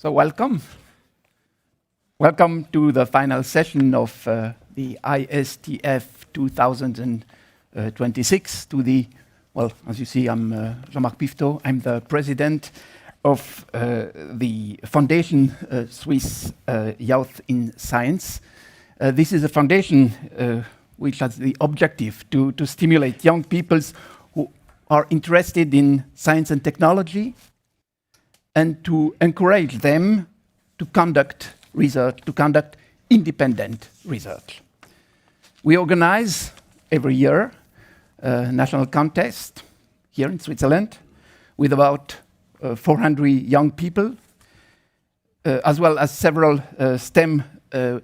So welcome. Welcome to the final session of the ISTF 2026 to the, well, as you see, I'm Jean-Marc Pifto. I'm the president of the Foundation Swiss Youth in Science. This is a foundation which has the objective to stimulate young people who are interested in science and technology and to encourage them to conduct research, to conduct independent research. We organize every year a national contest here in Switzerland with about 400 young people, as well as several STEM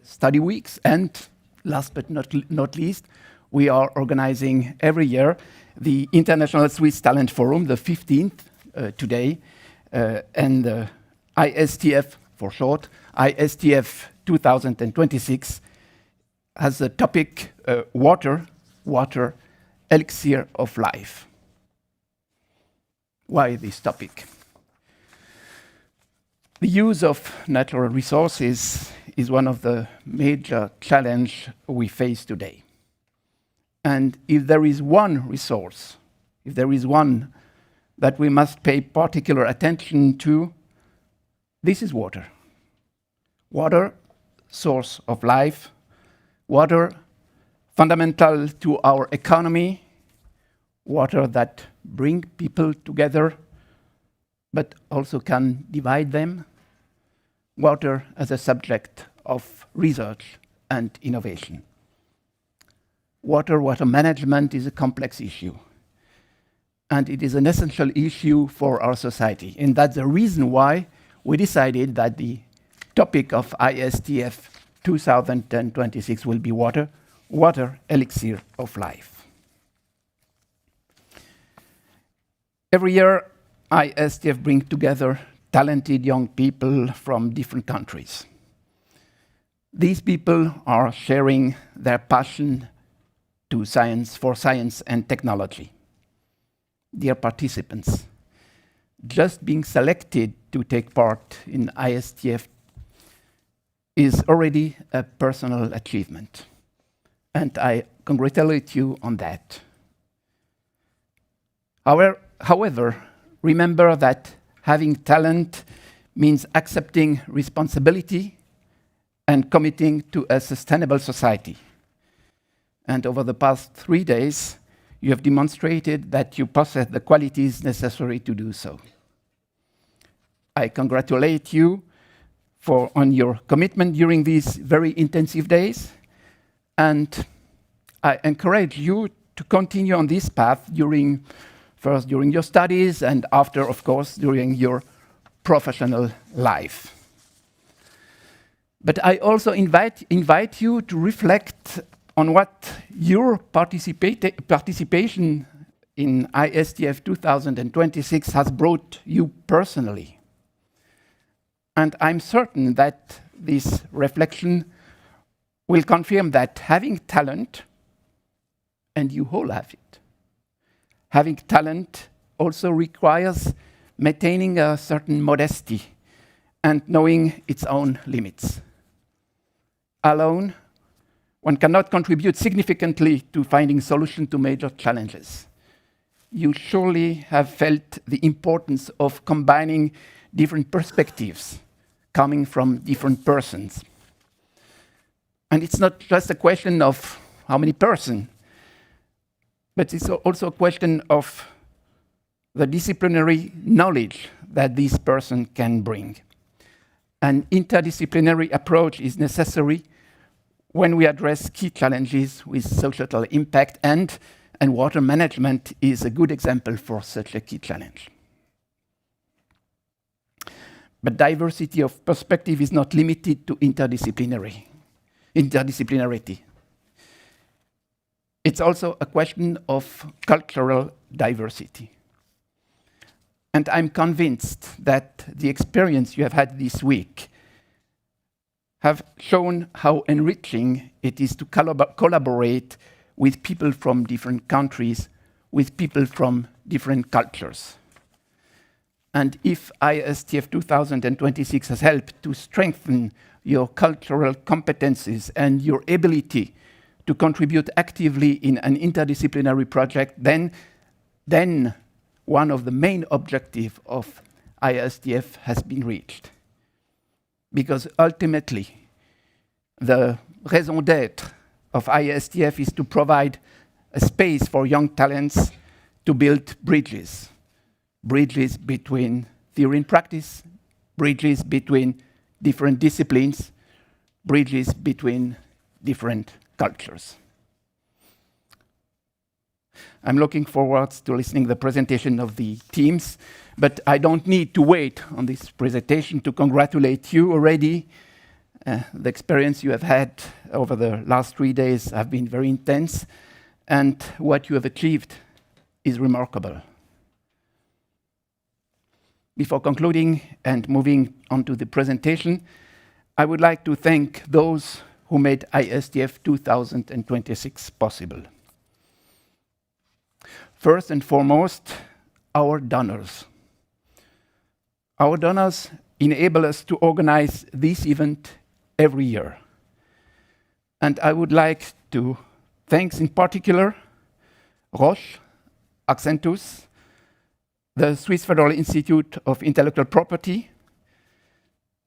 study weeks. And last but not least, we are organizing every year the International Swiss Talent Forum, the 15th today, and ISTF for short, ISTF 2026 has the topic water, Elixir of Life. Why this topic? The use of natural resources is one of the major challenges we face today. And if there is one resource, if there is one that we must pay particular attention to, this is water. Water, source of life. Water, fundamental to our economy. Water that brings people together, but also can divide them. Water as a subject of research and innovation. Water management is a complex issue. And it is an essential issue for our society. And that's the reason why we decided that the topic of ISTF 2026 will be water, elixir of life. Every year, ISTF brings together talented young people from different countries. These people are sharing their passion for science and technology. Dear participants, just being selected to take part in ISTF is already a personal achievement, and I congratulate you on that. However, remember that having talent means accepting responsibility and committing to a sustainable society. And over the past 3 days, you have demonstrated that you possess the qualities necessary to do so. I congratulate you on your commitment during these very intensive days, and I encourage you to continue on this path first during your studies and after, of course, during your professional life. But I also invite you to reflect on what your participation in ISTF 2026 has brought you personally. And I'm certain that this reflection will confirm that having talent, and you all have it, having talent also requires maintaining a certain modesty and knowing its own limits. Alone, one cannot contribute significantly to finding solutions to major challenges. You surely have felt the importance of combining different perspectives coming from different persons. And it's not just a question of how many persons, but it's also a question of the disciplinary knowledge that this person can bring. An interdisciplinary approach is necessary when we address key challenges with societal impact, and water management is a good example for such a key challenge. But diversity of perspective is not limited to interdisciplinarity. It's also a question of cultural diversity. And I'm convinced that the experience you have had this week have shown how enriching it is to collaborate with people from different countries, with people from different cultures. And if ISTF 2026 has helped to strengthen your cultural competencies and your ability to contribute actively in an interdisciplinary project, then one of the main objectives of ISTF has been reached. Because ultimately, the raison d'être of ISTF is to provide a space for young talents to build bridges. Bridges between theory and practice, bridges between different disciplines, bridges between different cultures. I'm looking forward to listening to the presentation of the teams, but I don't need to wait on this presentation to congratulate you already. The experience you have had over the last 3 days have been very intense, and what you have achieved is remarkable. Before concluding and moving on to the presentation, I would like to thank those who made ISTF 2026 possible. First and foremost, our donors. Our donors enable us to organize this event every year. And I would like to thank in particular Roche, Accentus, the Swiss Federal Institute of Intellectual Property,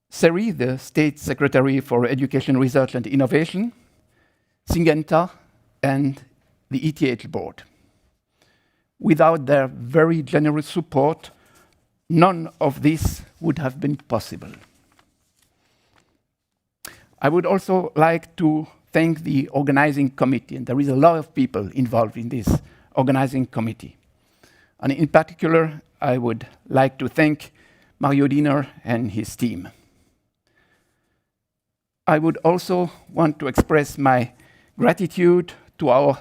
SERI, the State Secretary for Education, Research and Innovation, Syngenta, and the ETH board. Without their very generous support, none of this would have been possible. I would also like to thank the organizing committee, and there is a lot of people involved in this organizing committee. And in particular, I would like to thank Mario Diener and his team. I would also want to express my gratitude to our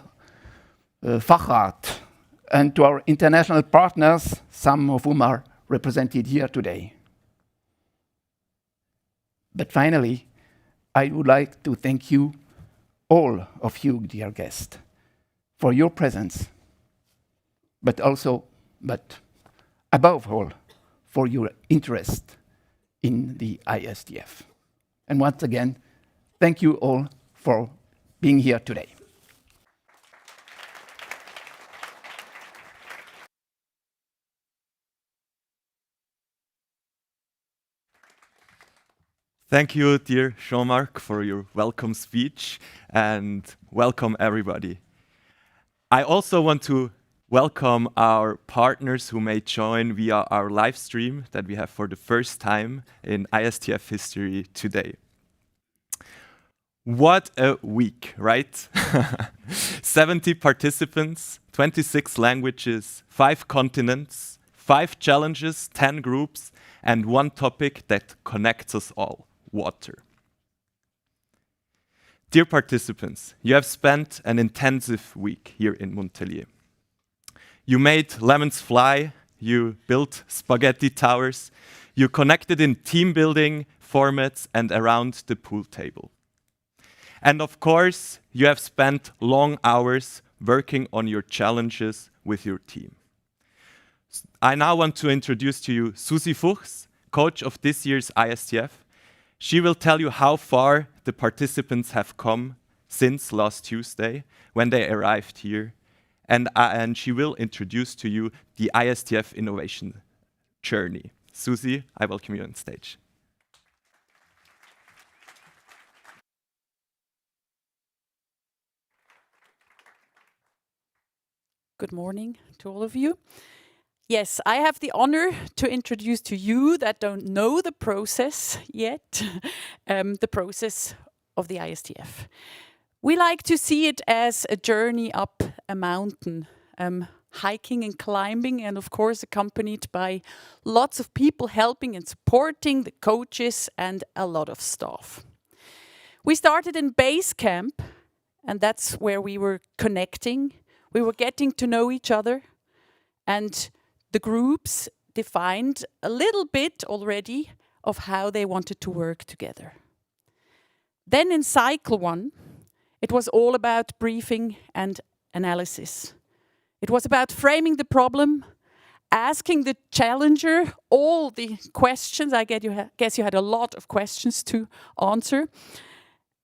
Fachrat and to our international partners, some of whom are represented here today. But finally, I would like to thank you, all of you, dear guests, for your presence, but above all, for your interest in the ISTF. And once again, thank you all for being here today. Thank you, dear Jean-Marc, for your welcome speech, and welcome everybody. I also want to welcome our partners who may join via our live stream that we have for the first time in ISTF history today. What a week, right? 70 participants, 26 languages, 5 continents, 5 challenges, 10 groups, and one topic that connects us all: water. Dear participants, you have spent an intensive week here in Montpellier. You made lemons fly, you built spaghetti towers, you connected in team building formats and around the pool table. And of course, you have spent long hours working on your challenges with your team. I now want to introduce to you Susi Fuchs, coach of this year's ISTF. She will tell you how far the participants have come since last Tuesday when they arrived here. And she will introduce to you the ISTF innovation journey. Susi, I welcome you on stage. Good morning to all of you. Yes, I have the honor to introduce to you that don't know the process yet, the process of the ISTF. We like to see it as a journey up a mountain, hiking and climbing, and of course accompanied by lots of people helping and supporting the coaches and a lot of staff. We started in base camp, and that's where we were connecting. We were getting to know each other, and the groups defined a little bit already of how they wanted to work together. Then in cycle 1, it was all about briefing and analysis. It was about framing the problem asking the challenger all the questions. I guess you had a lot of questions to answer,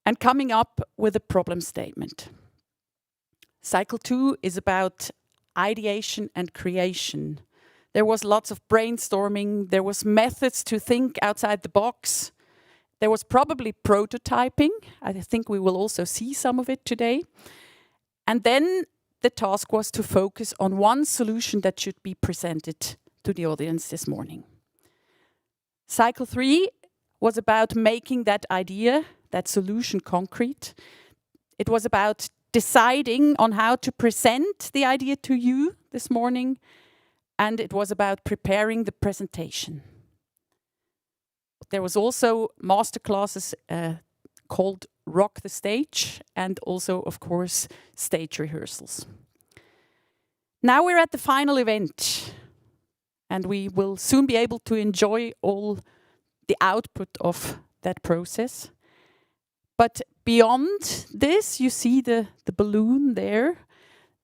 and coming up with a problem statement. Cycle 2 is about ideation and creation. There was lots of brainstorming. There was methods to think outside the box. There was probably prototyping. I think we will also see some of it today. And then the task was to focus on one solution that should be presented to the audience this morning. Cycle 3 was about making that idea, that solution concrete. It was about deciding on how to present the idea to you this morning, and it was about preparing the presentation. There was also masterclasses called Rock the Stage, and also, of course, stage rehearsals. Now we're at the final event, and we will soon be able to enjoy all the output of that process. But beyond this, you see the balloon there.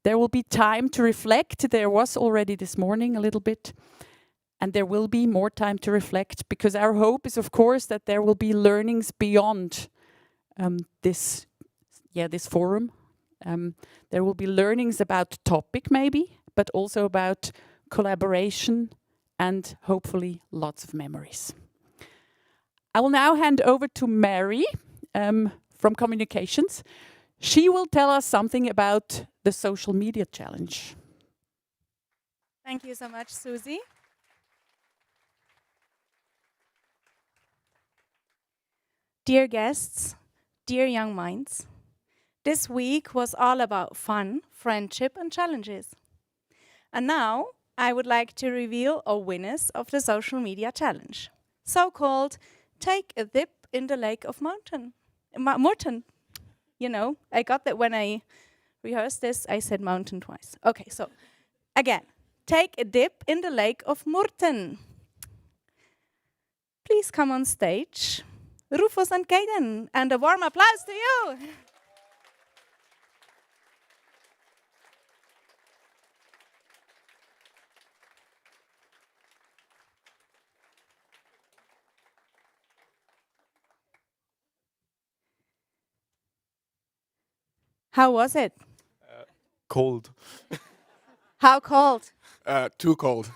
There will be time to reflect. There was already this morning a little bit. And there will be more time to reflect, because our hope is, of course, that there will be learnings beyond this forum. There will be learnings about the topic, maybe, but also about collaboration and hopefully lots of memories. I will now hand over to Mary from Communications. She will tell us something about the social media challenge. Thank you so much, Susie. Dear guests, dear young minds, this week was all about fun, friendship, and challenges. And now I would like to reveal our winners of the social media challenge, so-called Take a Dip in the Lake of Murten. You know, I got that when I rehearsed this, I said mountain twice. Okay, so again, take a dip in the Lake of Murten. Please come on stage. Rufus and Kaden, and a warm applause to you. How was it? Cold. How cold? Too cold.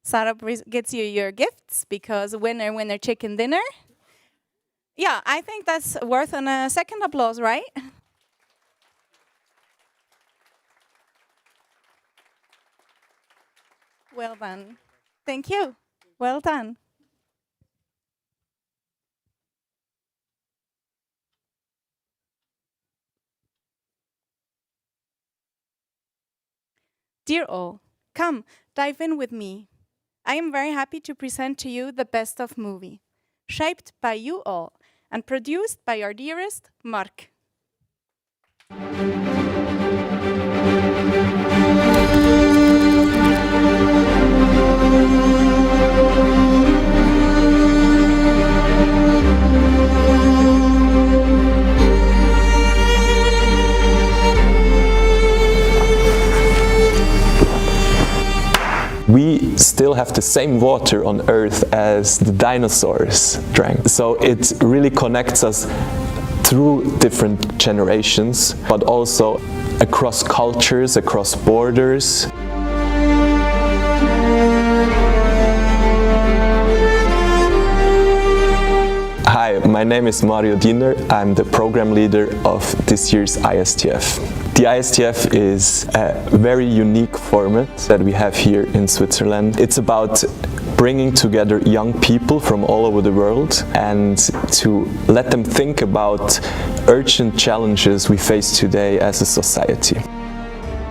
Sarah gets you your gifts because winner, chicken dinner. Yeah, I think that's worth a second applause, right? Well done. Thank you. Well done. Dear all, come, dive in with me. I am very happy to present to you the best of movie, shaped by you all and produced by our dearest Mark. We still have the same water on Earth as the dinosaurs drank. So it really connects us through different generations, but also across cultures, across borders. Hi, my name is Mario Diener. I'm the program leader of this year's ISTF. The ISTF is a very unique format that we have here in Switzerland. It's about bringing together young people from all over the world and to let them think about urgent challenges we face today as a society.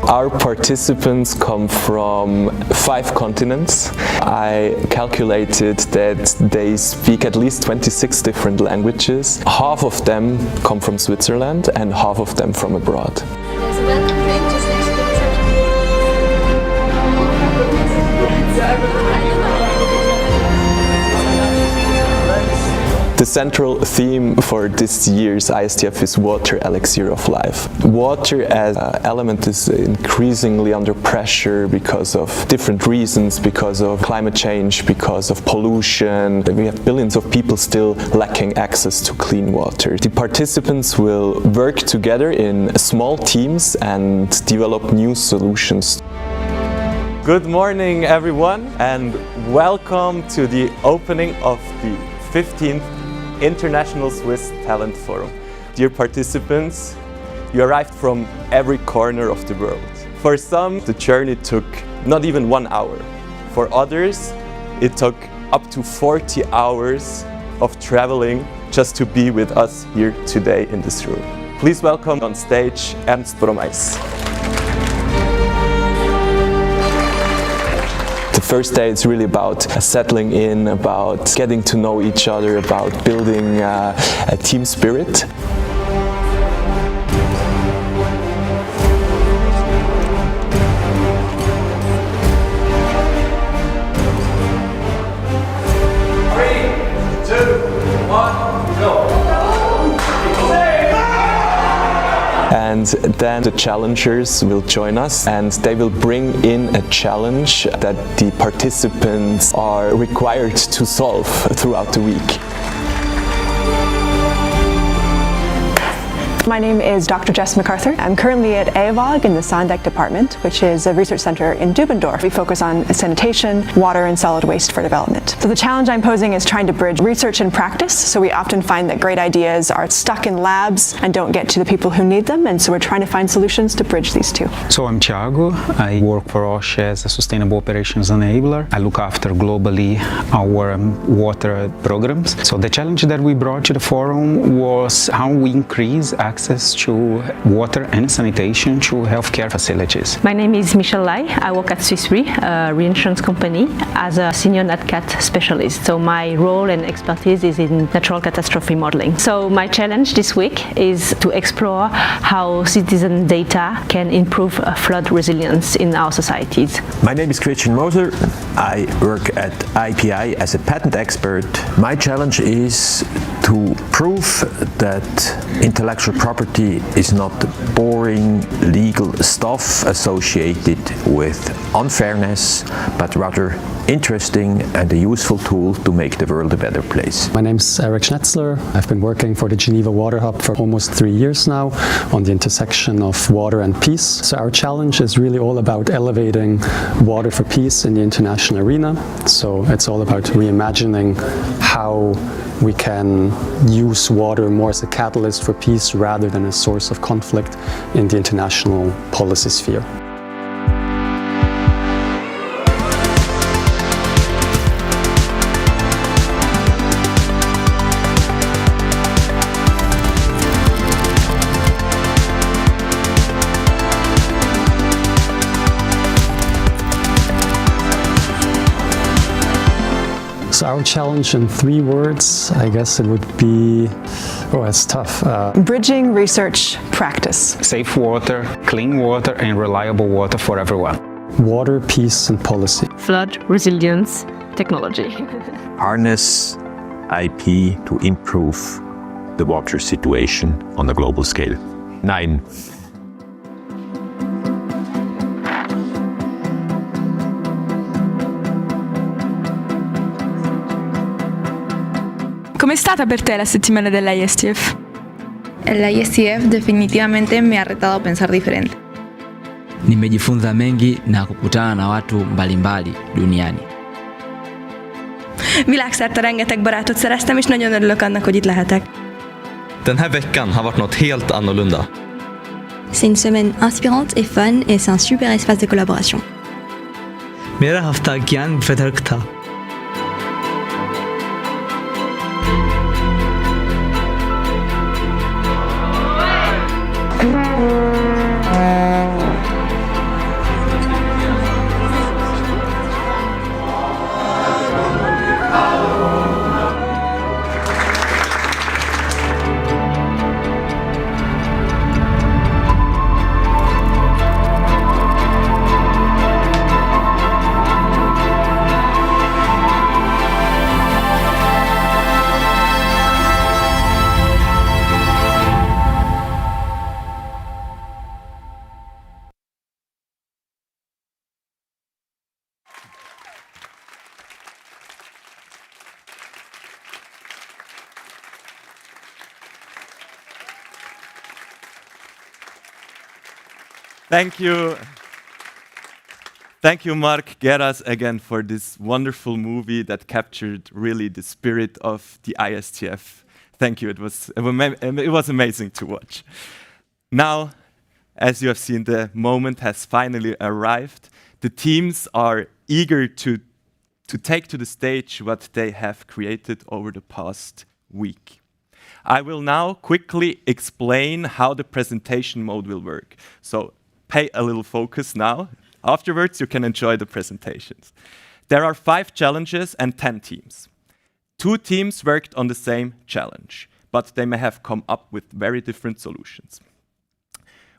Our participants come from 5 continents. I calculated that they speak at least 26 different languages. Half of them come from Switzerland and half of them from abroad. The central theme for this year's ISTF is Water, Elixir of Life. Water as an element is increasingly under pressure because of different reasons, because of climate change, because of pollution. We have billions of people still lacking access to clean water. The participants will work together in small teams and develop new solutions. Good morning, everyone, and welcome to the opening of the 15th International Swiss Talent Forum. Dear participants, you arrived from every corner of the world. For some, the journey took not even 1 hour. For others, it took up to 40 hours of traveling just to be with us here today in this room. Please welcome on stage Ernst Bromais. The first day is really about settling in, about getting to know each other, about building a team spirit. And then the challengers will join us and they will bring in a challenge that the participants are required to solve throughout the week. My name is Dr. Jess MacArthur. I'm currently at EWAG in the Sondeck department, which is a research center in Dubendorf. We focus on sanitation, water, and solid waste for development. So the challenge I'm posing is trying to bridge research and practice. So we often find that great ideas are stuck in labs and don't get to the people who need them. And so we're trying to find solutions to bridge these two. So I'm Thiago. I work for Roche as a Sustainable Operations Enabler. I look after globally our water programs. So the challenge that we brought to the forum was how we increase access to water and sanitation to healthcare facilities. My name is Michelle Lai. I work at Swiss Re, a reinsurance company, as a senior NatCat specialist. So my role and expertise is in natural catastrophe modeling. So my challenge this week is to explore how citizen data can improve flood resilience in our societies. My name is Christian Moser. I work at IPI as a patent expert. My challenge is to prove that intellectual property is not boring legal stuff associated with unfairness, but rather interesting and a useful tool to make the world a better place. My name is Eric Schnetzler. I've been working for the Geneva Water Hub for almost 3 years now on the intersection of water and peace. So our challenge is really all about elevating water for peace in the international arena. So it's all about reimagining how we can use water more as a catalyst for peace rather than a source of conflict in the international policy sphere. So our challenge in 3 words, I guess it would be, it's tough. Bridging research practice. Safe water, clean water, and reliable water for everyone. Water, peace, and policy. Flood resilience technology. Harness IP to improve the water situation on a global scale. 9. Com'è stata per te la settimana dell'ISTF? La ISTF definitivamente me ha retado a pensar diferente. Nimejifunza mengi na kukutana na watu mbalimbali duniani. Világszerte rengeteg barátot szereztem, és nagyon örülök annak, hogy itt lehetek. Den här veckan har varit något helt annorlunda. C'est une semaine inspirante et fun et c'est un super espace de collaboration. मेरा हफ्ता ज्ञान वितरक था. Thank you. Thank you, Mark Geras, again for this wonderful movie that captured really the spirit of the ISTF. Thank you. It was amazing to watch. Now, as you have seen, the moment has finally arrived. The teams are eager to take to the stage what they have created over the past week. I will now quickly explain how the presentation mode will work. So pay a little focus now. Afterwards, you can enjoy the presentations. There are 5 challenges and 10 teams. 2 teams worked on the same challenge, but they may have come up with very different solutions.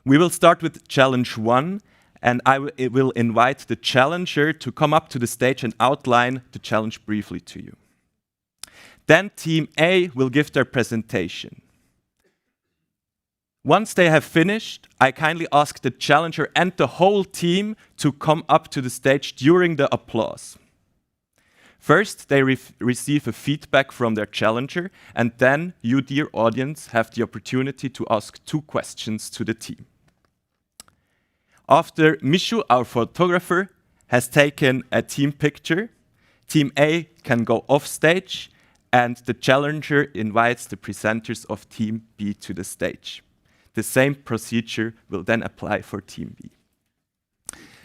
We will start with challenge 1, and I will invite the challenger to come up to the stage and outline the challenge briefly to you. Then team A will give their presentation. Once they have finished, I kindly ask the challenger and the whole team to come up to the stage during the applause. First, they receive a feedback from their challenger, and then you, dear audience, have the opportunity to ask 2 questions to the team. After Mishu, our photographer, has taken a team picture, team A can go off stage, and the challenger invites the presenters of team B to the stage. The same procedure will then apply for team B.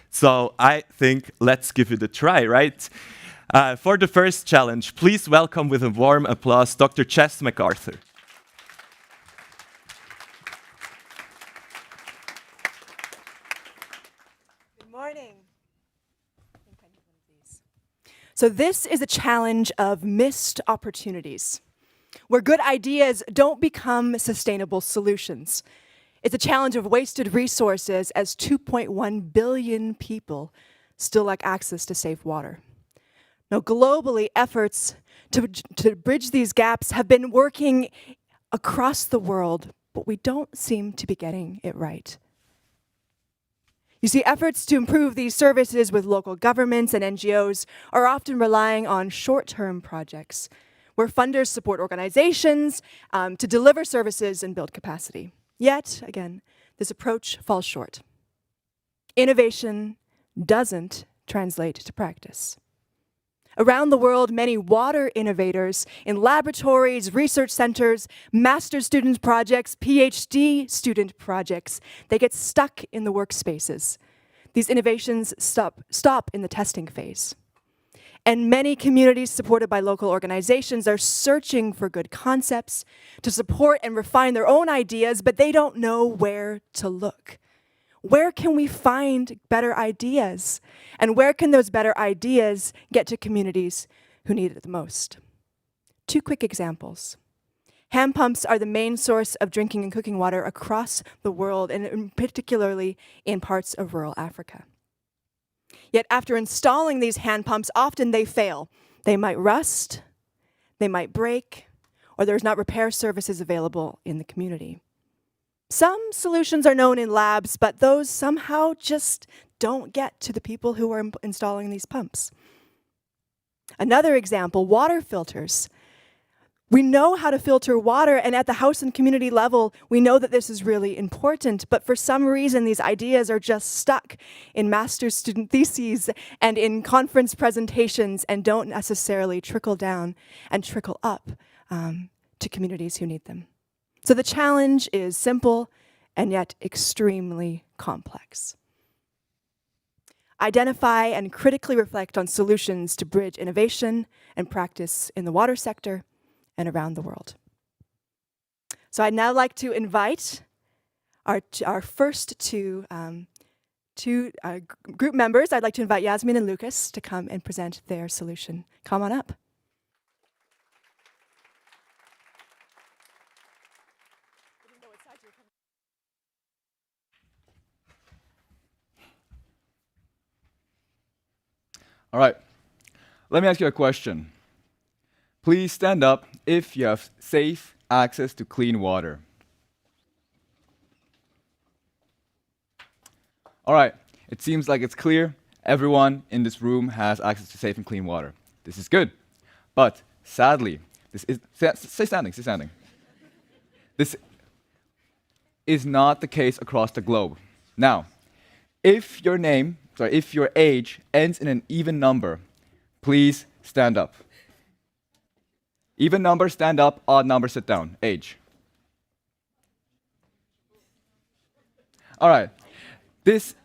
So I think let's give it a try, right? For the first challenge, please welcome with a warm applause Dr. Jess MacArthur. Good morning. So this is a challenge of missed opportunities, where good ideas don't become sustainable solutions. It's a challenge of wasted resources as 2.1 billion people still lack access to safe water. Now, globally, efforts to bridge these gaps have been working across the world, but we don't seem to be getting it right. You see, efforts to improve these services with local governments and NGOs are often relying on short-term projects, where funders support organizations to deliver services and build capacity. Yet, again, this approach falls short. Innovation doesn't translate to practice. Around the world, many water innovators in laboratories, research centers, master's student projects, PhD student projects, they get stuck in the workspaces. These innovations stop in the testing phase. And many communities supported by local organizations are searching for good concepts to support and refine their own ideas, but they don't know where to look. Where can we find better ideas? And where can those better ideas get to communities who need it the most? 2 quick examples. Hand pumps are the main source of drinking and cooking water across the world, and particularly in parts of rural Africa. Yet after installing these hand pumps, often they fail. They might rust, they might break, or there's not repair services available in the community. Some solutions are known in labs, but those somehow just don't get to the people who are installing these pumps. Another example, water filters. We know how to filter water, and at the house and community level, we know that this is really important, but for some reason, these ideas are just stuck in master's student theses and in conference presentations and don't necessarily trickle down and trickle up to communities who need them. So the challenge is simple and yet extremely complex. Identify and critically reflect on solutions to bridge innovation and practice in the water sector and around the world. So I'd now like to invite our first two group members. I'd like to invite Yasmin and Lucas to come and present their solution. Come on up. All right, let me ask you a question. Please stand up if you have safe access to clean water. All right, it seems like it's clear everyone in this room has access to safe and clean water. This is good, but sadly, stay standing. This is not the case across the globe. Now, If your age ends in an even number, please stand up. Even number, stand up. Odd number, sit down. Age. All right. This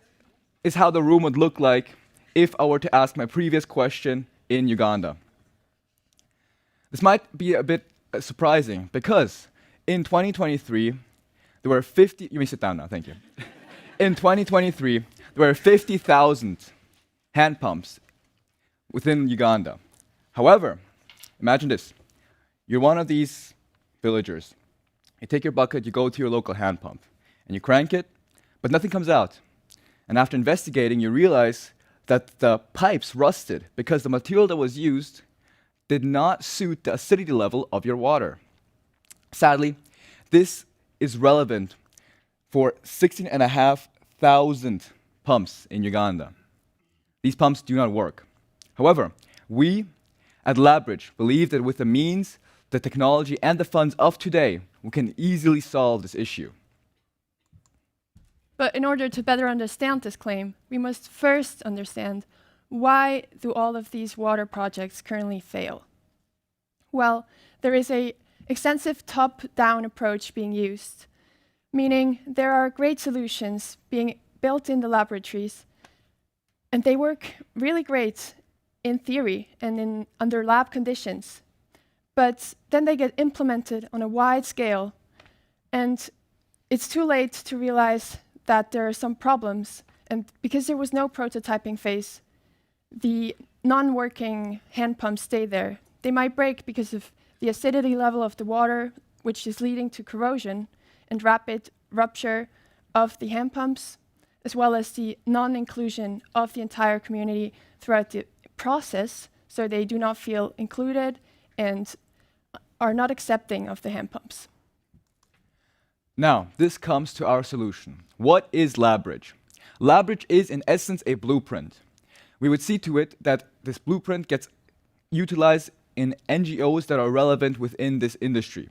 is how the room would look like if I were to ask my previous question in Uganda. This might be a bit surprising because in 2023, there were 50, you may sit down now, thank you. In 2023, there were 50,000 hand pumps within Uganda. However, imagine this. You're one of these villagers. You take your bucket, you go to your local hand pump, and you crank it, but nothing comes out. And after investigating, you realize that the pipes rusted because the material that was used did not suit the acidity level of your water. Sadly, this is relevant for 16,500 pumps in Uganda. These pumps do not work. However, we at LabBridge believe that with the means, the technology, and the funds of today, we can easily solve this issue. But in order to better understand this claim, we must first understand why do all of these water projects currently fail? Well, there is an extensive top-down approach being used, meaning there are great solutions being built in the laboratories, and they work really great in theory and under lab conditions. But then they get implemented on a wide scale, and it's too late to realize that there are some problems, and because there was no prototyping phase, the non-working hand pumps stay there. They might break because of the acidity level of the water, which is leading to corrosion and rapid rupture of the hand pumps, as well as the non-inclusion of the entire community throughout the process, so they do not feel included and are not accepting of the hand pumps. Now, this comes to our solution. What is LabBridge? LabBridge is, in essence, a blueprint. We would see to it that this blueprint gets utilized in NGOs that are relevant within this industry.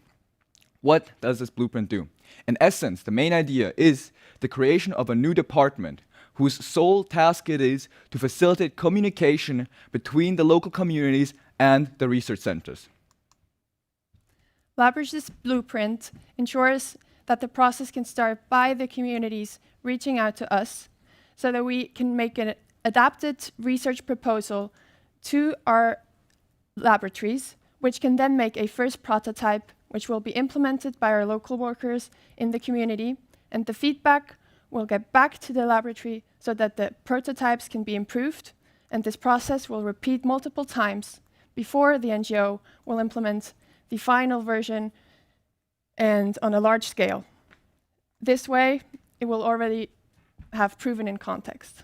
What does this blueprint do? In essence, the main idea is the creation of a new department whose sole task it is to facilitate communication between the local communities and the research centers. LabBridge's blueprint ensures that the process can start by the communities reaching out to us so that we can make an adapted research proposal to our laboratories, which can then make a first prototype, which will be implemented by our local workers in the community, and the feedback will get back to the laboratory so that the prototypes can be improved, and this process will repeat multiple times before the NGO will implement the final version and on a large scale. This way, it will already have proven in context.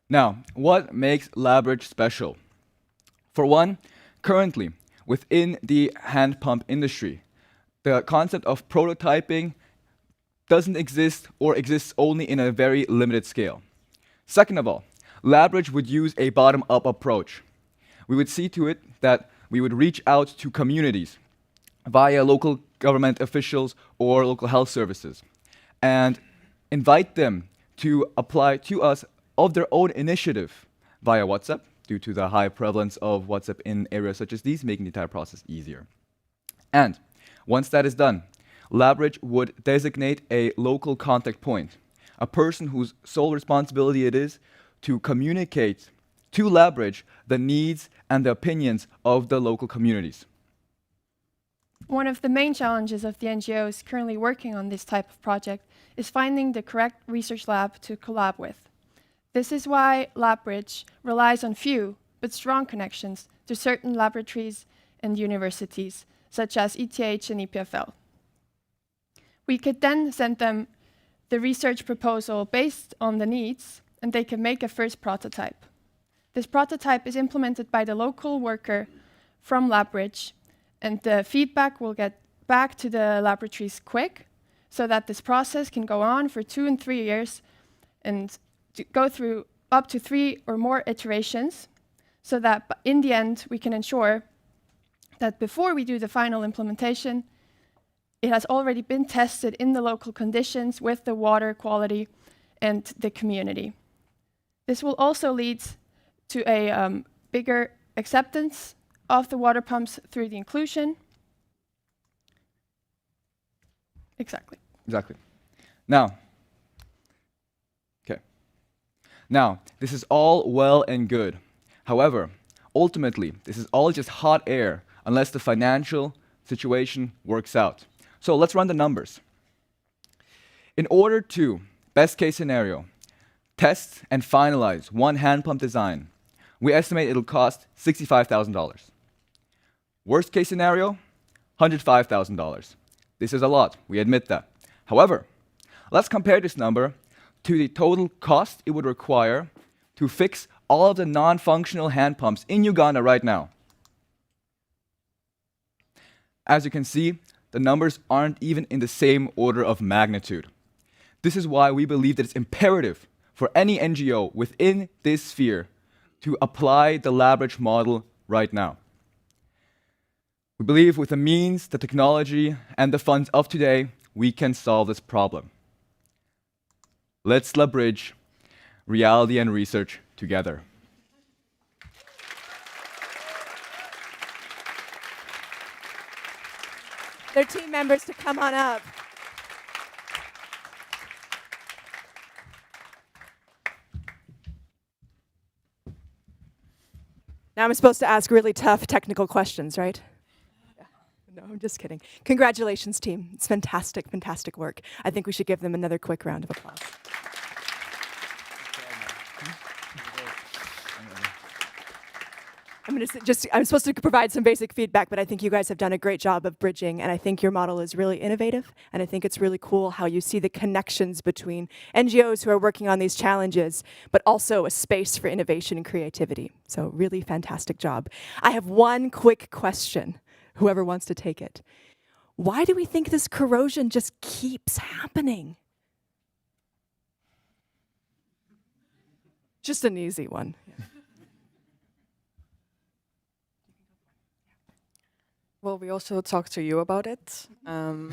Now, what makes LabBridge special? For one, currently, within the hand pump industry, the concept of prototyping doesn't exist or exists only in a very limited scale. Second of all, LabBridge would use a bottom-up approach. We would see to it that we would reach out to communities via local government officials or local health services and invite them to apply to us of their own initiative via WhatsApp, due to the high prevalence of WhatsApp in areas such as these, making the entire process easier. And once that is done, LabBridge would designate a local contact point, a person whose sole responsibility it is to communicate to LabBridge the needs and the opinions of the local communities. One of the main challenges of the NGOs currently working on this type of project is finding the correct research lab to collab with. This is why LabBridge relies on few but strong connections to certain laboratories and universities, such as ETH and EPFL. We could then send them the research proposal based on the needs, and they can make a first prototype. This prototype is implemented by the local worker from LabBridge, and the feedback will get back to the laboratories quick, so that this process can go on for 2 and 3 years and to go through up to 3 or more iterations, so that in the end we can ensure that before we do the final implementation, it has already been tested in the local conditions with the water quality and the community. This will also lead to a bigger acceptance of the water pumps through the inclusion. Exactly. Now, this is all well and good. However, ultimately, this is all just hot air unless the financial situation works out. So let's run the numbers. In order to, best case scenario, test and finalize one hand pump design, we estimate it'll cost $65,000. Worst case scenario, $105,000. This is a lot, we admit that. However, let's compare this number to the total cost it would require to fix all of the non-functional hand pumps in Uganda right now. As you can see, the numbers aren't even in the same order of magnitude. This is why we believe that it's imperative for any NGO within this sphere to apply the LabRich model right now. We believe with the means, the technology, and the funds of today, we can solve this problem. Let's LabRich reality and research together. Their team members to come on up. Now I'm supposed to ask really tough technical questions, right? No, I'm just kidding. Congratulations, team. It's fantastic, fantastic work. I think we should give them another quick round of applause. I'm supposed to provide some basic feedback, but I think you guys have done a great job of bridging, and I think your model is really innovative, and I think it's really cool how you see the connections between NGOs who are working on these challenges, but also a space for innovation and creativity. So really fantastic job. I have one quick question, whoever wants to take it. Why do we think this corrosion just keeps happening? Just an easy one. Well, we also talked to you about it. And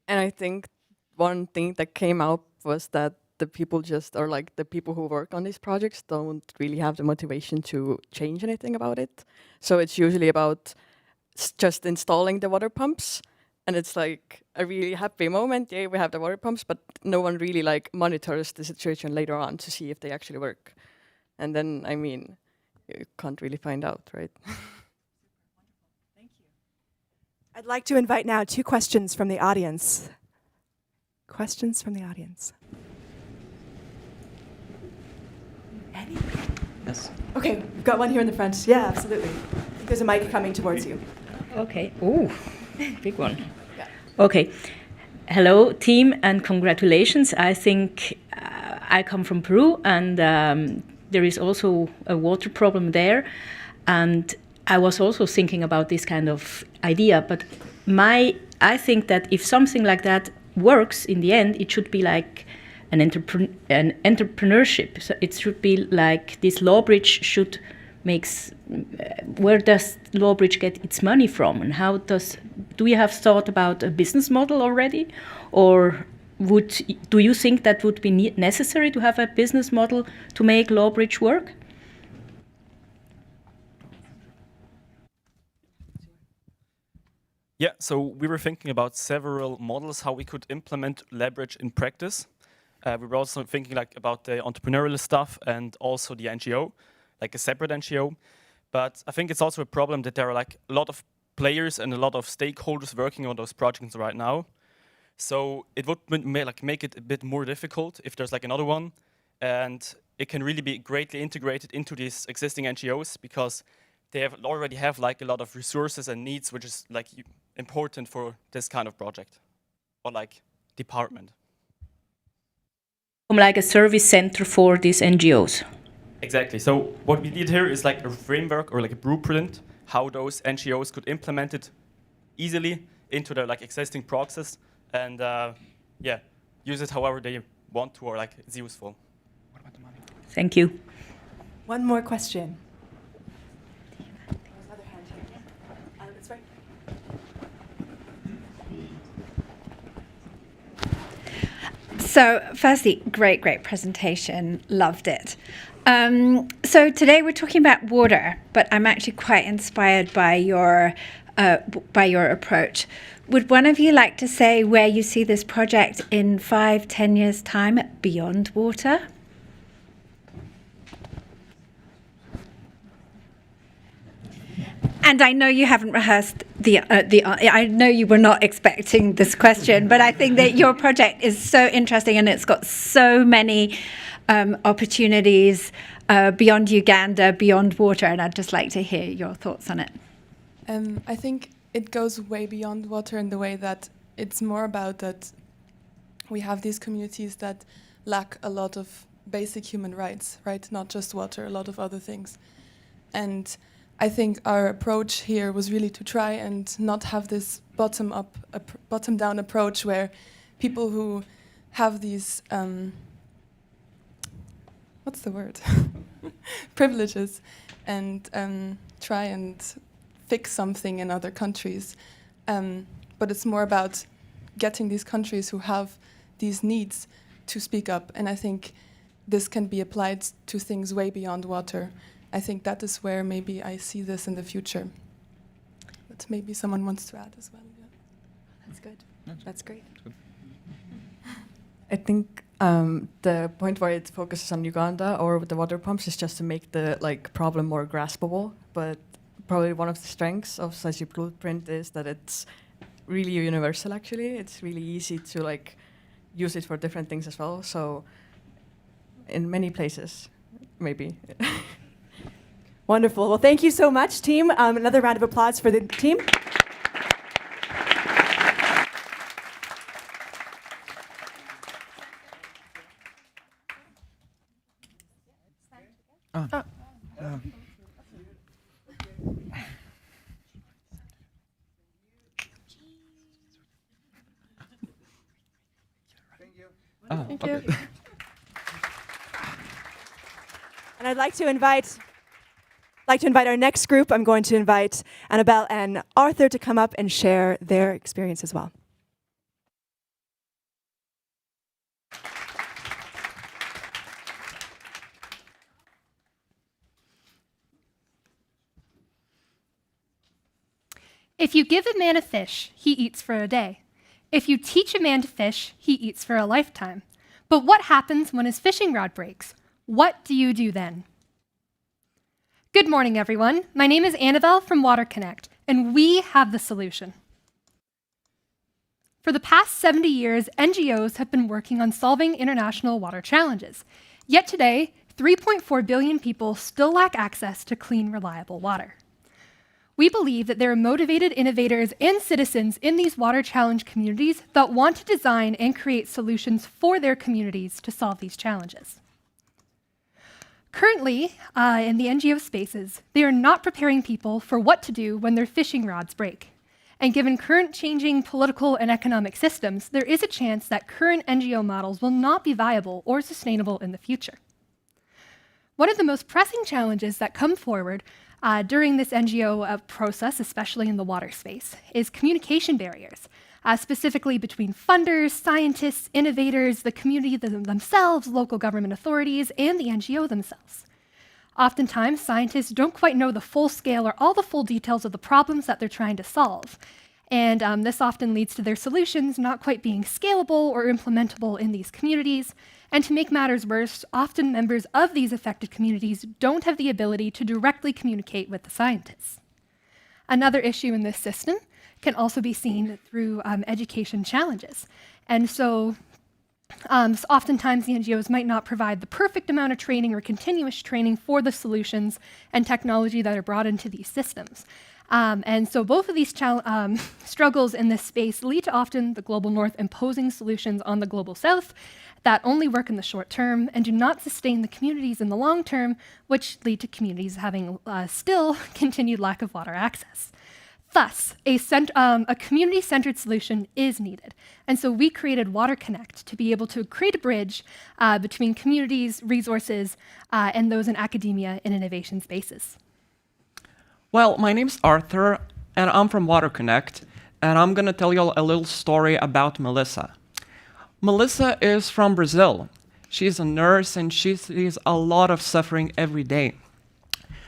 I think one thing that came out was that the people the people who work on these projects don't really have the motivation to change anything about it. So it's usually about just installing the water pumps. And it's like a really happy moment. Yeah, we have the water pumps, but no one really monitors the situation later on to see if they actually work. And then, you can't really find out, right? Thank you. I'd like to invite now 2 questions from the audience. Questions from the audience. Any? Yes. Okay, we've got one here in the front. Yeah, absolutely. There's a mic coming towards you. Okay. Ooh, big one. Yeah. Okay. Hello, team, and congratulations. I think I come from Peru, and there is also a water problem there, and I was also thinking about this kind of idea, but I think that if something like that works in the end, it should be like an entrepreneurship. So it should be like this LawBridge should makes. Where does LawBridge get its money from, and do you have thought about a business model already, or do you think that would be necessary to have a business model to make LawBridge work? Yeah, so we were thinking about several models, how we could implement LawBridge in practice. We were also thinking about the entrepreneurial stuff and also the NGO, like a separate NGO. But I think it's also a problem that there are a lot of players and a lot of stakeholders working on those projects right now. So it would make it a bit more difficult if there's another one, and it can really be greatly integrated into these existing NGOs because they already have a lot of resources and needs, which is important for this kind of project or department. Like a service center for these NGOs. Exactly. So what we did here is a framework or a blueprint how those NGOs could implement it easily into their existing process. And use it however they want to or it's useful. Thank you. One more question. There's another hand here. That's right. So firstly, great presentation. Loved it. So today we're talking about water, but I'm actually quite inspired by your approach. Would one of you like to say where you see this project in 5-10 years' time beyond water? And I know you haven't rehearsed I know you were not expecting this question, but I think that your project is so interesting and it's got so many opportunities beyond Uganda, beyond water, and I'd just like to hear your thoughts on it. I think it goes way beyond water in the way that it's more about that we have these communities that lack a lot of basic human rights, right? Not just water, a lot of other things. And I think our approach here was really to try and not have this bottom-down approach where people who have these, what's the word? privileges and try and fix something in other countries. But it's more about getting these countries who have these needs to speak up. And I think this can be applied to things way beyond water. I think that is where maybe I see this in the future. But maybe someone wants to add as well. Yeah. That's good. That's great. I think the point where it focuses on Uganda or with the water pumps is just to make the problem more graspable. But probably one of the strengths of such a blueprint is that it's really universal. Actually, it's really easy to use it for different things as well. So in many places, maybe. Wonderful. Well, thank you so much, team. Another round of applause for the team. Thank you. And I'd like to invite our next group. I'm going to invite Annabelle and Arthur to come up and share their experience as well. If you give a man a fish, he eats for a day. If you teach a man to fish, he eats for a lifetime. But what happens when his fishing rod breaks? What do you do then? Good morning, everyone. My name is Annabelle from Water Connect, and we have the solution. For the past 70 years, NGOs have been working on solving international water challenges. Yet today, 3.4 billion people still lack access to clean, reliable water. We believe that there are motivated innovators and citizens in these water challenge communities that want to design and create solutions for their communities to solve these challenges. Currently, in the NGO spaces, they are not preparing people for what to do when their fishing rods break. And given current changing political and economic systems, there is a chance that current NGO models will not be viable or sustainable in the future. One of the most pressing challenges that come forward during this NGO process, especially in the water space, is communication barriers, specifically between funders, scientists, innovators, the community themselves, local government authorities, and the NGO themselves. Oftentimes, scientists don't quite know the full scale or all the full details of the problems that they're trying to solve. And this often leads to their solutions not quite being scalable or implementable in these communities. And to make matters worse, often members of these affected communities don't have the ability to directly communicate with the scientists. Another issue in this system can also be seen through education challenges. And so oftentimes the NGOs might not provide the perfect amount of training or continuous training for the solutions and technology that are brought into these systems. And so both of these struggles in this space lead to often the global north imposing solutions on the global south that only work in the short term and do not sustain the communities in the long term, which lead to communities having still continued lack of water access. Thus, a community-centered solution is needed. And so we created Water Connect to be able to create a bridge between communities, resources, and those in academia and innovation spaces. Well, my name's Arthur, and I'm from Water Connect, and I'm going to tell you a little story about Melissa. Melissa is from Brazil. She's a nurse and she sees a lot of suffering every day.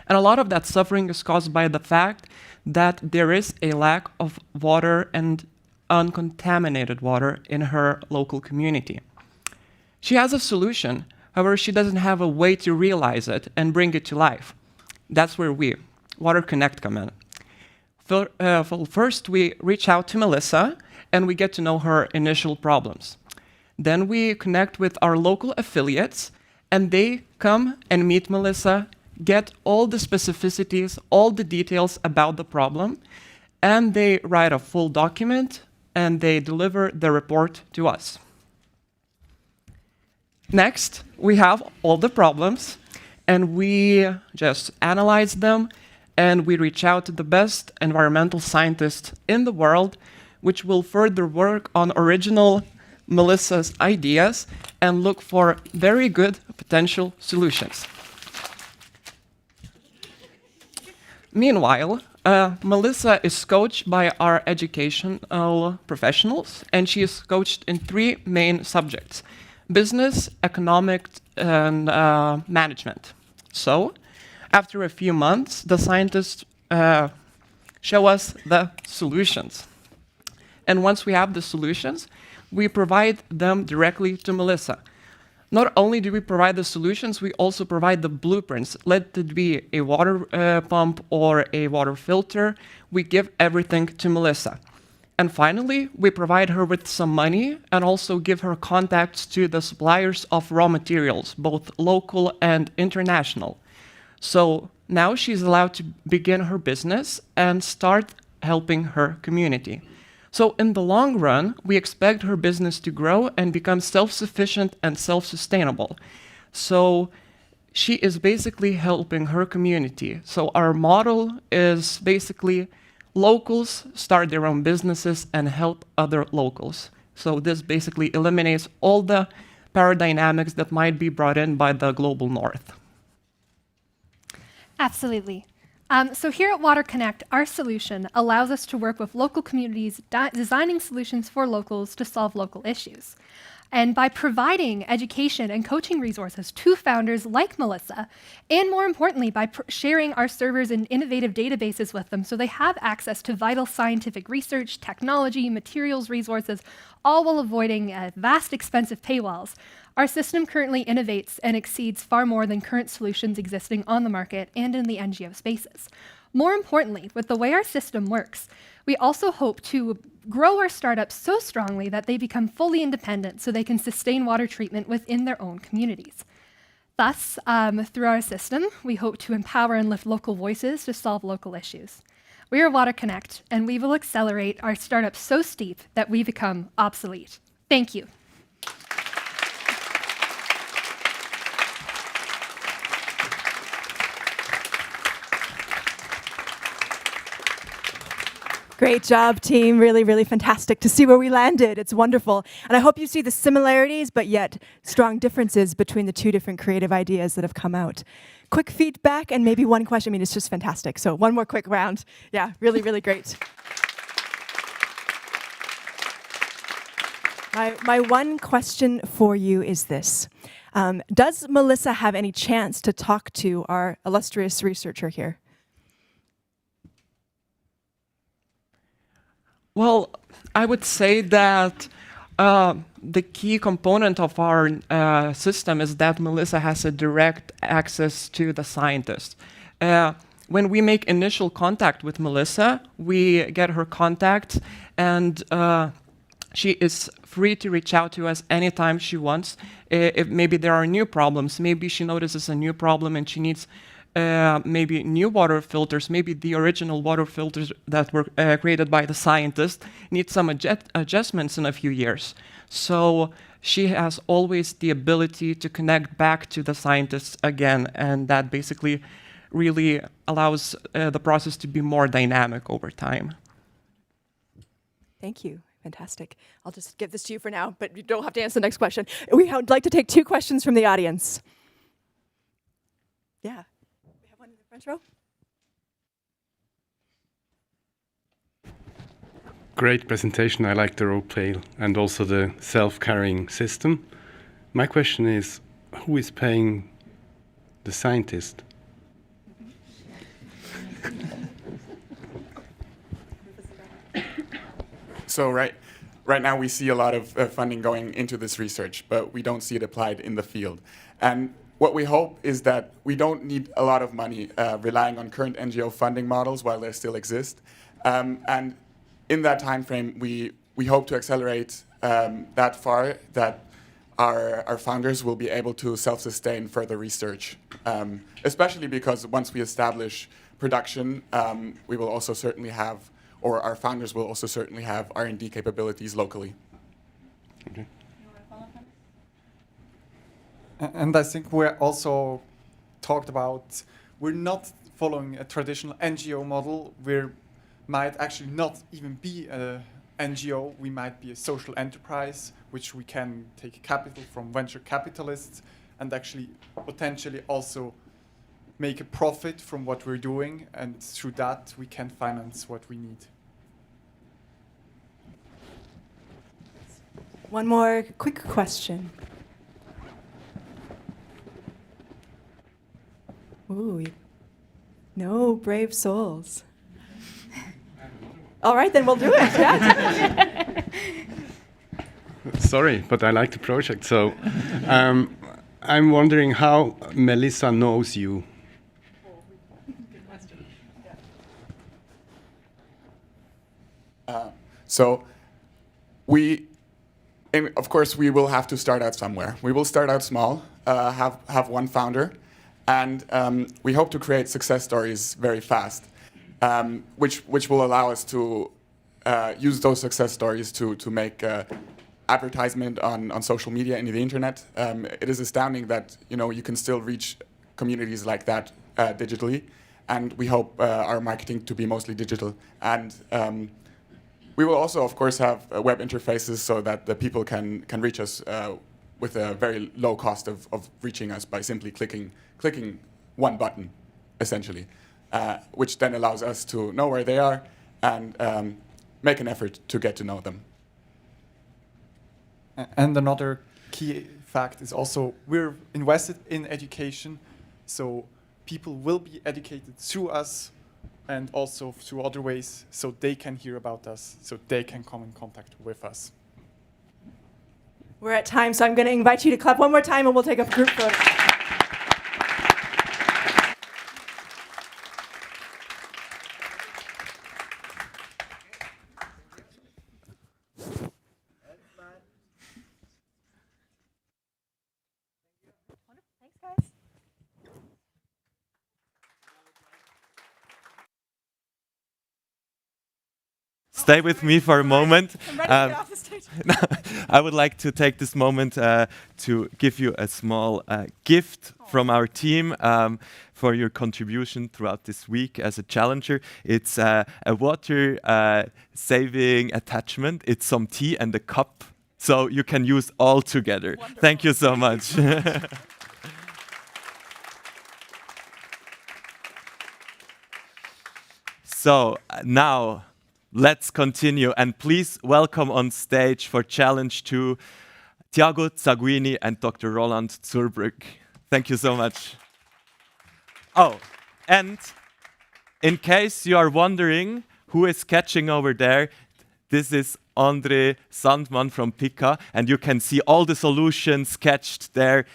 And a lot of that suffering is caused by the fact that there is a lack of water and uncontaminated water in her local community. She has a solution, however, she doesn't have a way to realize it and bring it to life. That's where we, Water Connect, come in. First, we reach out to Melissa and we get to know her initial problems. Then we connect with our local affiliates and they come and meet Melissa, get all the specificities, all the details about the problem, and they write a full document and they deliver the report to us. Next, we have all the problems and we just analyze them and we reach out to the best environmental scientists in the world, which will further work on original Melissa's ideas and look for very good potential solutions. Meanwhile, Melissa is coached by our educational professionals, and she is coached in 3 main subjects: business, economics, and management. So, after a few months, the scientists show us the solutions. And once we have the solutions, we provide them directly to Melissa. Not only do we provide the solutions, we also provide the blueprints. Let it be a water pump or a water filter, we give everything to Melissa. And finally, we provide her with some money and also give her contacts to the suppliers of raw materials, both local and international. So now she's allowed to begin her business and start helping her community. So in the long run, we expect her business to grow and become self-sufficient and self-sustainable. So she is basically helping her community. So our model is basically locals start their own businesses and help other locals. So this basically eliminates all the paradigms that might be brought in by the global north. Absolutely. So here at Water Connect, our solution allows us to work with local communities, designing solutions for locals to solve local issues. And by providing education and coaching resources to founders like Melissa, and more importantly, by sharing our servers and innovative databases with them so they have access to vital scientific research, technology, materials, resources, all while avoiding vast, expensive paywalls, our system currently innovates and exceeds far more than current solutions existing on the market and in the NGO spaces. More importantly, with the way our system works, we also hope to grow our startups so strongly that they become fully independent so they can sustain water treatment within their own communities. Thus, through our system, we hope to empower and lift local voices to solve local issues. We are Water Connect, and we will accelerate our startups so steep that we become obsolete. Thank you. Great job, team. Really, really fantastic to see where we landed. It's wonderful. And I hope you see the similarities, but yet strong differences between the 2 different creative ideas that have come out. Quick feedback and maybe one question. I mean, it's just fantastic. So one more quick round. Yeah, really, really great. My one question for you is this. Does Melissa have any chance to talk to our illustrious researcher here? Well, I would say that the key component of our system is that Melissa has a direct access to the scientist. When we make initial contact with Melissa, we get her contact and she is free to reach out to us anytime she wants. If maybe there are new problems, maybe she notices a new problem and she needs maybe new water filters, maybe the original water filters that were created by the scientist need some adjustments in a few years. So she has always the ability to connect back to the scientists again, and that basically really allows the process to be more dynamic over time. Thank you. Fantastic. I'll just give this to you for now, but you don't have to answer the next question. We would like to take 2 questions from the audience. Yeah. We have one in the front row. Great presentation. I like the role play and also the self-carrying system. My question is, who is paying the scientist? So right now we see a lot of funding going into this research, but we don't see it applied in the field. And what we hope is that we don't need a lot of money relying on current NGO funding models while they still exist. And in that time frame, we hope to accelerate that far that our founders will be able to self-sustain further research, especially because once we establish production, we will also certainly have, or our founders will also certainly have R&D capabilities locally. Okay. And I think we also talked about we're not following a traditional NGO model. We might actually not even be an NGO. We might be a social enterprise, which we can take capital from venture capitalists and actually potentially also make a profit from what we're doing, and through that we can finance what we need. One more quick question. Ooh, no brave souls. All right, then we'll do it. Yeah. Sorry, but I like the project. So I'm wondering how Melissa knows you. So of course, we will have to start out somewhere. We will start out small, have one founder, and we hope to create success stories very fast, which will allow us to use those success stories to make advertisement on social media and the internet. It is astounding that you can still reach communities like that digitally, and we hope our marketing to be mostly digital. And we will also, of course, have web interfaces so that the people can reach us with a very low cost of reaching us by simply clicking one button, essentially, which then allows us to know where they are and make an effort to get to know them. And another key fact is also we're invested in education, so people will be educated through us and also through other ways, so they can hear about us, so they can come in contact with us. We're at time, so I'm going to invite you to clap one more time and we'll take a group photo. Stay with me for a moment. I'm ready to get off the stage. I would like to take this moment to give you a small gift from our team for your contribution throughout this week as a challenger. It's a water saving attachment. It's some tea and a cup, so you can use all together. Wonderful. Thank you so much. So now, let's continue, and please welcome on stage for Challenge 2, Tiago Zaguini and Dr. Roland Zurbrück. Thank you so much. Oh, and in case you are wondering who is catching over there, this is Andre Sandman from Pika, and you can see all the solutions sketched there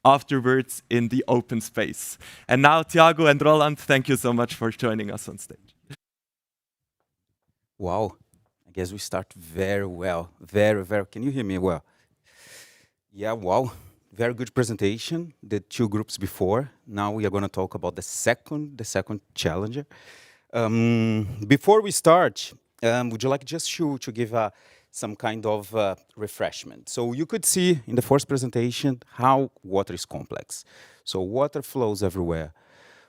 afterwards in the open space. And now, Tiago and Roland, thank you so much for joining us on stage. Wow, I guess we start very well, very. Can you hear me well? Yeah, wow, very good presentation, the two groups before. Now we are going to talk about the second challenger. Before we start, would you like just to give some kind of refreshment? So you could see in the first presentation how water is complex. So water flows everywhere.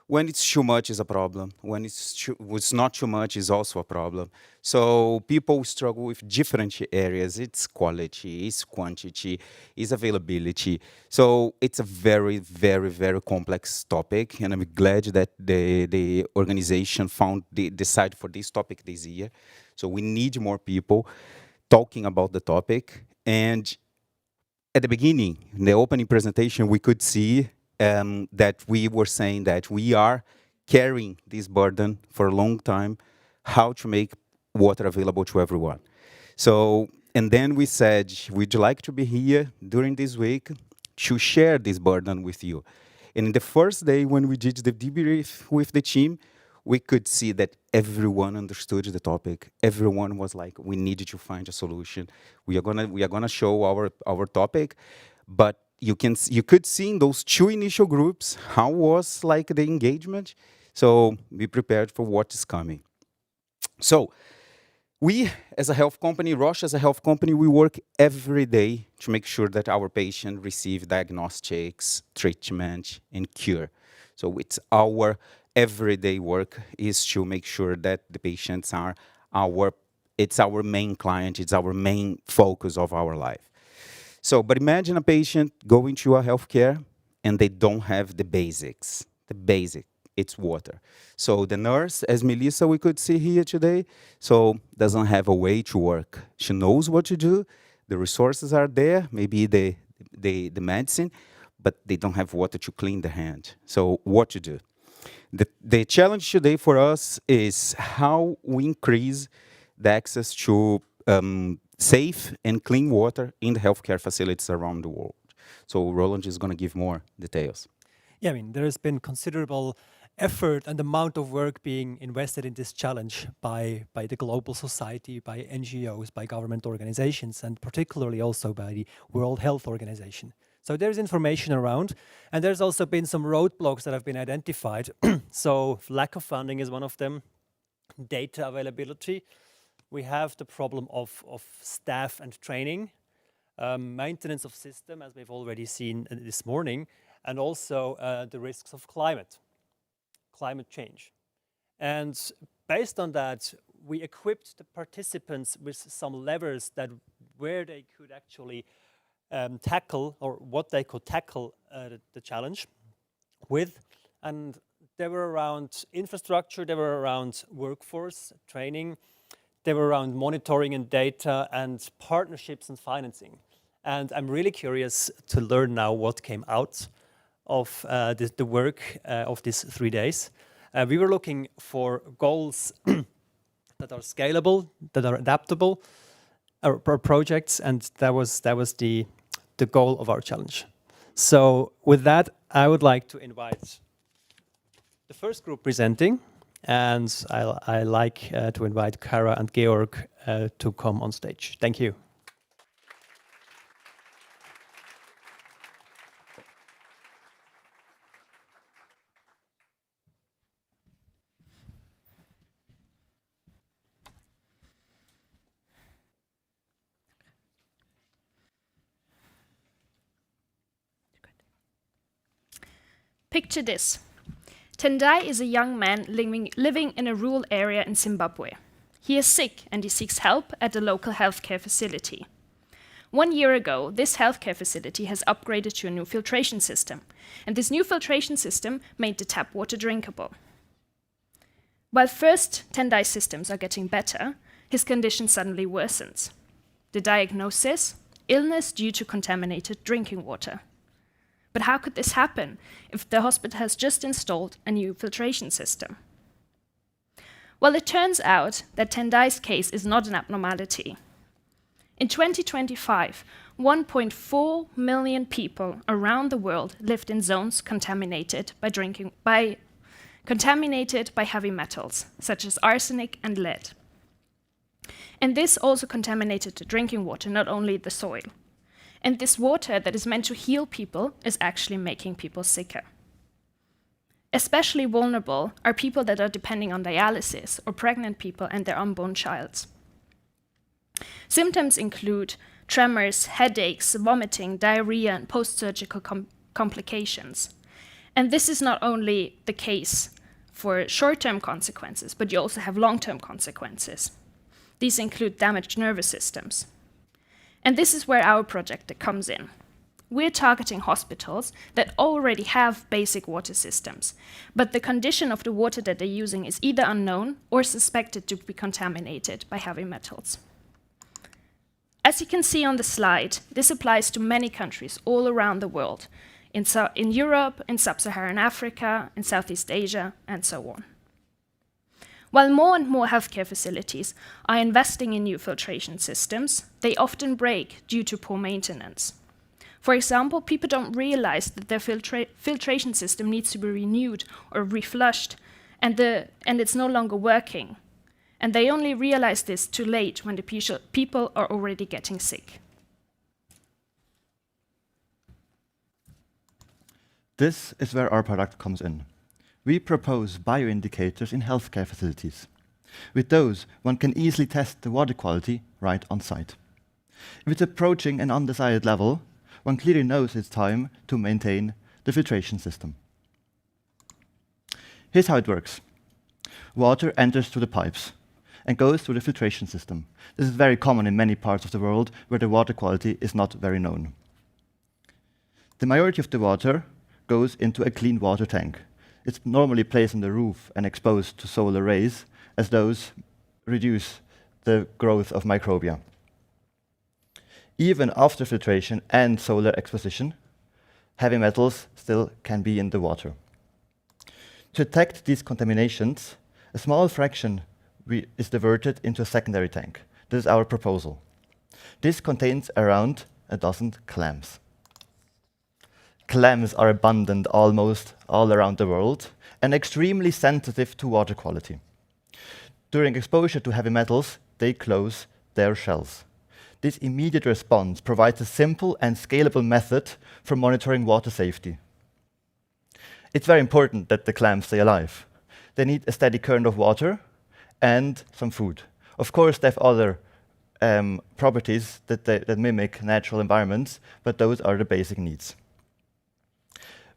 When it's too much is a problem. When it's not too much is also a problem. So people struggle with different areas. It's quality, it's quantity, it's availability. So it's a very complex topic, and I'm glad that the organization decided for this topic this year. So we need more people talking about the topic. And at the beginning, in the opening presentation, we could see that we were saying that we are carrying this burden for a long time, how to make water available to everyone. So, and then we said, we'd like to be here during this week to share this burden with you. And in the first day when we did the debrief with the team, we could see that everyone understood the topic. Everyone was like, we needed to find a solution. We are gonna show our topic, but you could see in those two initial groups how was like the engagement. So be prepared for what is coming. So we, as a health company, Roche as a health company, we work every day to make sure that our patients receive diagnostics, treatment, and cure. So it's our everyday work is to make sure that the patients are it's our main client, it's our main focus of our life. So, but imagine a patient going to a healthcare and they don't have the basics, it's water. So the nurse, as Melissa we could see here today, so doesn't have a way to work. She knows what to do, the resources are there, maybe the medicine, but they don't have water to clean the hand. So what to do? The challenge today for us is how we increase the access to safe and clean water in the healthcare facilities around the world. So Roland is going to give more details. Yeah, I mean, there has been considerable effort and amount of work being invested in this challenge by the global society, by NGOs, by government organizations, and particularly also by the World Health Organization. So there's information around, and there's also been some roadblocks that have been identified. So lack of funding is one of them, data availability. We have the problem of staff and training, maintenance of system, as we've already seen this morning, and also the risks of climate change. And based on that, we equipped the participants with some levers that where they could actually tackle, or what they could tackle the challenge with. And they were around infrastructure, they were around workforce, training, they were around monitoring and data, and partnerships and financing. And I'm really curious to learn now what came out of the work of these 3 days. We were looking for goals that are scalable, that are adaptable, projects, and that was the goal of our challenge. So with that, I would like to invite the first group presenting, and I like to invite Kara and Georg to come on stage. Thank you. Picture this. Tendai is a young man living in a rural area in Zimbabwe. He is sick and he seeks help at a local healthcare facility. 1 year ago, this healthcare facility has upgraded to a new filtration system, and this new filtration system made the tap water drinkable. While first Tendai's systems are getting better, his condition suddenly worsens. The diagnosis? Illness due to contaminated drinking water. But how could this happen if the hospital has just installed a new filtration system? Well, it turns out that Tendai's case is not an abnormality. In 2025, 1.4 million people around the world lived in zones contaminated by heavy metals, such as arsenic and lead. And this also contaminated the drinking water, not only the soil. And this water that is meant to heal people is actually making people sicker. Especially vulnerable are people that are depending on dialysis, or pregnant people and their unborn child. Symptoms include tremors, headaches, vomiting, diarrhea, and post-surgical complications. And this is not only the case for short-term consequences, but you also have long-term consequences. These include damaged nervous systems. And this is where our project comes in. we're targeting hospitals that already have basic water systems, but the condition of the water that they're using is either unknown or suspected to be contaminated by heavy metals. As you can see on the slide, this applies to many countries all around the world, in Europe, in sub-Saharan Africa, in Southeast Asia, and so on. While more and more healthcare facilities are investing in new filtration systems, they often break due to poor maintenance. For example, people don't realize that their filtration system needs to be renewed or reflushed, and it's no longer working. And they only realize this too late when the people are already getting sick. This is where our product comes in. We propose bioindicators in healthcare facilities. With those, one can easily test the water quality right on site. If it's approaching an undesired level, one clearly knows it's time to maintain the filtration system. Here's how it works. Water enters through the pipes and goes through the filtration system. This is very common in many parts of the world where the water quality is not very known. The majority of the water goes into a clean water tank. It's normally placed on the roof and exposed to solar rays, as those reduce the growth of microbia. Even after filtration and solar exposition, heavy metals still can be in the water. To detect these contaminations, a small fraction is diverted into a secondary tank. This is our proposal. This contains around a dozen clams. Clams are abundant almost all around the world and extremely sensitive to water quality. During exposure to heavy metals, they close their shells. This immediate response provides a simple and scalable method for monitoring water safety. It's very important that the clams stay alive. They need a steady current of water and some food. Of course, they have other properties that mimic natural environments, but those are the basic needs.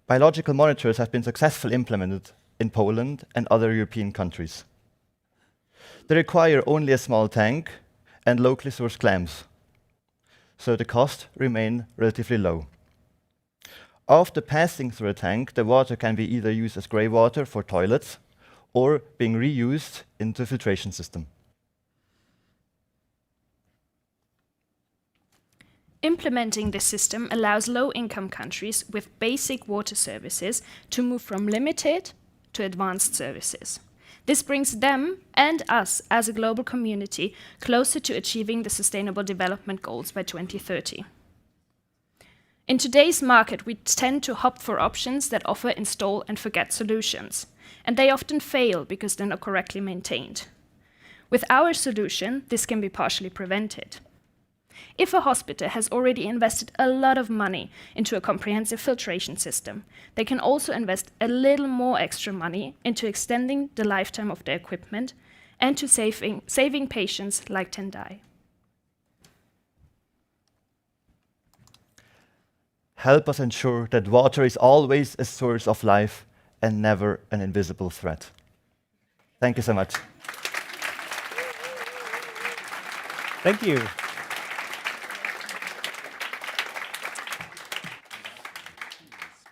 Biological monitors have been successfully implemented in Poland and other European countries. They require only a small tank and locally sourced clams, so the costs remain relatively low. After passing through a tank, the water can be either used as grey water for toilets or being reused into the filtration system. Implementing this system allows low-income countries with basic water services to move from limited to advanced services. This brings them and us as a global community closer to achieving the Sustainable Development Goals by 2030. In today's market, we tend to opt for options that offer install and forget solutions, and they often fail because they're not correctly maintained. With our solution, this can be partially prevented. If a hospital has already invested a lot of money into a comprehensive filtration system, they can also invest a little more extra money into extending the lifetime of their equipment and to saving patients like Tendai. Help us ensure that water is always a source of life and never an invisible threat. Thank you so much. Thank you.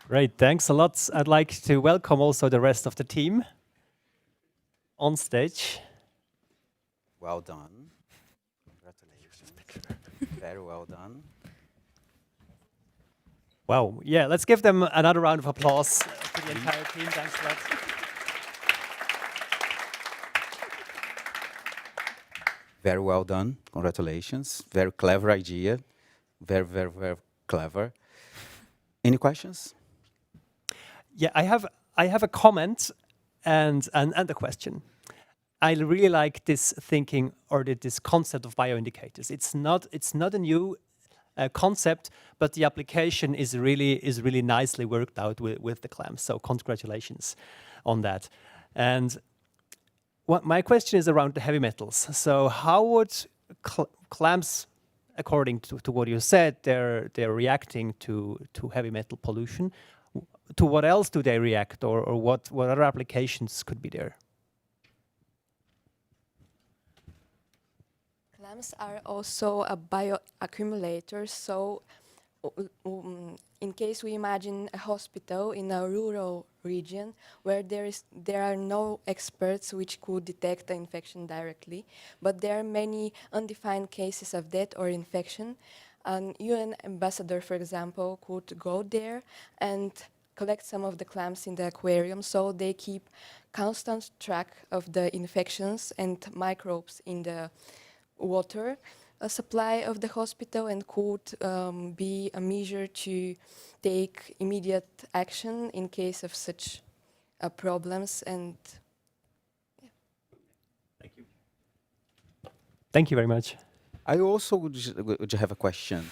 Great, thanks a lot. I'd like to welcome also the rest of the team on stage. Well done. Congratulations. Very well done. Wow, yeah, let's give them another round of applause to the entire team. Thanks a lot. Very well done. Congratulations. Very clever idea. Very, very, very clever. Any questions? Yeah, I have a comment and a question. I really like this thinking or this concept of bioindicators. It's not a new concept, but the application is really nicely worked out with the clams. So congratulations on that. And my question is around the heavy metals. So how would clams, according to what you said, they're reacting to heavy metal pollution? To what else do they react, or what other applications could be there? Clams are also a bioaccumulator, so in case we imagine a hospital in a rural region where there are no experts which could detect the infection directly, but there are many undefined cases of death or infection, an UN ambassador, for example, could go there and collect some of the clams in the aquarium, so they keep constant track of the infections and microbes in the water supply of the hospital, and could be a measure to take immediate action in case of such problems. And Thank you. Thank you very much. I also would have a question.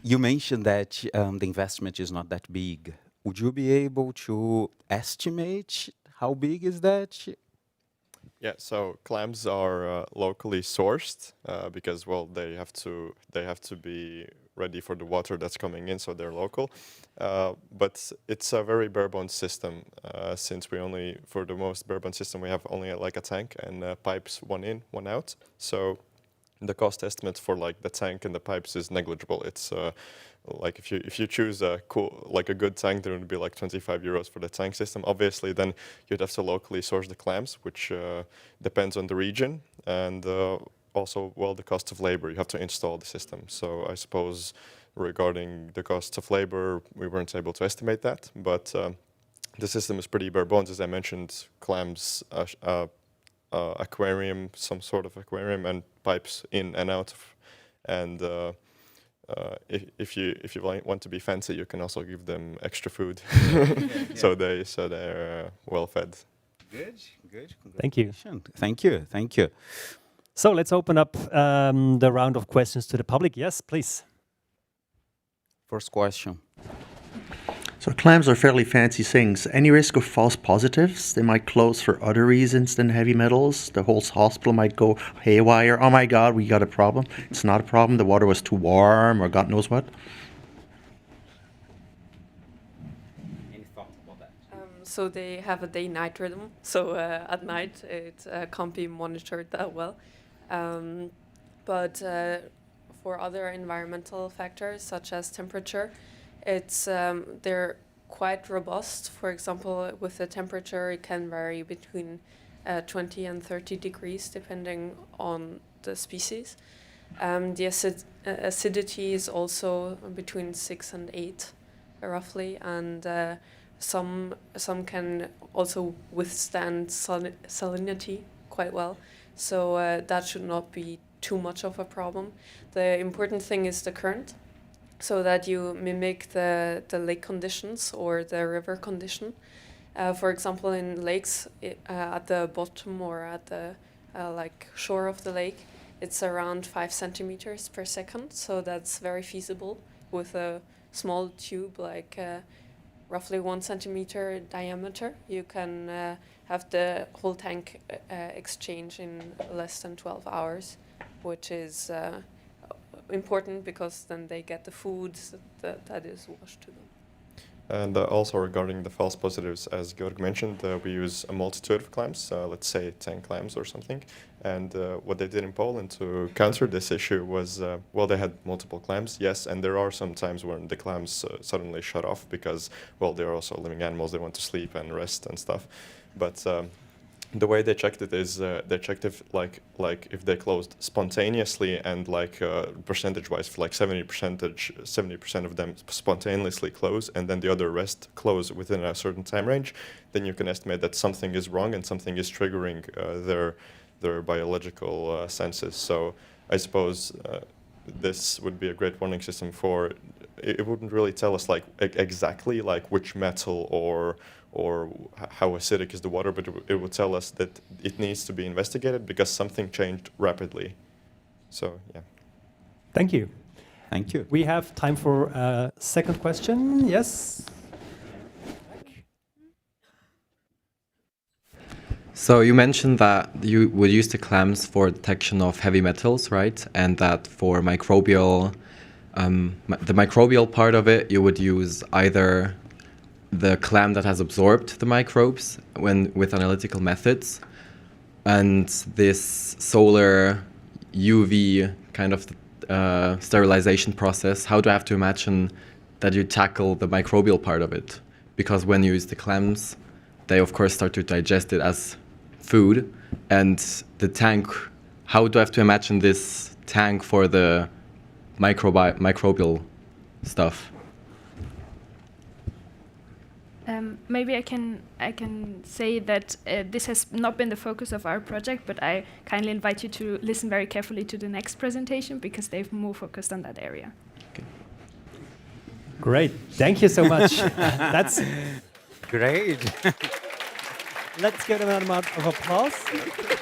You mentioned that the investment is not that big. Would you be able to estimate how big is that? Yeah, so clams are locally sourced because, well, they have to be ready for the water that's coming in, so they're local. But it's a very bare bones system, since for the most bare bones system, we have only like a tank and pipes, one in, one out. So the cost estimate for like the tank and the pipes is negligible. It's like if you choose a good tank, there would be like 25 euros for the tank system. Obviously, then you'd have to locally source the clams, which depends on the region, and also, well, the cost of labor. You have to install the system. So I suppose regarding the cost of labor, we weren't able to estimate that, but the system is pretty bare bones. As I mentioned, clams, aquarium, some sort of aquarium, and pipes in and out, and if you want to be fancy, you can also give them extra food, so they're well fed. Good. Thank you. Thank you. So let's open up the round of questions to the public. Yes, please. First question. So clams are fairly fancy things. Any risk of false positives? They might close for other reasons than heavy metals. The whole hospital might go haywire. Oh my God, we got a problem. It's not a problem. The water was too warm or God knows what. Any thoughts about that? So they have a day-night rhythm. So at night it can't be monitored that well. But for other environmental factors such as temperature, they're quite robust. For example, with the temperature, it can vary between 20 and 30 degrees depending on the species. The acidity is also between 6 and 8, roughly, and some can also withstand salinity quite well. So that should not be too much of a problem. The important thing is the current, so that you mimic the lake conditions or the river condition. For example, in lakes, at the bottom or at the shore of the lake, it's around 5 centimeters per second. So that's very feasible with a small tube, like roughly 1 centimeter diameter. You can have the whole tank exchange in less than 12 hours, which is important because then they get the food that is washed to them. And also regarding the false positives, as Georg mentioned, we use a multitude of clams, let's say 10 clams or something. And what they did in Poland to counter this issue was, well, they had multiple clams, yes, and there are some times when the clams suddenly shut off because, well, they're also living animals, they want to sleep and rest and stuff. But the way they checked it is they checked if if they closed spontaneously and percentage-wise, like 70% of them spontaneously close, and then the other rest close within a certain time range, then you can estimate that something is wrong and something is triggering their biological senses. So I suppose this would be a great warning system for. It wouldn't really tell us exactly which metal or how acidic is the water, but it would tell us that it needs to be investigated because something changed rapidly. So, yeah. Thank you. Thank you. We have time for a second question. Yes? So you mentioned that you would use the clams for detection of heavy metals, right? And that for microbial, the microbial part of it, you would use either the clam that has absorbed the microbes with analytical methods, and this solar UV kind of sterilization process, how do I have to imagine that you tackle the microbial part of it? Because when you use the clams, they of course start to digest it as food, and the tank, how do I have to imagine this tank for the microbial stuff? Maybe I can say that this has not been the focus of our project, but I kindly invite you to listen very carefully to the next presentation because they've more focused on that area. Great, thank you so much. That's great. Let's get a round of applause. Very good.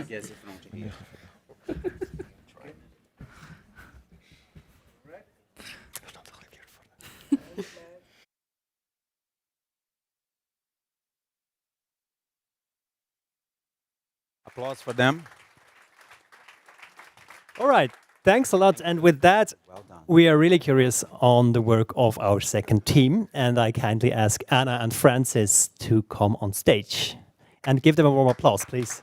Yes, if not here. Applause for them. All right, thanks a lot. And with that, we are really curious on the work of our second team. And I kindly ask Anna and Francis to come on stage and give them a warm applause, please.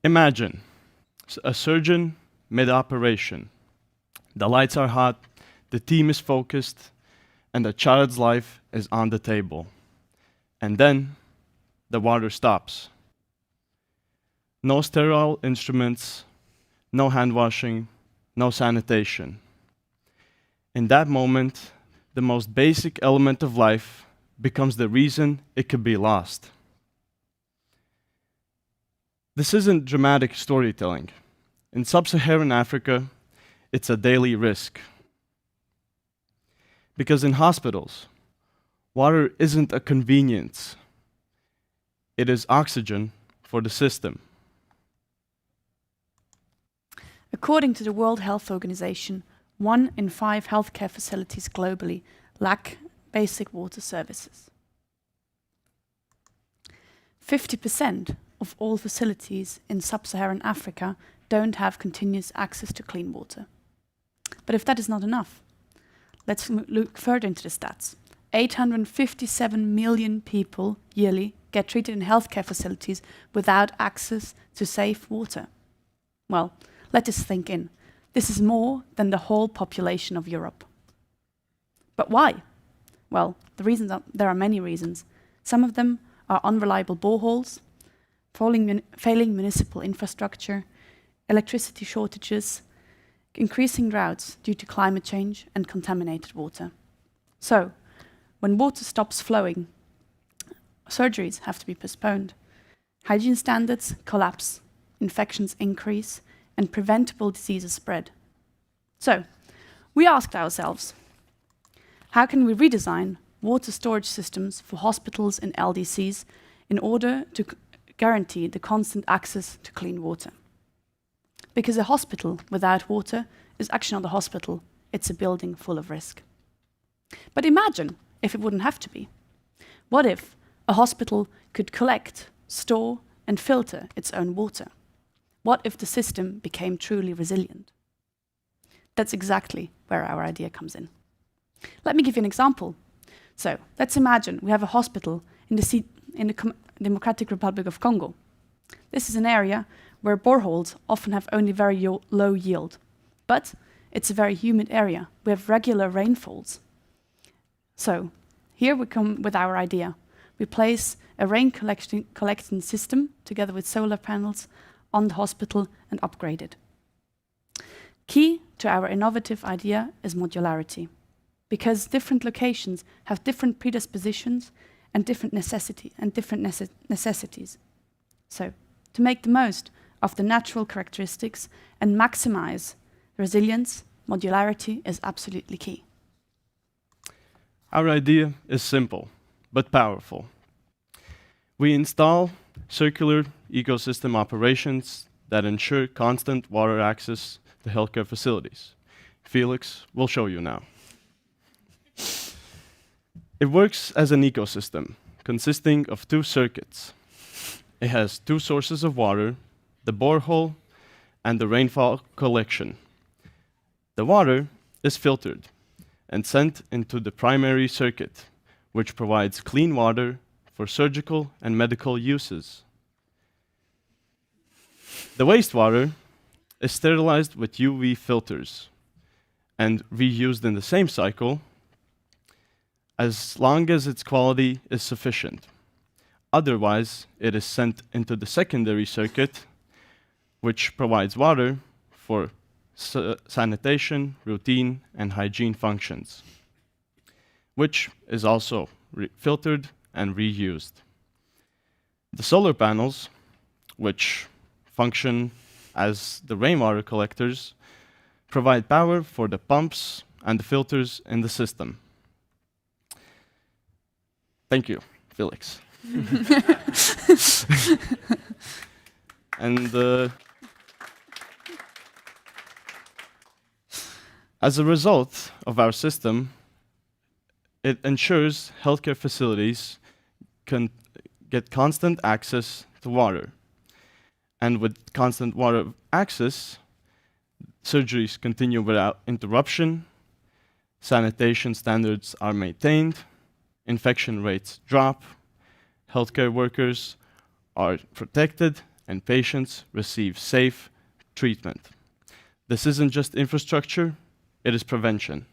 Imagine a surgeon mid-operation. The lights are hot, the team is focused, and the child's life is on the table. And then the water stops. No sterile instruments, no hand washing, no sanitation. In that moment, the most basic element of life becomes the reason it could be lost. This isn't dramatic storytelling. In sub-Saharan Africa, it's a daily risk. Because in hospitals, water isn't a convenience. It is oxygen for the system. According to the World Health Organization, 1 in 5 healthcare facilities globally lack basic water services. 50% of all facilities in sub-Saharan Africa don't have continuous access to clean water. But if that is not enough, let's look further into the stats. 857 million people yearly get treated in healthcare facilities without access to safe water. Well, let us think in. This is more than the whole population of Europe. But why? Well, there are many reasons. Some of them are unreliable boreholes, failing municipal infrastructure, electricity shortages, increasing droughts due to climate change and contaminated water. So, when water stops flowing, surgeries have to be postponed, hygiene standards collapse, infections increase, and preventable diseases spread. So, we asked ourselves, how can we redesign water storage systems for hospitals and LDCs in order to guarantee the constant access to clean water? Because a hospital without water is actually not a hospital, it's a building full of risk. But imagine if it wouldn't have to be. What if a hospital could collect, store, and filter its own water? What if the system became truly resilient? That's exactly where our idea comes in. Let me give you an example. So, let's imagine we have a hospital in the Democratic Republic of Congo. This is an area where boreholes often have only very low yield, but it's a very humid area. We have regular rainfalls. So, here we come with our idea. We place a rain collecting system together with solar panels on the hospital and upgrade it. Key to our innovative idea is modularity, because different locations have different predispositions and different necessities. So, to make the most of the natural characteristics and maximize resilience, modularity is absolutely key. Our idea is simple, but powerful. We install circular ecosystem operations that ensure constant water access to healthcare facilities. Felix will show you now. It works as an ecosystem consisting of 2 circuits. It has 2 sources of water, the borehole and the rainfall collection. The water is filtered and sent into the primary circuit, which provides clean water for surgical and medical uses. The wastewater is sterilized with UV filters and reused in the same cycle as long as its quality is sufficient. Otherwise, it is sent into the secondary circuit, which provides water for sanitation, routine, and hygiene functions, which is also filtered and reused. The solar panels, which function as the rainwater collectors, provide power for the pumps and the filters in the system. Thank you, Felix. And as a result of our system, it ensures healthcare facilities can get constant access to water. And with constant water access, surgeries continue without interruption, sanitation standards are maintained, infection rates drop, healthcare workers are protected, and patients receive safe treatment. This isn't just infrastructure, it is prevention.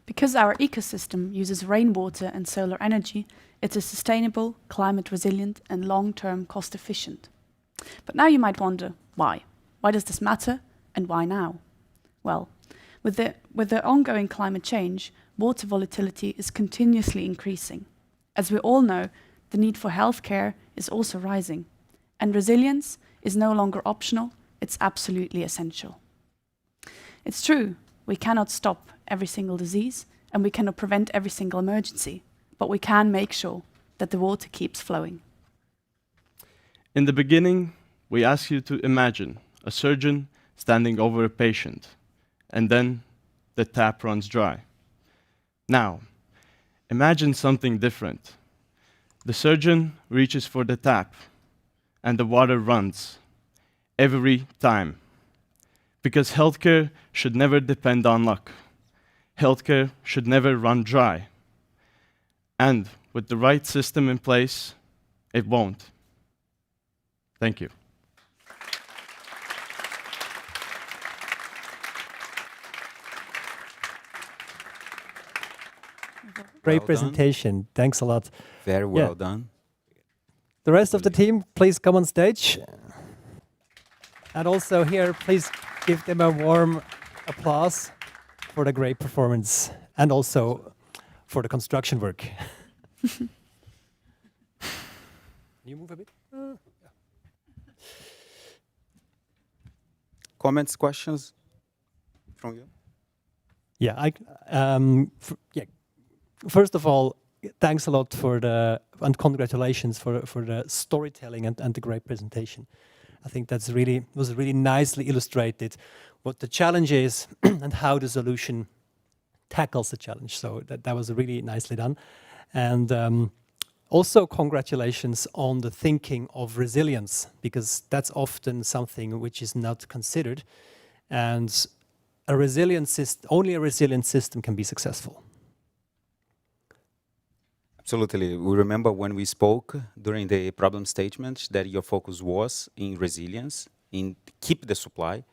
Because our ecosystem uses rainwater and solar energy, it is sustainable, climate resilient, and long-term cost efficient. But now you might wonder, why? Why does this matter, and why now? Well, with the ongoing climate change, water volatility is continuously increasing. As we all know, the need for healthcare is also rising, and resilience is no longer optional, it's absolutely essential. It's true, we cannot stop every single disease, and we cannot prevent every single emergency, but we can make sure that the water keeps flowing. In the beginning, we ask you to imagine a surgeon standing over a patient, and then the tap runs dry. Now, imagine something different. The surgeon reaches for the tap, and the water runs every time. Because healthcare should never depend on luck. Healthcare should never run dry. And with the right system in place, it won't. Thank you. Great presentation. Thanks a lot. Very well done. The rest of the team, please come on stage. And also here, please give them a warm applause for the great performance and also for the construction work. Can you move a bit? Comments, questions from you? Yeah, first of all, thanks a lot for and congratulations for the storytelling and the great presentation. I think was really nicely illustrated what the challenge is and how the solution tackles the challenge. So that was really nicely done. And also congratulations on the thinking of resilience, because that's often something which is not considered. And only a resilient system can be successful. Absolutely. We remember when we spoke during the problem statement that your focus was in resilience, in keep the supply,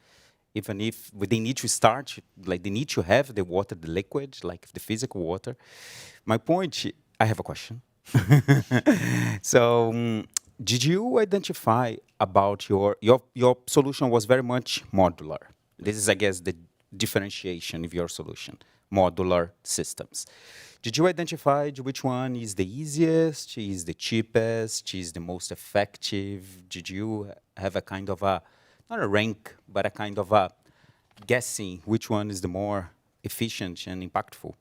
even if they need to start, like they need to have the water, the liquid, like the physical water. My point, I have a question. So, did you identify about your solution was very much modular? This is, I guess, the differentiation of your solution, modular systems. Did you identify which one is the easiest, is the cheapest, is the most effective? Did you have a kind of not a rank, but a kind of guessing which one is the more efficient and impactful?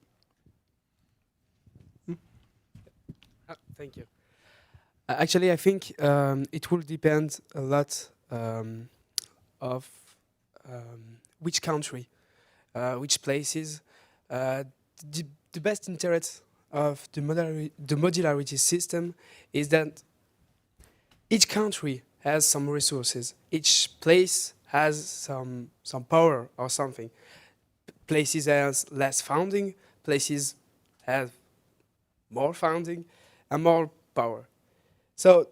Thank you. Actually, I think it will depend a lot of which country, which places. The best interest of the modularity system is that each country has some resources. Each place has some power or something. Places has less funding, places have more funding and more power. So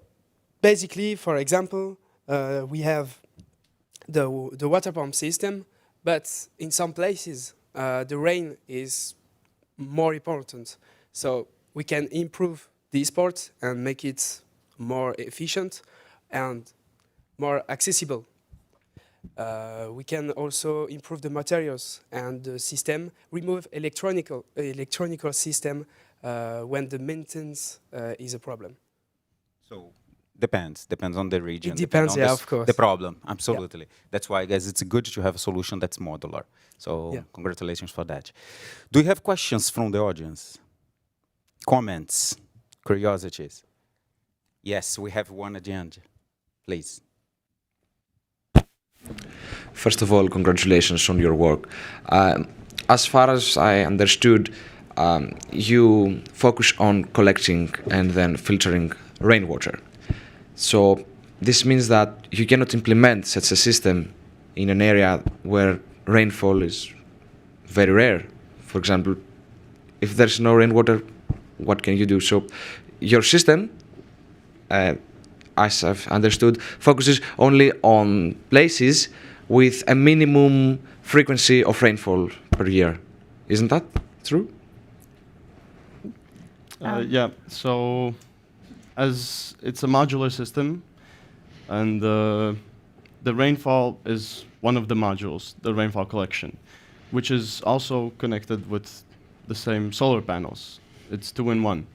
basically, for example, we have the water pump system, but in some places the rain is more important. So we can improve the sport and make it more efficient and more accessible. We can also improve the materials and the system, remove electronical system when the maintenance is a problem. So depends on the region. It depends, on yeah, of course. The problem, absolutely. Yeah. That's why, guys, it's good to have a solution that's modular. So yeah. Congratulations for that. Do you have questions from the audience? Comments, curiosities? Yes, we have one at the end. Please. First of all, congratulations on your work. As far as I understood, you focus on collecting and then filtering rainwater. So this means that you cannot implement such a system in an area where rainfall is very rare. For example, if there's no rainwater, what can you do? So your system, as I've understood, focuses only on places with a minimum frequency of rainfall per year. Isn't that true? Yeah, so as it's a modular system, and the rainfall is one of the modules, the rainfall collection, which is also connected with the same solar panels. It's 2-in-1.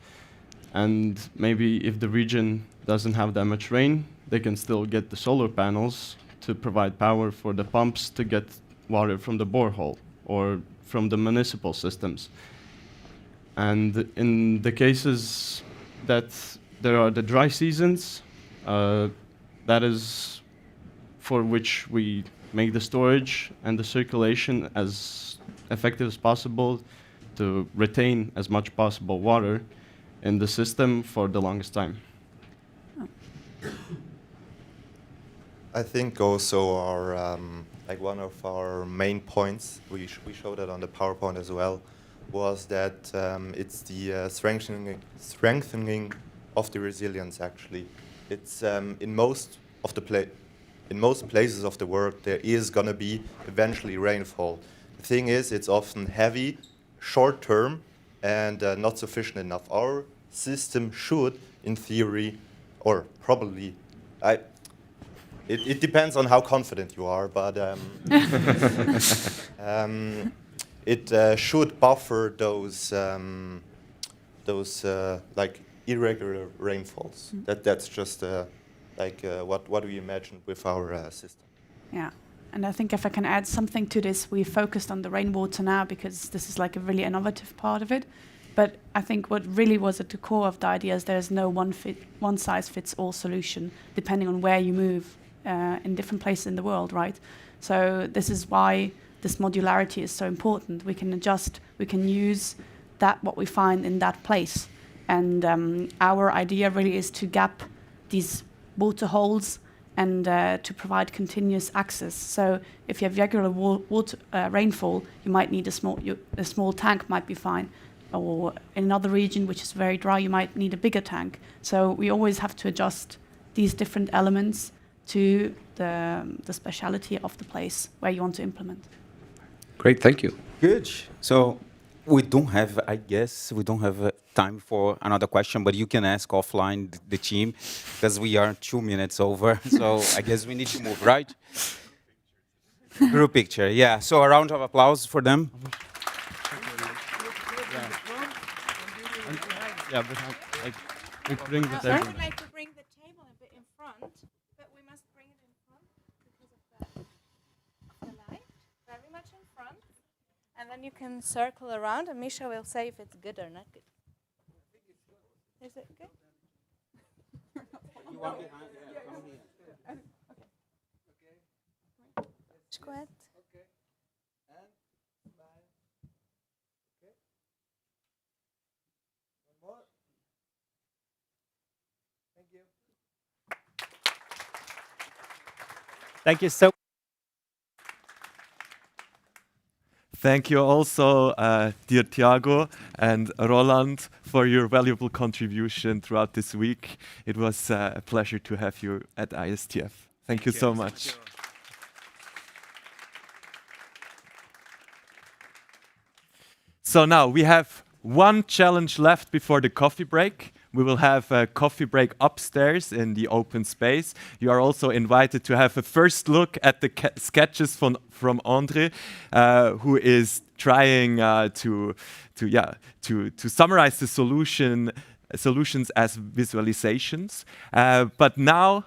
And maybe if the region doesn't have that much rain, they can still get the solar panels to provide power for the pumps to get water from the borehole or from the municipal systems. And in the cases that there are the dry seasons, that is for which we make the storage and the circulation as effective as possible to retain as much possible water in the system for the longest time. I think also our like one of our main points, we showed it on the PowerPoint as well, was that it's the strengthening of the resilience. Actually, it's in most places of the world there is gonna be eventually rainfall. The thing is, it's often heavy, short term, and not sufficient enough. Our system should, in theory, or probably, it depends on how confident you are, but it should buffer those like irregular rainfalls. That's just like what we imagine with our system. Yeah. And I think if I can add something to this, we focused on the rainwater now because this is like a really innovative part of it. But I think what really was at the core of the idea is there's no one-size-fits-all solution, depending on where you move in different places in the world, right? So this is why this modularity is so important. We can adjust, we can use what we find in that place. And our idea really is to gap these water holes and to provide continuous access. So if you have regular rainfall, you might need a small tank might be fine. Or in another region which is very dry, you might need a bigger tank. So we always have to adjust these different elements to the speciality of the place where you want to implement. Great, thank you. Good. So we don't have, I guess, time for another question, but you can ask offline the team because we are 2 minutes over. So I guess we need to move, right? Group picture, yeah. So a round of applause for them. Yeah, but like we bring the table. I would like to bring the table a bit in front, but we must bring it in front because of the light. Very much in front, and then you can circle around, and Misha will say if it's good or not good. Is it good? You want behind? Yeah, come here. Just go ahead. Thank you so. Thank you also, dear Thiago and Roland, for your valuable contribution throughout this week. It was a pleasure to have you at ISTF. Thank you so much. So now we have one challenge left before the coffee break. We will have a coffee break upstairs in the open space. You are also invited to have a first look at the sketches from André, who is trying to summarize the solutions as visualizations. But now,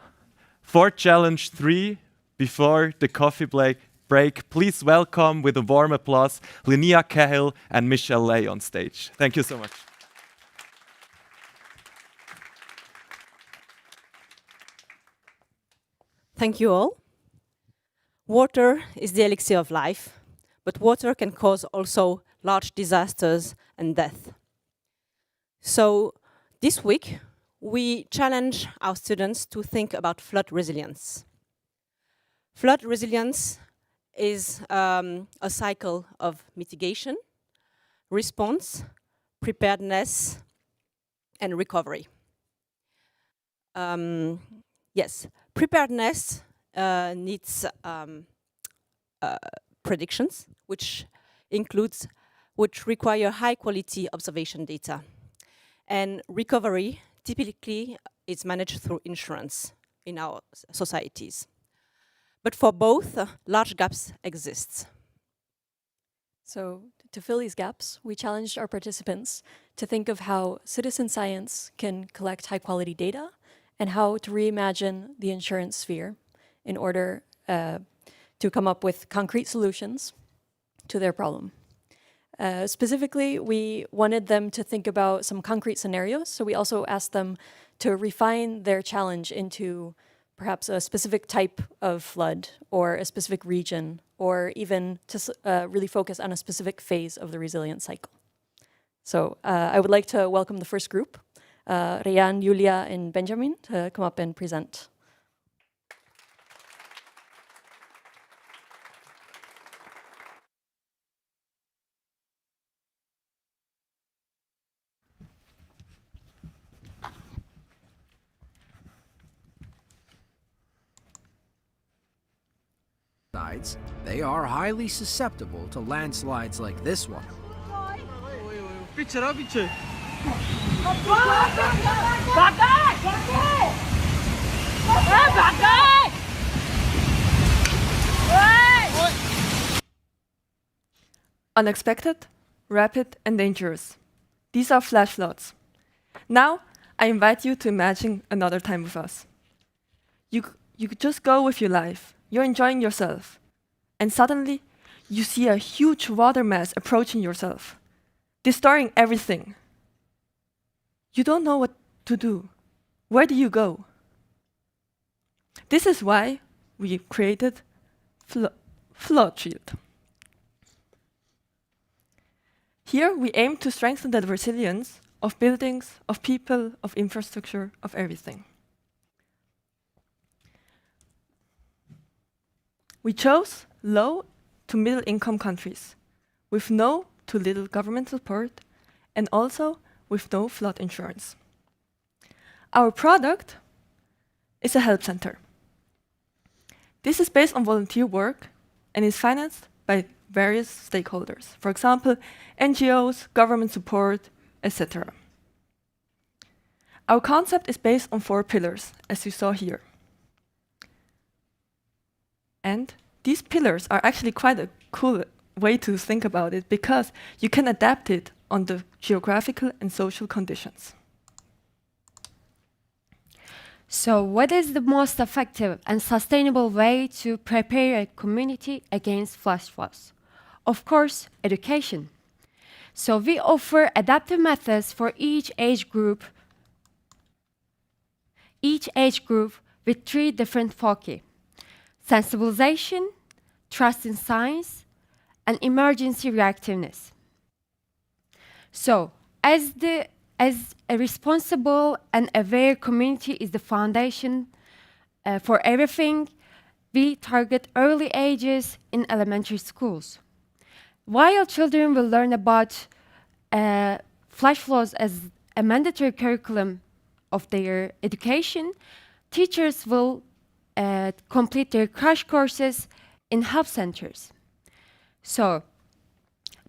for challenge 3, before the coffee break, please welcome with a warm applause Linnea Cahill and Michelle Lay on stage. Thank you so much. Thank you all. Water is the elixir of life, but water can cause also large disasters and death. So this week, we challenge our students to think about flood resilience. Flood resilience is a cycle of mitigation, response, preparedness, and recovery. Yes, preparedness needs predictions, which require high quality observation data. And recovery typically is managed through insurance in our societies. But for both, large gaps exist. So to fill these gaps, we challenged our participants to think of how citizen science can collect high quality data and how to reimagine the insurance sphere in order to come up with concrete solutions to their problem. Specifically, we wanted them to think about some concrete scenarios, so we also asked them to refine their challenge into perhaps a specific type of flood or a specific region, or even to really focus on a specific phase of the resilience cycle. So I would like to welcome the first group, Rian, Julia, and Benjamin, to come up and present. They are highly susceptible to landslides like this one. Unexpected, rapid, and dangerous. These are flash floods. Now, I invite you to imagine another time with us. You could just go with your life. You're enjoying yourself. And suddenly, you see a huge water mass approaching yourself, destroying everything. You don't know what to do. Where do you go? This is why we created Flood Shield. Here, we aim to strengthen the resilience of buildings, of people, of infrastructure, of everything. We chose low to middle income countries with no to little government support and also with no flood insurance. Our product is a help center. This is based on volunteer work and is financed by various stakeholders. For example, NGOs, government support, etc. Our concept is based on 4 pillars, as you saw here. And these pillars are actually quite a cool way to think about it because you can adapt it on the geographical and social conditions. So what is the most effective and sustainable way to prepare a community against flash floods? Of course, education. So we offer adaptive methods for each age group each age group with 3 different foci: sensibilization, trust in science, and emergency reactiveness. So, as a responsible and aware community is the foundation for everything, we target early ages in elementary schools. While children will learn about flash floods as a mandatory curriculum of their education, teachers will complete their crash courses in help centers. So,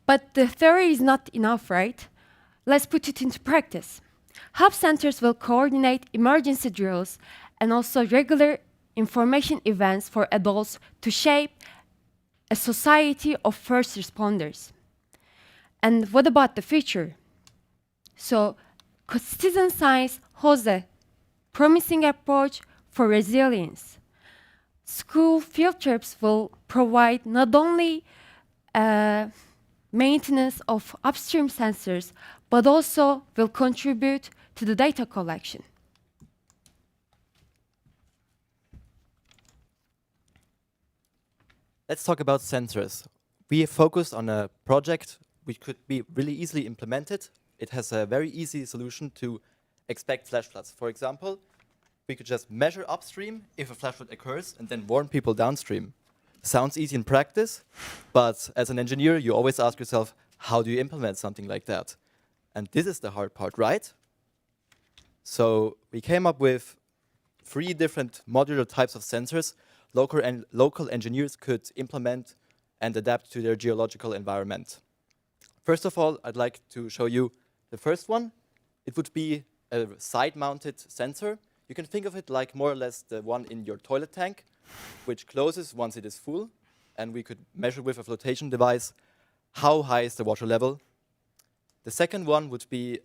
but the theory is not enough, right? Let's put it into practice. Help centers will coordinate emergency drills and also regular information events for adults to shape a society of first responders. And what about the future? So, citizen science holds a promising approach for resilience. School field trips will provide not only maintenance of upstream sensors, but also will contribute to the data collection. Let's talk about sensors. We have focused on a project which could be really easily implemented. It has a very easy solution to expect flash floods. For example, we could just measure upstream if a flash flood occurs and then warn people downstream. Sounds easy in practice, but as an engineer, you always ask yourself, how do you implement something like that? And this is the hard part, right? So we came up with 3 different modular types of sensors local engineers could implement and adapt to their geological environment. First of all, I'd like to show you the first one. It would be a side-mounted sensor. You can think of it like more or less the one in your toilet tank, which closes once it is full, and we could measure with a flotation device how high is the water level. The second one would be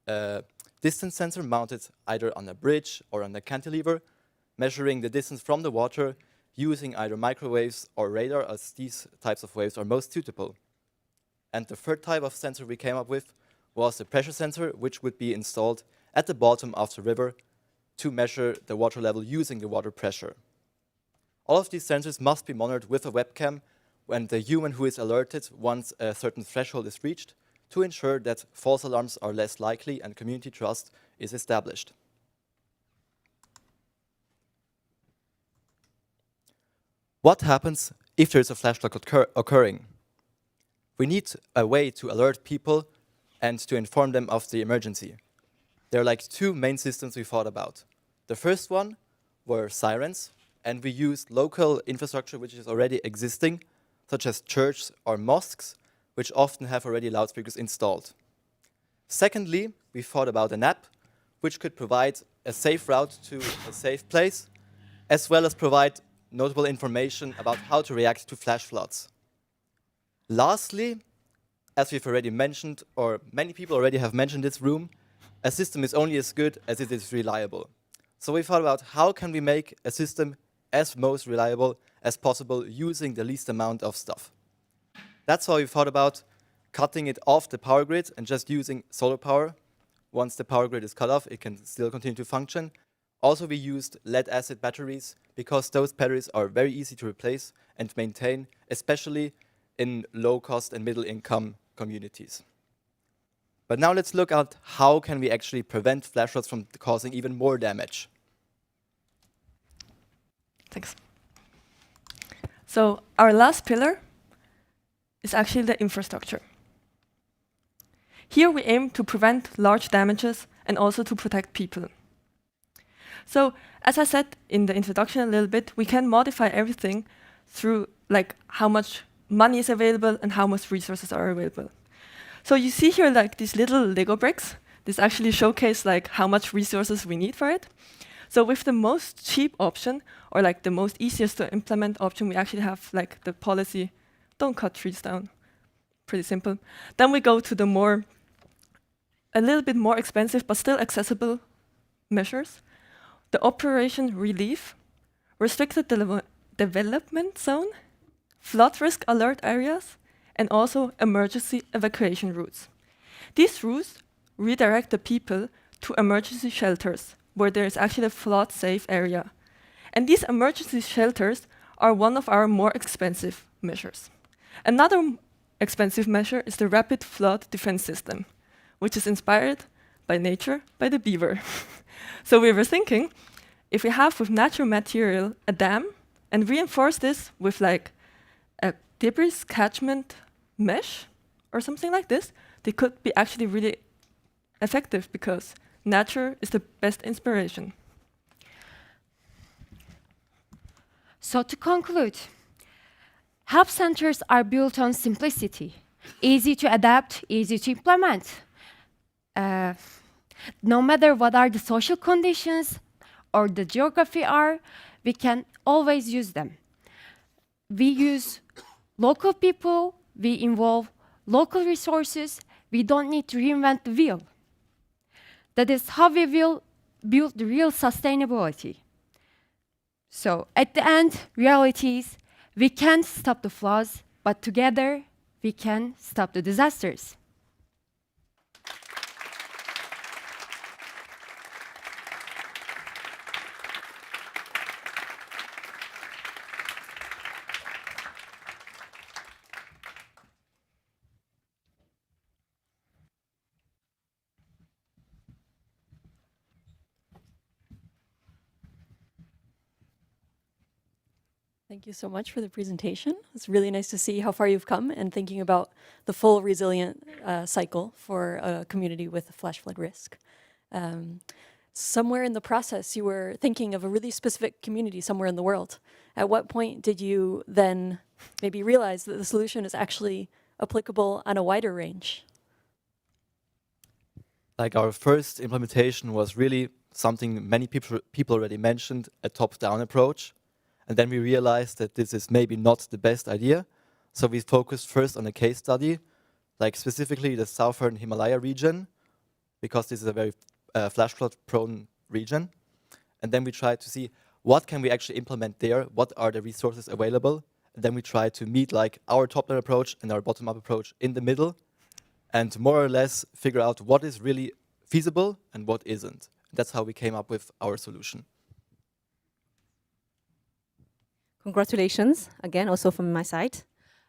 a distance sensor mounted either on a bridge or on a cantilever, measuring the distance from the water using either microwaves or radar, as these types of waves are most suitable. And the third type of sensor we came up with was the pressure sensor, which would be installed at the bottom of the river to measure the water level using the water pressure. All of these sensors must be monitored with a webcam when the human who is alerted once a certain threshold is reached to ensure that false alarms are less likely and community trust is established. What happens if there is a flash flood occurring? We need a way to alert people and to inform them of the emergency. There are like 2 main systems we thought about. The first one were sirens, and we used local infrastructure which is already existing, such as churches or mosques, which often have already loudspeakers installed. Secondly, we thought about an app which could provide a safe route to a safe place, as well as provide notable information about how to react to flash floods. Lastly, as we've already mentioned, or many people already have mentioned in this room, a system is only as good as it is reliable. So we thought about how can we make a system as most reliable as possible using the least amount of stuff. That's why we thought about cutting it off the power grid and just using solar power. Once the power grid is cut off, it can still continue to function. Also, we used lead-acid batteries because those batteries are very easy to replace and maintain, especially in low-cost and middle-income communities. But now let's look at how can we actually prevent flash floods from causing even more damage. Thanks. So our last pillar is actually the infrastructure. Here we aim to prevent large damages and also to protect people. So as I said in the introduction a little bit, we can modify everything through like how much money is available and how much resources are available. So you see here like these little Lego bricks. This actually showcase like how much resources we need for it. So with the most cheap option, or like the most easiest to implement option, we actually have like the policy, don't cut trees down. Pretty simple. Then we go to the a little bit more expensive but still accessible measures. The operation relief, restricted development zone, flood risk alert areas, and also emergency evacuation routes. These routes redirect the people to emergency shelters where there is actually a flood-safe area. And these emergency shelters are one of our more expensive measures. Another expensive measure is the Rapid Flood Defense System, which is inspired by nature, by the beaver. So we were thinking, if we have with natural material a dam and reinforce this with like a debris catchment mesh or something like this, they could be actually really effective because nature is the best inspiration. So to conclude, help centers are built on simplicity, easy to adapt, easy to implement. No matter what are the social conditions or the geography are, we can always use them. We use local people, we involve local resources, we don't need to reinvent the wheel. That is how we will build the real sustainability. So at the end, reality is we can't stop the floods, but together we can stop the disasters. Thank you so much for the presentation. It's really nice to see how far you've come and thinking about the full resilient cycle for a community with a flash flood risk. Somewhere in the process, you were thinking of a really specific community somewhere in the world. At what point did you then maybe realize that the solution is actually applicable on a wider range? Like our first implementation was really something many people already mentioned, a top-down approach. And then we realized that this is maybe not the best idea. So we focused first on a case study, like specifically the southern Himalaya region, because this is a very flash flood prone region. And then we tried to see what can we actually implement there, what are the resources available. And then we tried to meet like our top-down approach and our bottom-up approach in the middle, and more or less figure out what is really feasible and what isn't. That's how we came up with our solution. Congratulations, again, also from my side.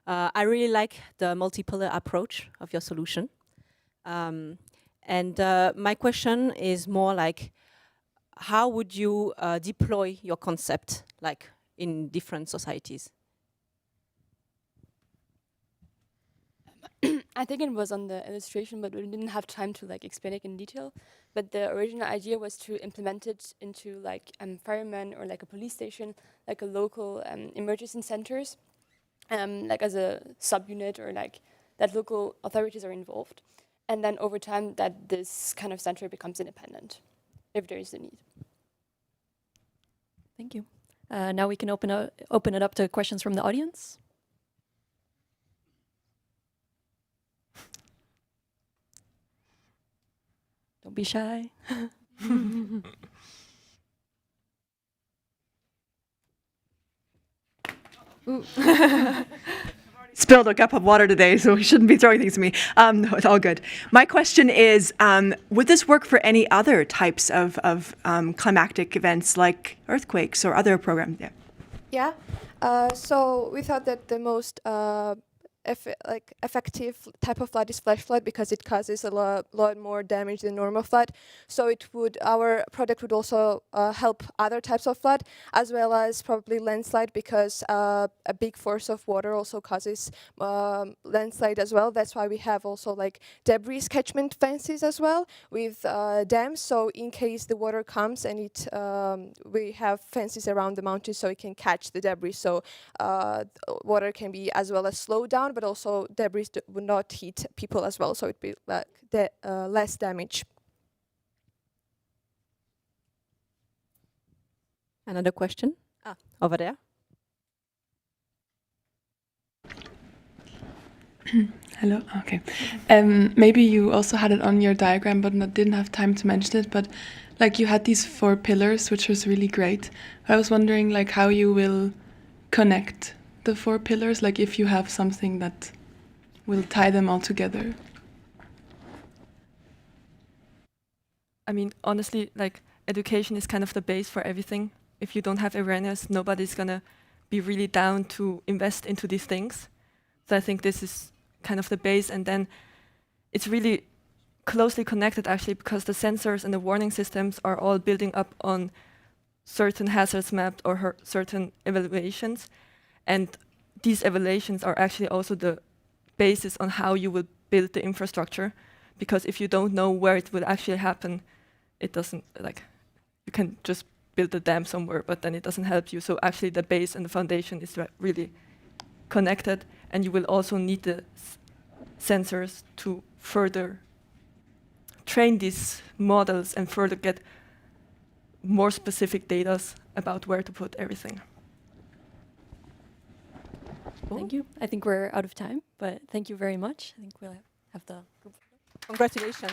I really like the multi-pillar approach of your solution. And my question is more like, how would you deploy your concept, like in different societies? I think it was on the illustration, but we didn't have time to like explain it in detail. But the original idea was to implement it into like firemen or like a police station, like a local emergency centers, like as a subunit or like that local authorities are involved. And then over time that this kind of center becomes independent if there is a need. Thank you. Now we can open it up to questions from the audience. Don't be shy. Spilled a cup of water today, so we shouldn't be throwing things at me. No, it's all good. My question is, would this work for any other types of climatic events like earthquakes or other programs? Yeah. Yeah. So we thought that the most effective type of flood is flash flood because it causes a lot more damage than normal flood. So our product would also help other types of flood as well as probably landslide because a big force of water also causes landslide as well. That's why we have also like debris catchment fences as well with dams. So in case the water comes and we have fences around the mountain so it can catch the debris. So water can be as well as slowed down, but also debris would not hit people as well, so it'd be like less damage. Another question? Over there. Hello. Okay. Maybe you also had it on your diagram, but didn't have time to mention it. But like you had these 4 pillars, which was really great. I was wondering like how you will connect the 4 pillars, like if you have something that will tie them all together. I mean, honestly, like education is kind of the base for everything. If you don't have awareness, nobody's gonna be really down to invest into these things. So I think this is kind of the base, and then it's really closely connected actually, because the sensors and the warning systems are all building up on certain hazards mapped or certain evaluations, and these evaluations are actually also the basis on how you will build the infrastructure, because if you don't know where it will actually happen, it doesn't, like, you can just build a dam somewhere, but then it doesn't help you. So actually the base and the foundation is really connected, and you will also need the sensors to further train these models and further get more specific data about where to put everything. Thank you. I think we're out of time, but thank you very much. I think we'll have the group. Congratulations.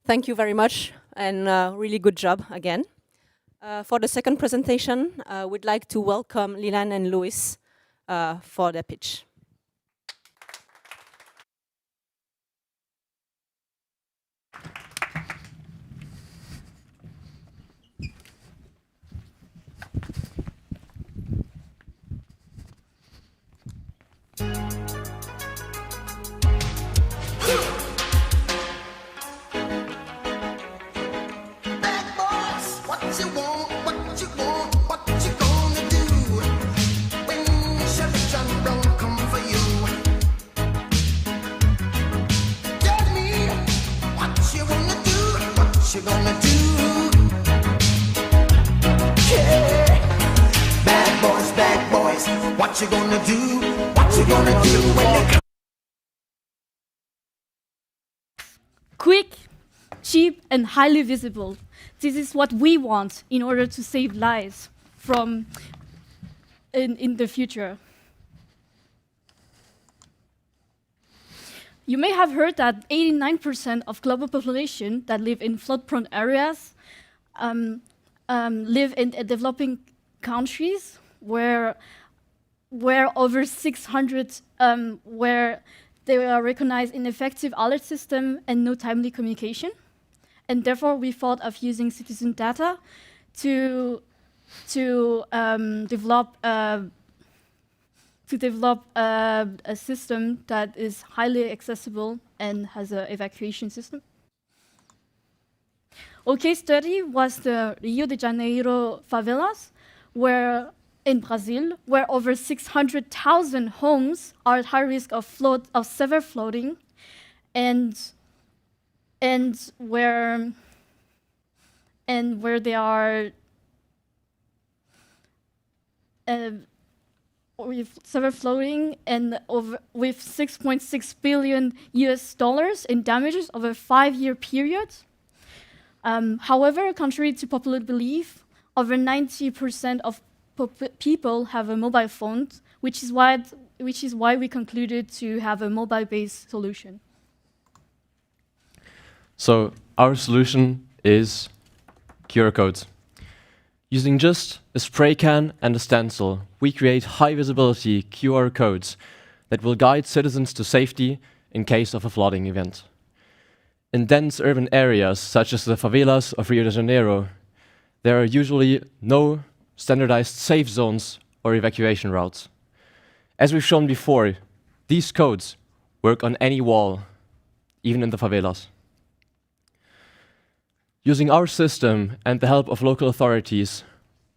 Thank you very much, and really good job again. For the second presentation, we'd like to welcome Lilan and Louis for their pitch. You gonna do? Yeah. Bad boys, what you gonna do? What you gonna do when they come? Quick, cheap, and highly visible. This is what we want in order to save lives from in the future. You may have heard that 89% of global population that live in flood-prone areas live in developing countries where over 600 where they are recognized ineffective alert system and no timely communication, and therefore we thought of using citizen data to develop a system that is highly accessible and has an evacuation system. Our case study was the Rio de Janeiro favelas, where in Brazil, where over 600,000 homes are at high risk of severe flooding, and where they are with severe flooding and with $6.6 billion in damages over a 5-year period. However, contrary to popular belief, over 90% of people have a mobile phone, which is why we concluded to have a mobile-based solution. So our solution is QR codes. Using just a spray can and a stencil, we create high-visibility QR codes that will guide citizens to safety in case of a flooding event. In dense urban areas, such as the favelas of Rio de Janeiro, there are usually no standardized safe zones or evacuation routes. As we've shown before, these codes work on any wall, even in the favelas. Using our system and the help of local authorities,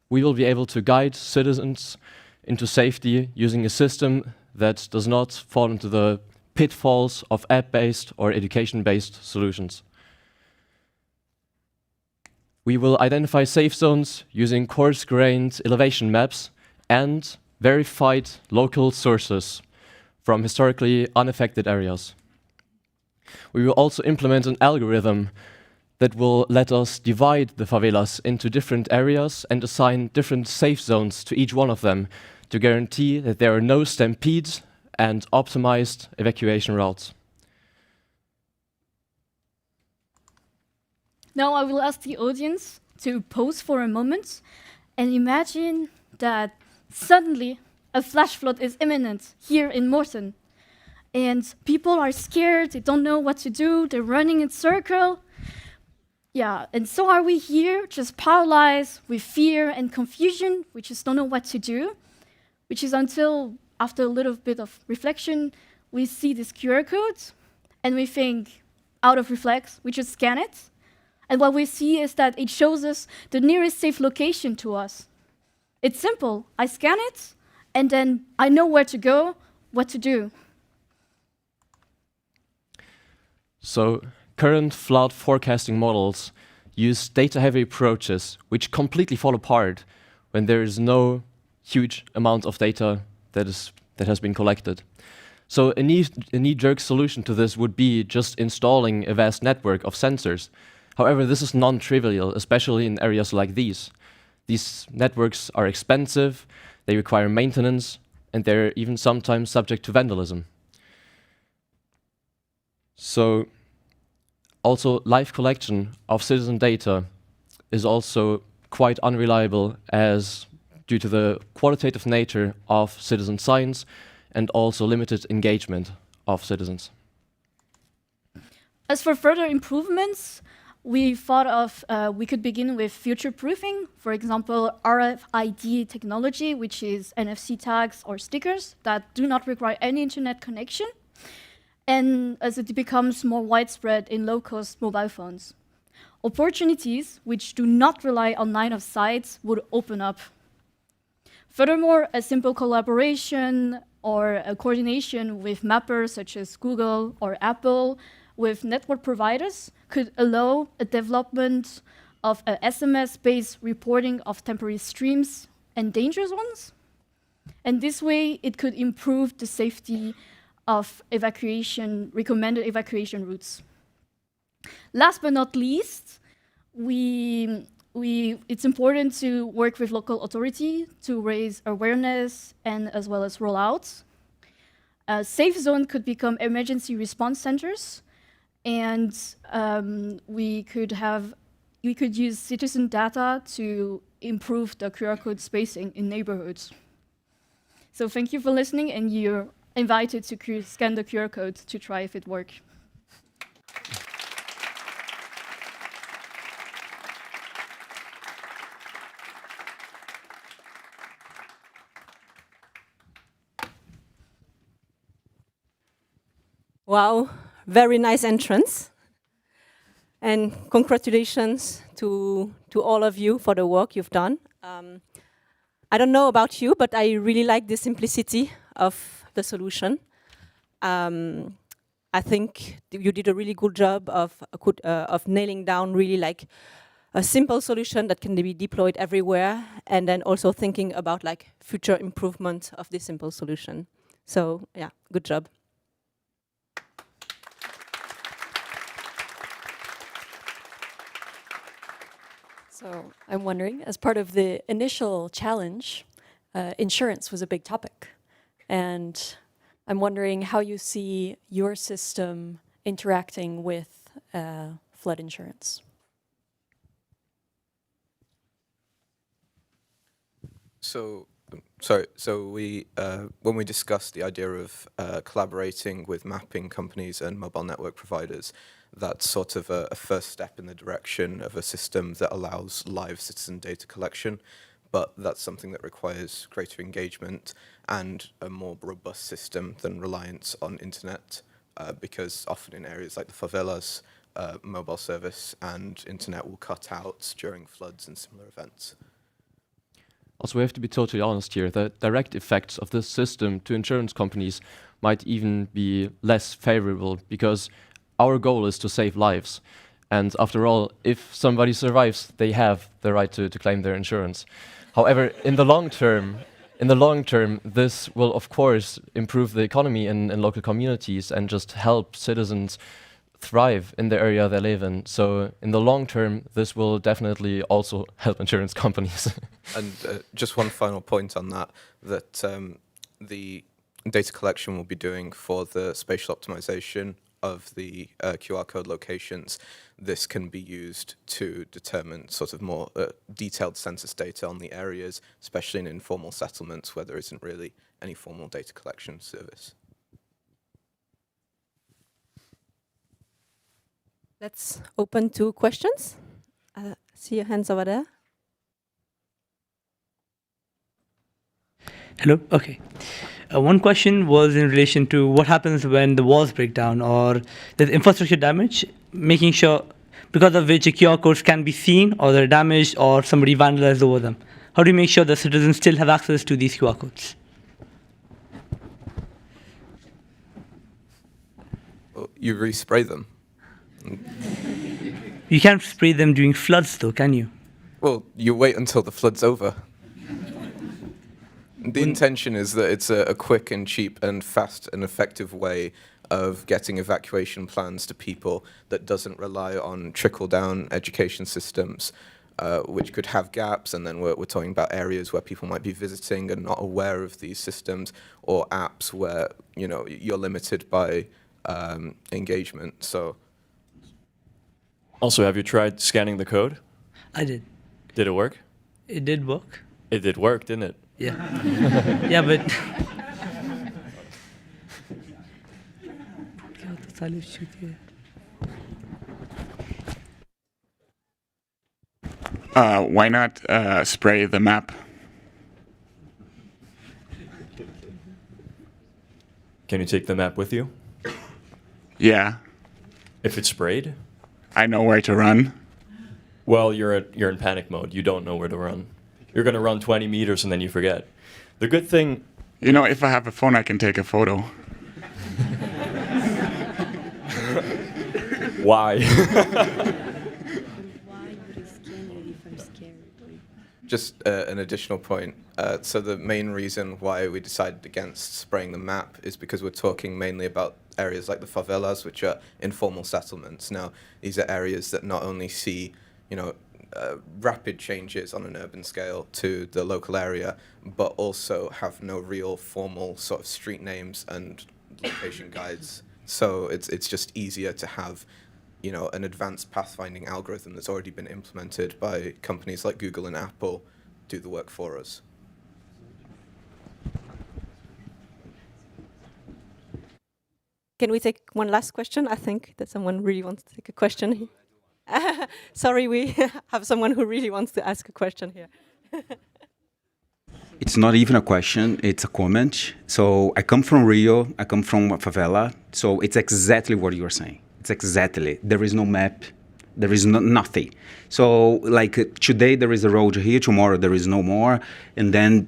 we will be able to guide citizens into safety using a system that does not fall into the pitfalls of app-based or education-based solutions. We will identify safe zones using coarse-grained elevation maps and verified local sources from historically unaffected areas. We will also implement an algorithm that will let us divide the favelas into different areas and assign different safe zones to each one of them to guarantee that there are no stampedes and optimized evacuation routes. Now I will ask the audience to pause for a moment and imagine that suddenly a flash flood is imminent here in Morton. And people are scared, they don't know what to do, they're running in circle. Yeah, and so are we here, just paralyzed with fear and confusion. We just don't know what to do, which is until, after a little bit of reflection, we see this QR code, and we think, out of reflex, we just scan it. And what we see is that it shows us the nearest safe location to us. It's simple. I scan it, and then I know where to go, what to do. So current flood forecasting models use data-heavy approaches which completely fall apart when there is no huge amount of data that has been collected. So a knee-jerk solution to this would be just installing a vast network of sensors. However, this is non-trivial, especially in areas like these. These networks are expensive, they require maintenance, and they're even sometimes subject to vandalism. So also live collection of citizen data is also quite unreliable as due to the qualitative nature of citizen science and also limited engagement of citizens. As for further improvements, we thought of we could begin with future-proofing, for example, RFID technology, which is NFC tags or stickers that do not require any internet connection, and as it becomes more widespread in low-cost mobile phones. Opportunities which do not rely on line of sight would open up. Furthermore, a simple collaboration or a coordination with mappers such as Google or Apple with network providers could allow a development of a SMS-based reporting of temporary streams and dangerous ones. And this way, it could improve the safety of recommended evacuation routes. Last but not least, it's important to work with local authority to raise awareness and as well as roll out. A safe zone could become emergency response centers, and we could use citizen data to improve the QR code spacing in neighborhoods. So thank you for listening, and you're invited to scan the QR code to try if it works. Wow, very nice entrance. And congratulations to all of you for the work you've done. I don't know about you, but I really like the simplicity of the solution. I think you did a really good job of nailing down really like a simple solution that can be deployed everywhere, and then also thinking about like future improvement of this simple solution. So yeah, good job. So I'm wondering, as part of the initial challenge, insurance was a big topic. And I'm wondering how you see your system interacting with flood insurance. So we, when we discussed the idea of collaborating with mapping companies and mobile network providers, that's sort of a first step in the direction of a system that allows live citizen data collection, but that's something that requires greater engagement and a more robust system than reliance on internet, because often in areas like the favelas, mobile service and internet will cut out during floods and similar events. Also, we have to be totally honest here. The direct effects of this system to insurance companies might even be less favorable because our goal is to save lives. And after all, if somebody survives, they have the right to claim their insurance. However, in the long term, this will of course improve the economy in local communities and just help citizens thrive in the area they live in. So in the long term, this will definitely also help insurance companies. And just one final point on that, the data collection we'll be doing for the spatial optimization of the QR code locations, this can be used to determine sort of more detailed census data on the areas, especially in informal settlements where there isn't really any formal data collection service. Let's open to questions. See your hands over there. Hello? Okay. One question was in relation to what happens when the walls break down or there's infrastructure damage, making sure because of which the QR codes can be seen or they're damaged or somebody vandalized over them. How do you make sure the citizens still have access to these QR codes? Well, you respray them. You can't spray them during floods though, can you? Well, you wait until the flood's over. The intention is that it's a quick and cheap and fast and effective way of getting evacuation plans to people that doesn't rely on trickle-down education systems, which could have gaps, and then we're talking about areas where people might be visiting and not aware of these systems, or apps where you're limited by engagement. So. Also, have you tried scanning the code? I did. Did it work? It did work. It did work, didn't it? Yeah. Yeah, but. Why not spray the map? Can you take the map with you? Yeah. If it's sprayed? I know where to run. Well, you're in panic mode. You don't know where to run. You're going to run 20 meters and then you forget. The good thing... if I have a phone, I can take a photo. Why? Just an additional point. So the main reason why we decided against spraying the map is because we're talking mainly about areas like the favelas, which are informal settlements. Now, these are areas that not only see, rapid changes on an urban scale to the local area, but also have no real formal sort of street names and location guides. So it's just easier to have, an advanced pathfinding algorithm that's already been implemented by companies like Google and Apple do the work for us. Can we take one last question? I think that someone really wants to take a question. Sorry, we have someone who really wants to ask a question here. It's not even a question, it's a comment. So I come from Rio, I come from a favela, so it's exactly what you're saying. It's exactly. There is no map, there is nothing. So today there is a road here, tomorrow there is no more, and then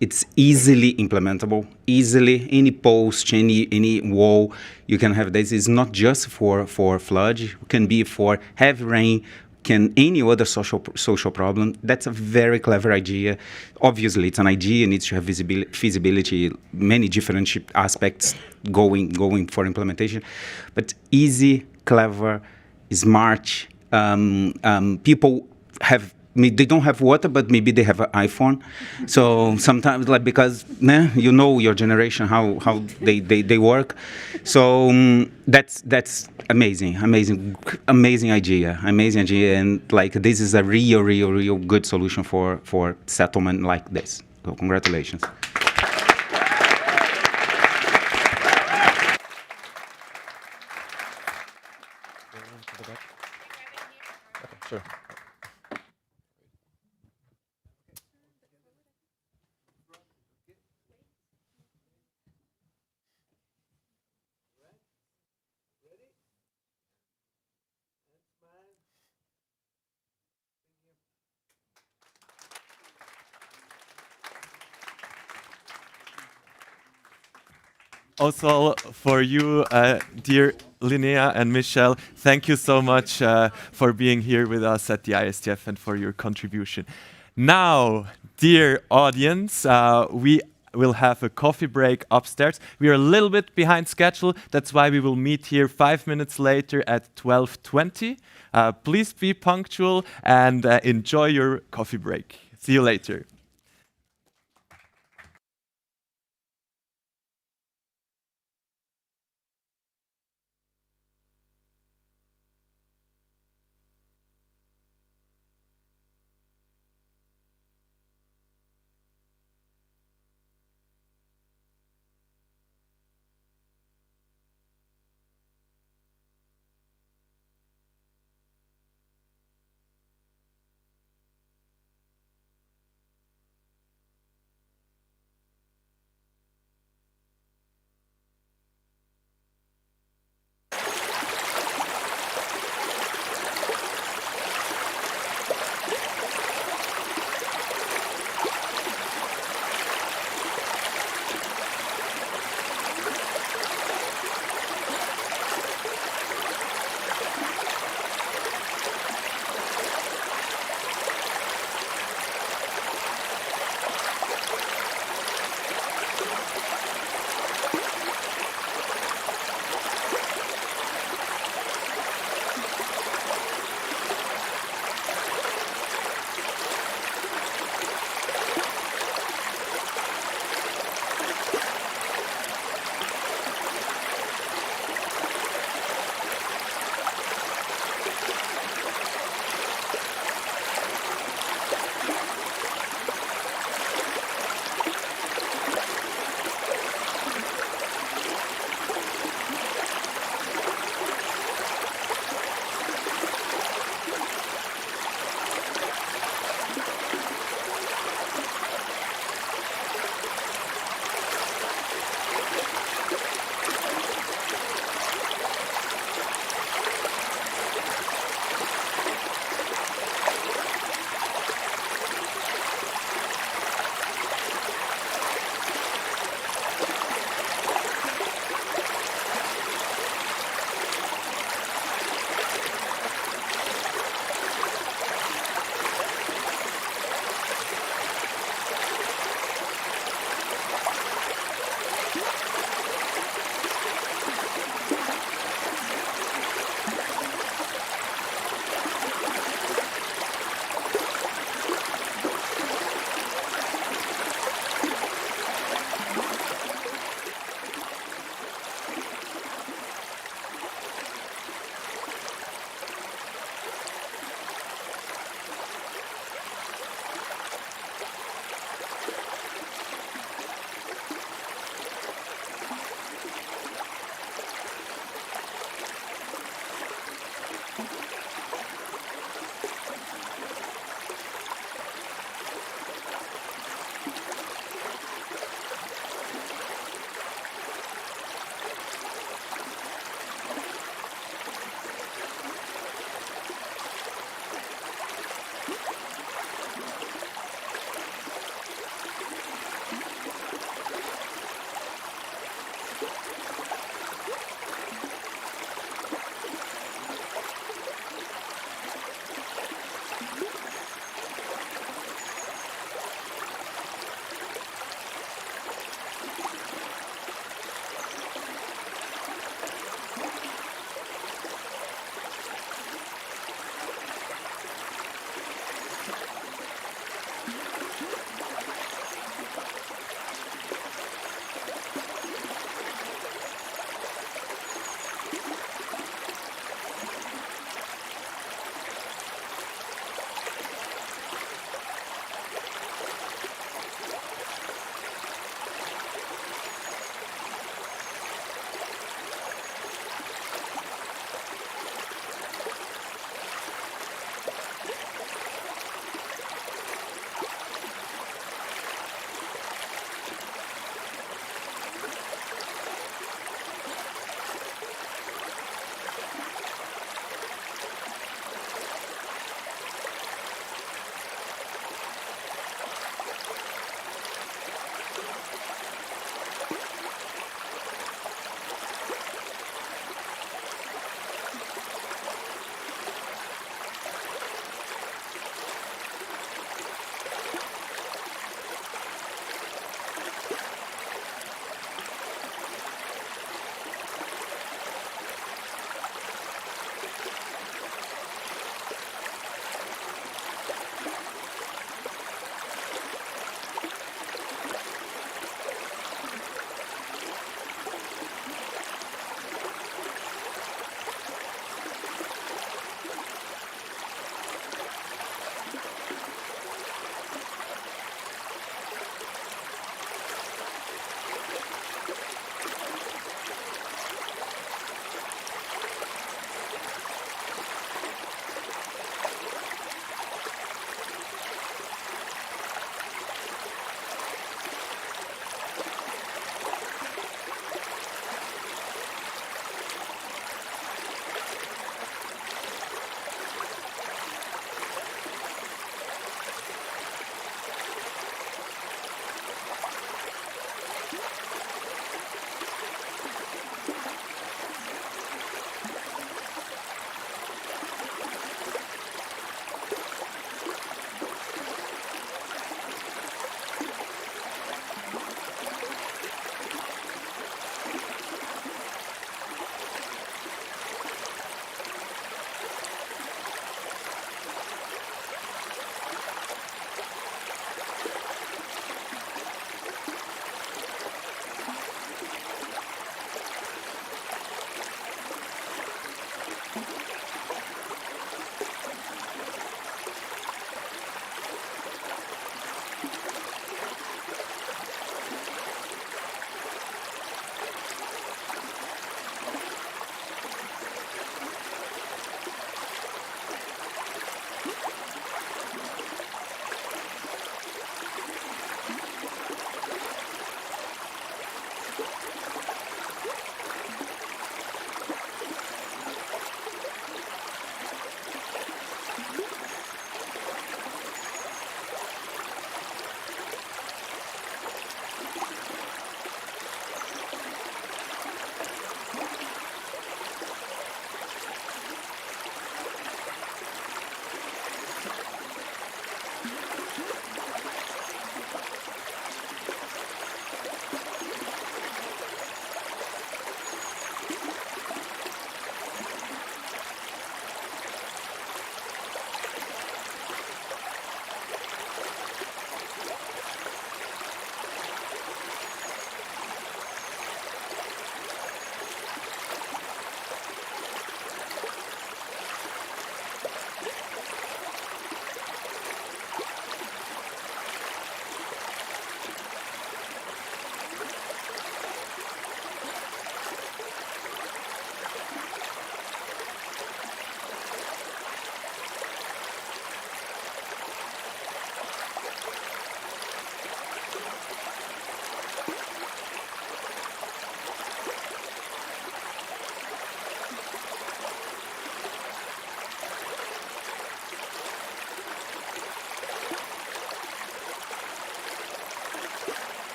it's easily implementable, easily, any post, any wall, you can have this. It's not just for flood, it can be for heavy rain, any other social problem. That's a very clever idea. Obviously, it's an idea, it needs to have feasibility, many different aspects going for implementation. But easy, clever, smart. People they don't have water, but maybe they have an iPhone. So sometimes, because your generation how they work. So that's amazing idea, and this is a real good solution for settlement like this. So congratulations. Sure. Also, for you, dear Linnea and Michelle, thank you so much for being here with us at the ISTF and for your contribution. Now, dear audience, we we'll have a coffee break upstairs. We are a little bit behind schedule. That's why we will meet here 5 minutes later at 12:20. Please be punctual and enjoy your coffee break. See you later.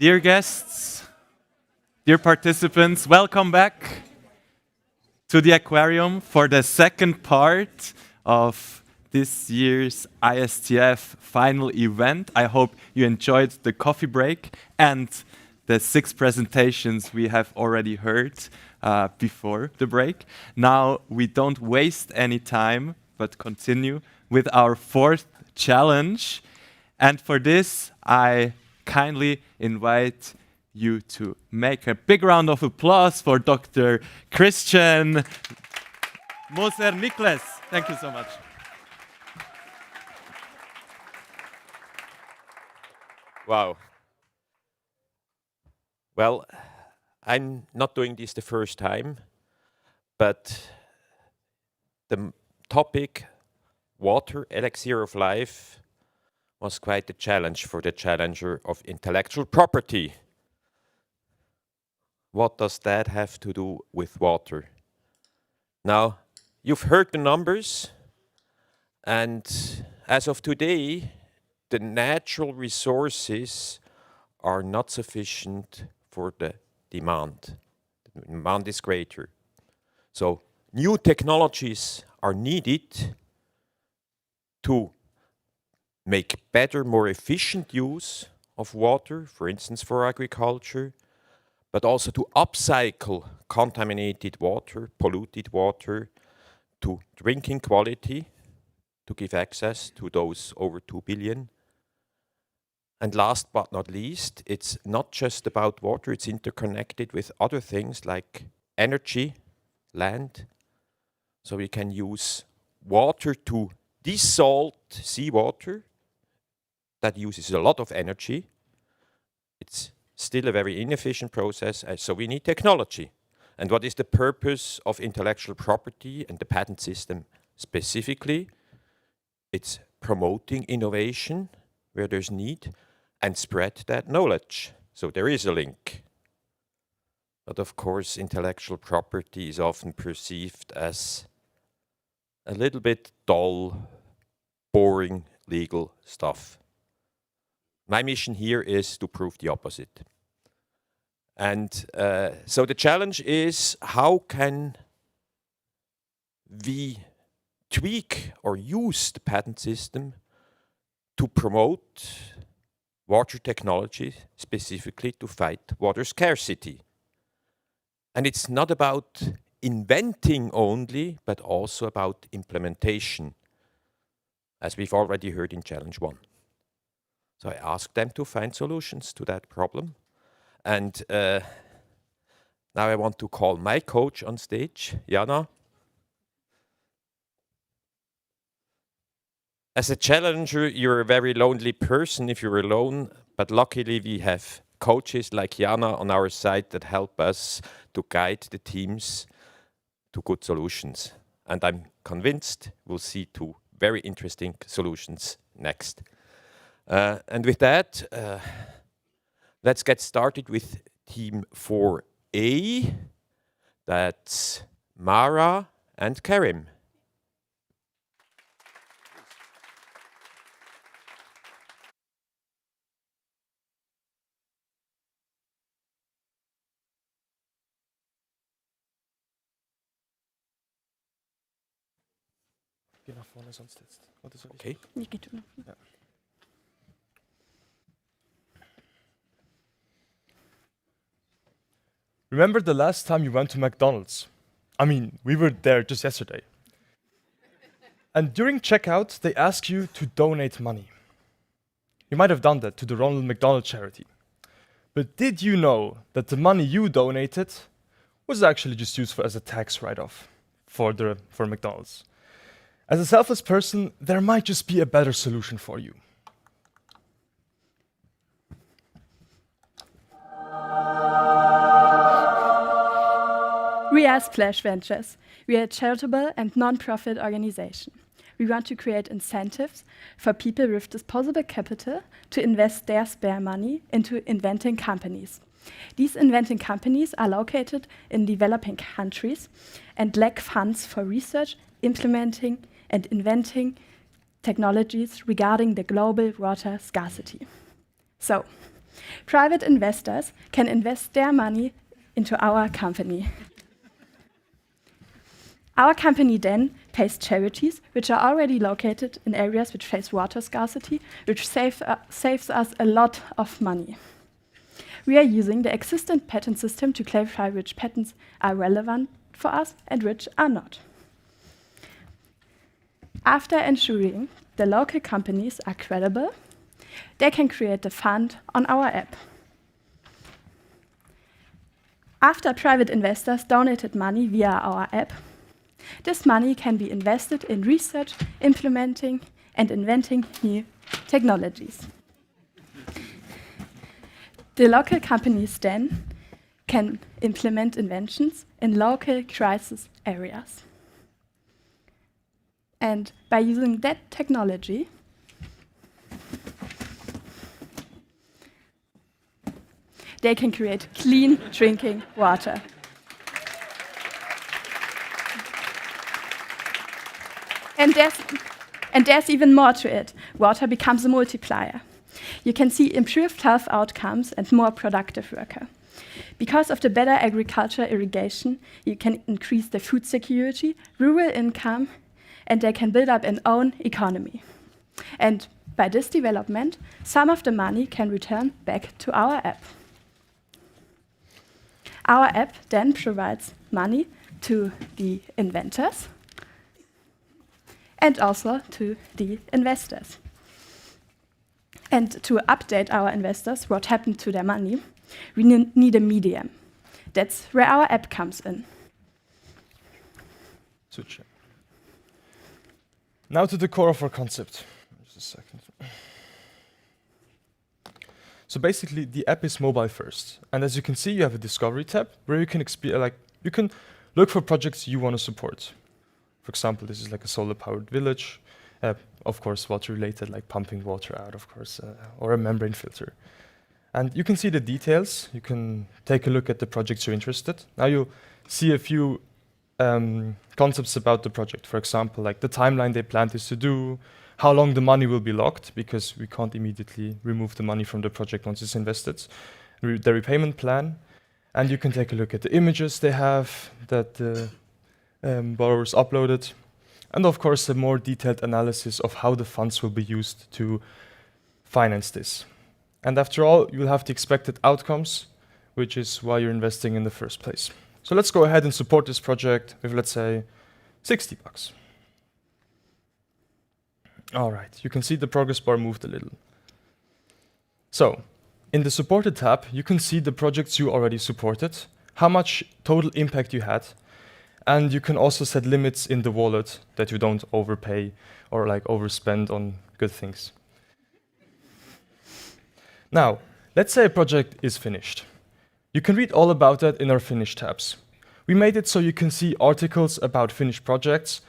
Dear guests, dear participants, welcome back to the aquarium for the second part of this year's ISTF final event. I hope you enjoyed the coffee break and the 6 presentations we have already heard before the break. Now we don't waste any time, but continue with our 4th challenge. And for this, I kindly invite you to make a big round of applause for Dr. Christian Moser-Niklas. Thank you so much. Wow. Well, I'm not doing this the first time, but the topic, water, elixir of life, was quite a challenge for the challenger of intellectual property. What does that have to do with water? Now, you've heard the numbers, and as of today, the natural resources are not sufficient for the demand. The demand is greater. So new technologies are needed to make better, more efficient use of water, for instance, for agriculture, but also to upcycle contaminated water, polluted water, to drinking quality, to give access to those over 2 billion. And last but not least, it's not just about water, it's interconnected with other things like energy, land. So we can use water to desalt seawater. That uses a lot of energy. It's still a very inefficient process, so we need technology. And what is the purpose of intellectual property and the patent system specifically? It's promoting innovation where there's need and spread that knowledge. So there is a link. But of course, intellectual property is often perceived as a little bit dull, boring legal stuff. My mission here is to prove the opposite. And so the challenge is, how can we tweak or use the patent system to promote water technology, specifically to fight water scarcity? And it's not about inventing only, but also about implementation, as we've already heard in Challenge 1. So I asked them to find solutions to that problem. And now I want to call my coach on stage, Jana. As a challenger, you're a very lonely person if you're alone, but luckily we have coaches like Jana on our side that help us to guide the teams to good solutions. And I'm convinced we'll see 2 very interesting solutions next. And with that, let's get started with team 4A. That's Mara and Karim. Geh nach vorne, sonst jetzt. Oder soll ich? Okay. Ich gehe schon. Ja. Remember the last time you went to McDonald's? I mean, we were there just yesterday. And during checkout, they ask you to donate money. You might have done that to the Ronald McDonald charity. But did you know that the money you donated was actually just used as a tax write-off for McDonald's? As a selfless person, there might just be a better solution for you. We are Splash Ventures. We are a charitable and non-profit organization. We want to create incentives for people with disposable capital to invest their spare money into inventing companies. These inventing companies are located in developing countries and lack funds for research, implementing and inventing technologies regarding the global water scarcity. So, Private investors can invest their money into our company. Our company then pays charities which are already located in areas which face water scarcity, which saves us a lot of money. We are using the existing patent system to clarify which patents are relevant for us and which are not. After ensuring the local companies are credible, they can create a fund on our app. After private investors donated money via our app, this money can be invested in research, implementing, and inventing new technologies. The local companies then can implement inventions in local crisis areas. And by using that technology, they can create clean drinking water. And there's even more to it. Water becomes a multiplier. You can see improved health outcomes and more productive worker. Because of the better agriculture irrigation, you can increase the food security, rural income, and they can build up an own economy. And by this development, some of the money can return back to our app. Our app then provides money to the inventors and also to the investors. And to update our investors what happened to their money, we need a medium. That's where our app comes in. Switch. Now to the core of our concept. Just a second. So basically, the app is mobile first, and as you can see, you have a discovery tab where you can you can look for projects you want to support. For example, this is like a solar-powered village. Of course, water-related, like pumping water out, of course, or a membrane filter. And you can see the details. You can take a look at the projects you're interested. Now you'll see a few concepts about the project. For example, like the timeline they plan this to do, how long the money will be locked, because we can't immediately remove the money from the project once it's invested, the repayment plan, and you can take a look at the images they have that the borrowers uploaded, and of course a more detailed analysis of how the funds will be used to finance this. And after all, you'll have the expected outcomes, which is why you're investing in the first place. So let's go ahead and support this project with, let's say, $60. All right, you can see the progress bar moved a little. So, in the supported tab, you can see the projects you already supported, how much total impact you had, and you can also set limits in the wallet that you don't overpay or like overspend on good things. Now, let's say a project is finished. You can read all about that in our finished tabs. We made it so you can see articles about finished projects,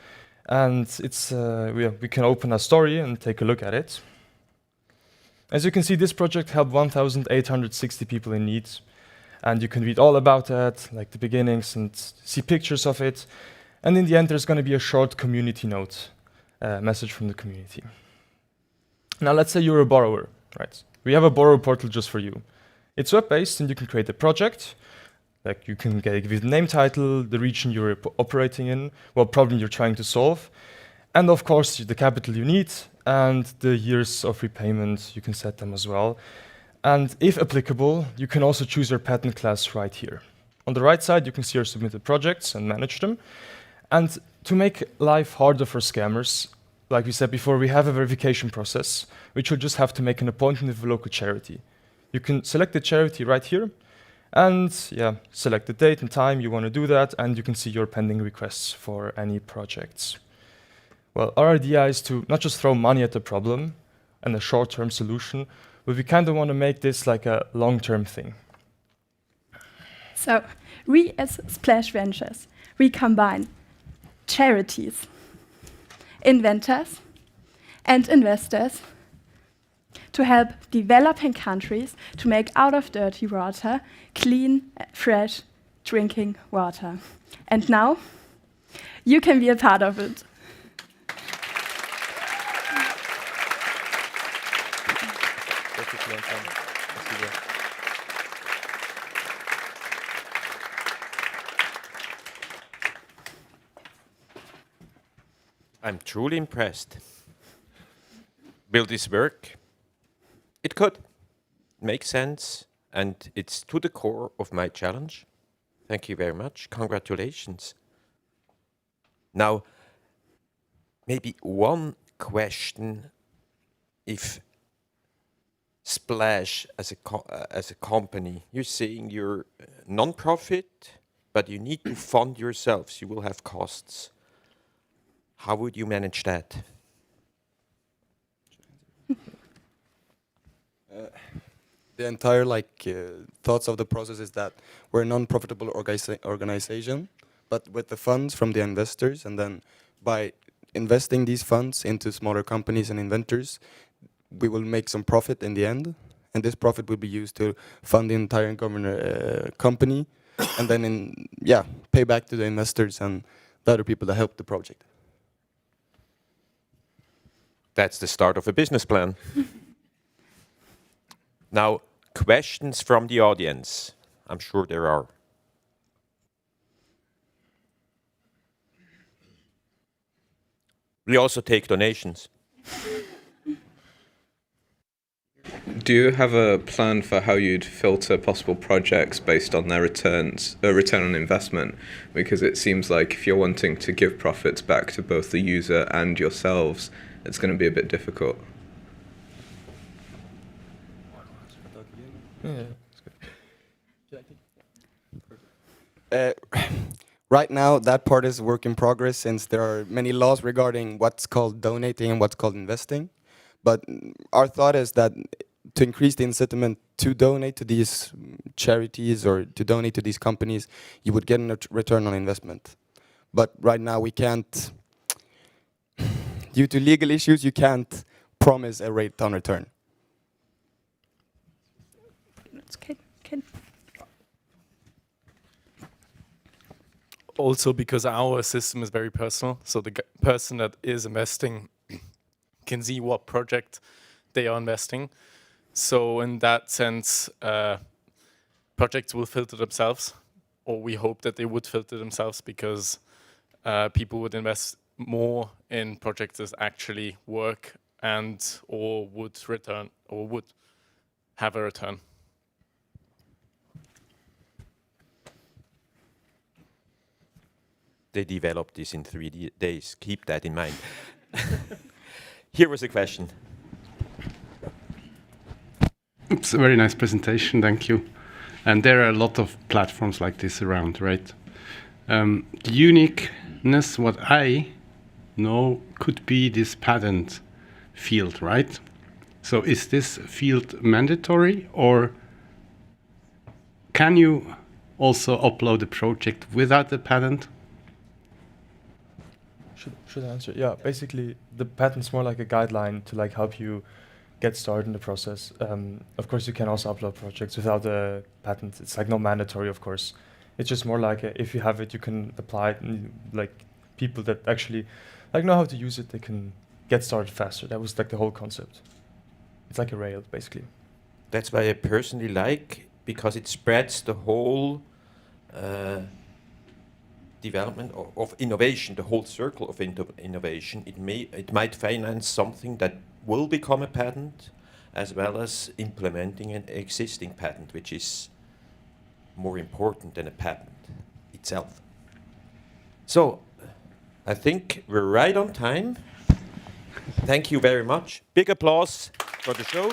and it's we can open a story and take a look at it. As you can see, this project helped 1,860 people in need, and you can read all about that, like the beginnings, and see pictures of it. And in the end, there's going to be a short community note, message from the community. Now, let's say you're a borrower, right? We have a borrower portal just for you. It's web-based, and you can create a project. Like you can give it the name title, the region you're operating in, what problem you're trying to solve, and of course the capital you need, and the years of repayment, you can set them as well. And if applicable, you can also choose your patent class right here. On the right side, you can see your submitted projects and manage them. And to make life harder for scammers, like we said before, we have a verification process, which you'll just have to make an appointment with a local charity. You can select the charity right here, and select the date and time you want to do that, and you can see your pending requests for any projects. Well, our idea is to not just throw money at the problem and a short-term solution, but we kind of want to make this like a long-term thing. So, we as Splash Ventures, we combine charities, inventors, and investors to help developing countries to make out of dirty water clean, fresh drinking water. And now, you can be a part of it. I'm truly impressed. Will this work? It could. Make sense, and it's to the core of my challenge. Thank you very much. Congratulations. Now, maybe one question: if Splash as a company, you're saying you're non-profit, but you need to fund yourselves. You will have costs. How would you manage that? The entire thoughts of the process is that we're a non-profitable organization, but with the funds from the investors, and then by investing these funds into smaller companies and inventors, we will make some profit in the end, and this profit will be used to fund the entire company, and then pay back to the investors and the other people that help the project. That's the start of a business plan. Now, questions from the audience. I'm sure there are. We also take donations. Do you have a plan for how you'd filter possible projects based on their return on investment? Because it seems like if you're wanting to give profits back to both the user and yourselves, it's going to be a bit difficult. Right now, that part is work in progress, since there are many laws regarding what's called donating and what's called investing. But our thought is that to increase the incentive to donate to these charities or to donate to these companies, you would get a return on investment. But right now we can't, due to legal issues, you can't promise a rate on return. That's good. Also because our system is very personal, so the person that is investing can see what project they are investing. So in that sense, projects will filter themselves, or we hope that they would filter themselves, because people would invest more in projects that actually work and or would have a return. They developed this in 3 days. Keep that in mind. Here was a question. It's a very nice presentation, thank you. And there are a lot of platforms like this around, right? The uniqueness, what I know, could be this patent field, right? So is this field mandatory, or can you also upload a project without the patent? Should I answer? Yeah, basically the patent's more like a guideline to help you get started in the process. Of course, you can also upload projects without a patent. It's not mandatory, of course. It's just more like if you have it, you can apply it. And people that actually know how to use it, they can get started faster. That was the whole concept. It's like a rail, basically. That's why I personally like, because it spreads the whole development of innovation, the whole circle of innovation. It might finance something that will become a patent, as well as implementing an existing patent, which is more important than a patent itself. So, I think we're right on time. Thank you very much. Big applause for the show.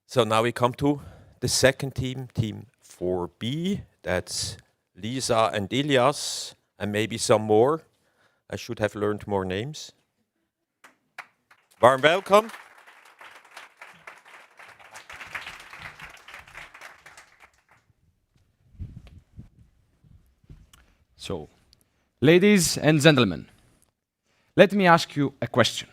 So now we come to the second team, Team 4B. That's Lisa and Ilias, and maybe some more. I should have learned more names. Warm welcome. So, ladies and gentlemen, let me ask you a question.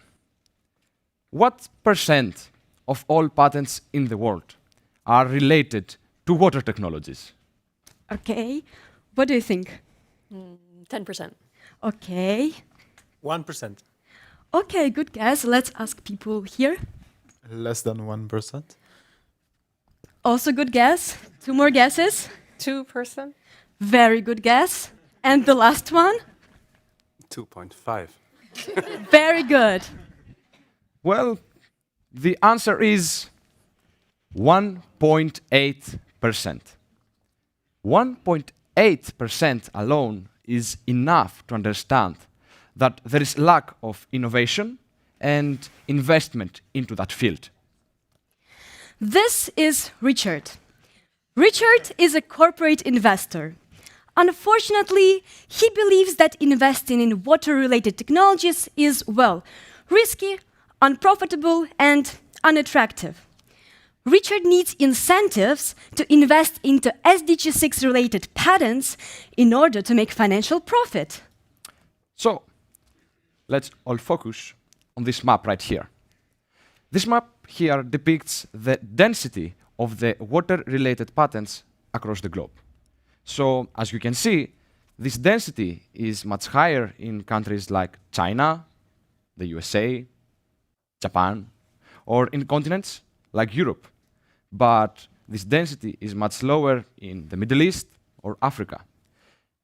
What percent of all patents in the world are related to water technologies? Okay, what do you think? 10%. Okay. 1%. Okay, good guess. Let's ask people here. Less than 1%. Also good guess. Two more guesses. 2%. Very good guess. And the last one? 2.5. Very good. Well, the answer is 1.8%. 1.8% alone is enough to understand that there is lack of innovation and investment into that field. This is Richard. Richard is a corporate investor. Unfortunately, he believes that investing in water-related technologies is, well, risky, unprofitable, and unattractive. Richard needs incentives to invest into SDG 6-related patents in order to make financial profit. So, let's all focus on this map right here. This map here depicts the density of the water-related patents across the globe. So, as you can see, this density is much higher in countries like China, the USA, Japan, or in continents like Europe. But this density is much lower in the Middle East or Africa.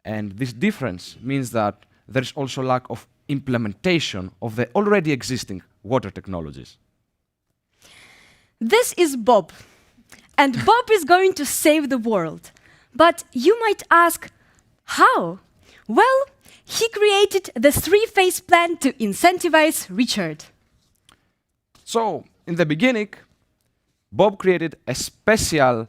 And this difference means that there is also lack of implementation of the already existing water technologies. This is Bob. And Bob is going to save the world. But you might ask, how? Well, he created the three-phase plan to incentivize Richard. So, in the beginning, Bob created a special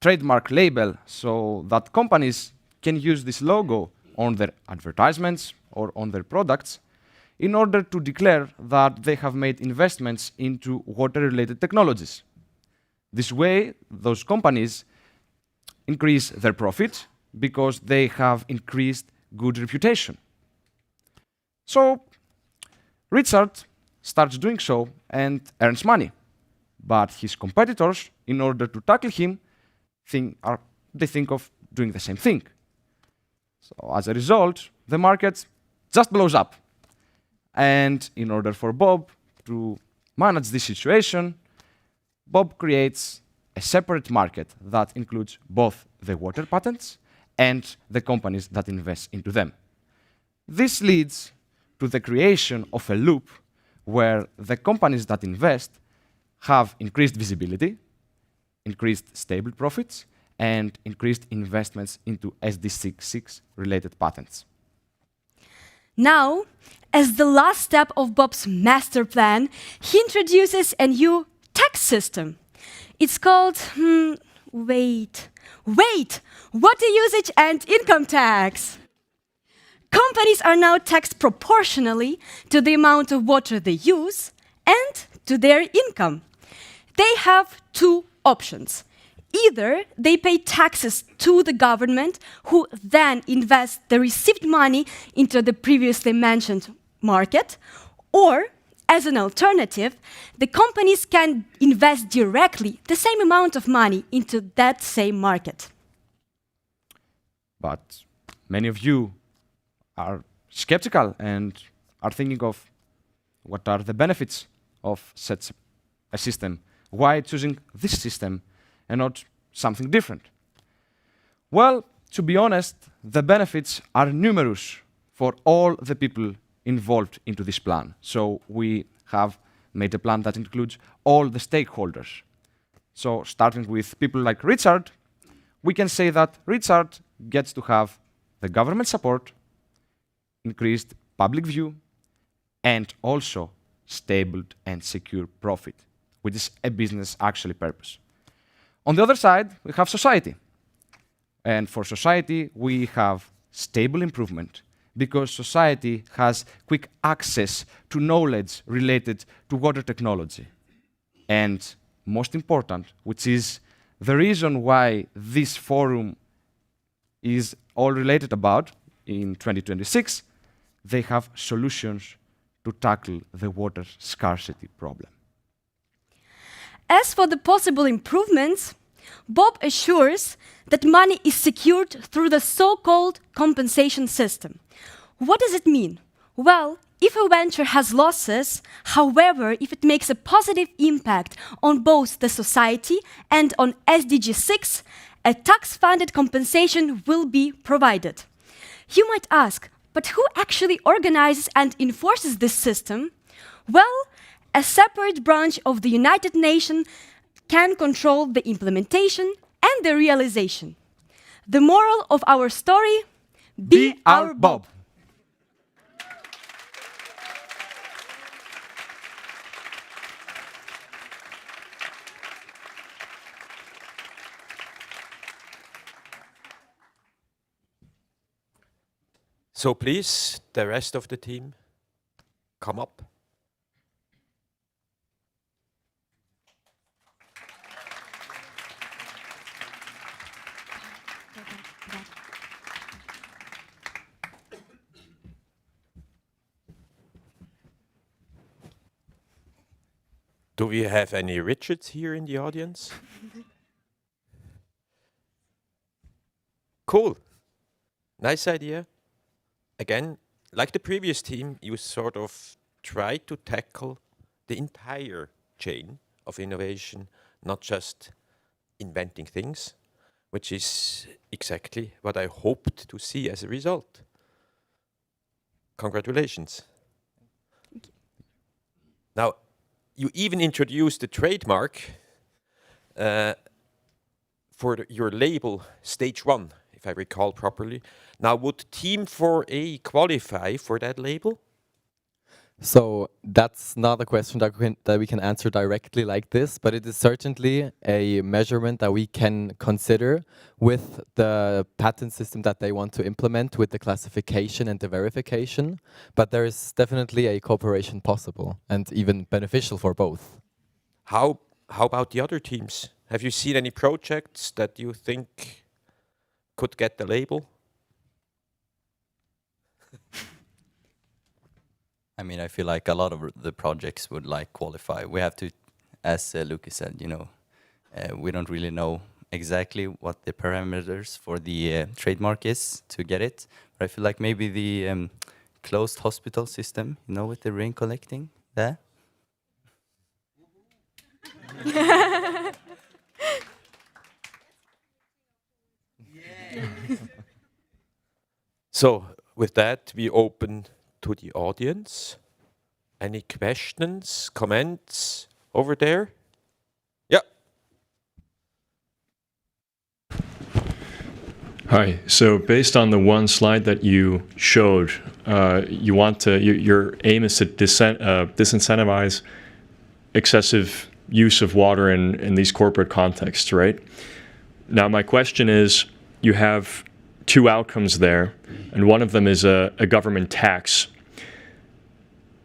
trademark label so that companies can use this logo on their advertisements or on their products in order to declare that they have made investments into water-related technologies. This way, those companies increase their profit because they have increased good reputation. So, Richard starts doing so and earns money. But his competitors, in order to tackle him, they think of doing the same thing. So as a result, the market just blows up. And in order for Bob to manage this situation, Bob creates a separate market that includes both the water patents and the companies that invest into them. This leads to the creation of a loop where the companies that invest have increased visibility, increased stable profits, and increased investments into SDG6 related patents. Now, as the last step of Bob's master plan, he introduces a new tax system. It's called, wait, water usage and income tax. Companies are now taxed proportionally to the amount of water they use and to their income. They have two options. Either they pay taxes to the government, who then invests the received money into the previously mentioned market, or, as an alternative, the companies can invest directly the same amount of money into that same market. But many of you are skeptical and are thinking of what are the benefits of such a system. Why choosing this system and not something different? Well, to be honest, the benefits are numerous for all the people involved into this plan. So we have made a plan that includes all the stakeholders. So starting with people like Richard, we can say that Richard gets to have the government support, increased public view, and also stable and secure profit, which is a business actually purpose. On the other side, we have society. And for society, we have stable improvement because society has quick access to knowledge related to water technology. And most important, which is the reason why this forum is all related about, in 2026, they have solutions to tackle the water scarcity problem. As for the possible improvements, Bob assures that money is secured through the so-called compensation system. What does it mean? Well, if a venture has losses, however, if it makes a positive impact on both the society and on SDG 6, a tax-funded compensation will be provided. You might ask, but who actually organizes and enforces this system? Well, a separate branch of the United Nations can control the implementation and the realization. The moral of our story, be our Bob. So please, the rest of the team, come up. Do we have any Richards here in the audience? Cool. Nice idea. Again, like the previous team, you sort of try to tackle the entire chain of innovation, not just inventing things, which is exactly what I hoped to see as a result. Congratulations. Now, you even introduced the trademark for your label, Stage 1, if I recall properly. Now, would Team 4A qualify for that label? So that's not a question that we can answer directly like this, but it is certainly a measurement that we can consider with the patent system that they want to implement with the classification and the verification. But there is definitely a cooperation possible and even beneficial for both. How about the other teams? Have you seen any projects that you think could get the label? I mean, I feel like a lot of the projects would like qualify. We have to, as Lucas said, you know, we don't really know exactly what the parameters for the trademark is to get it. But I feel like maybe the closed hospital system, you know, with the rain collecting there. So, with that, we open to the audience. Any questions, comments over there? Yeah. Hi. So based on the one slide that you showed, you want to your aim is to disincentivize excessive use of water in these corporate contexts, right? Now, my question is, you have two outcomes there, and one of them is a government tax.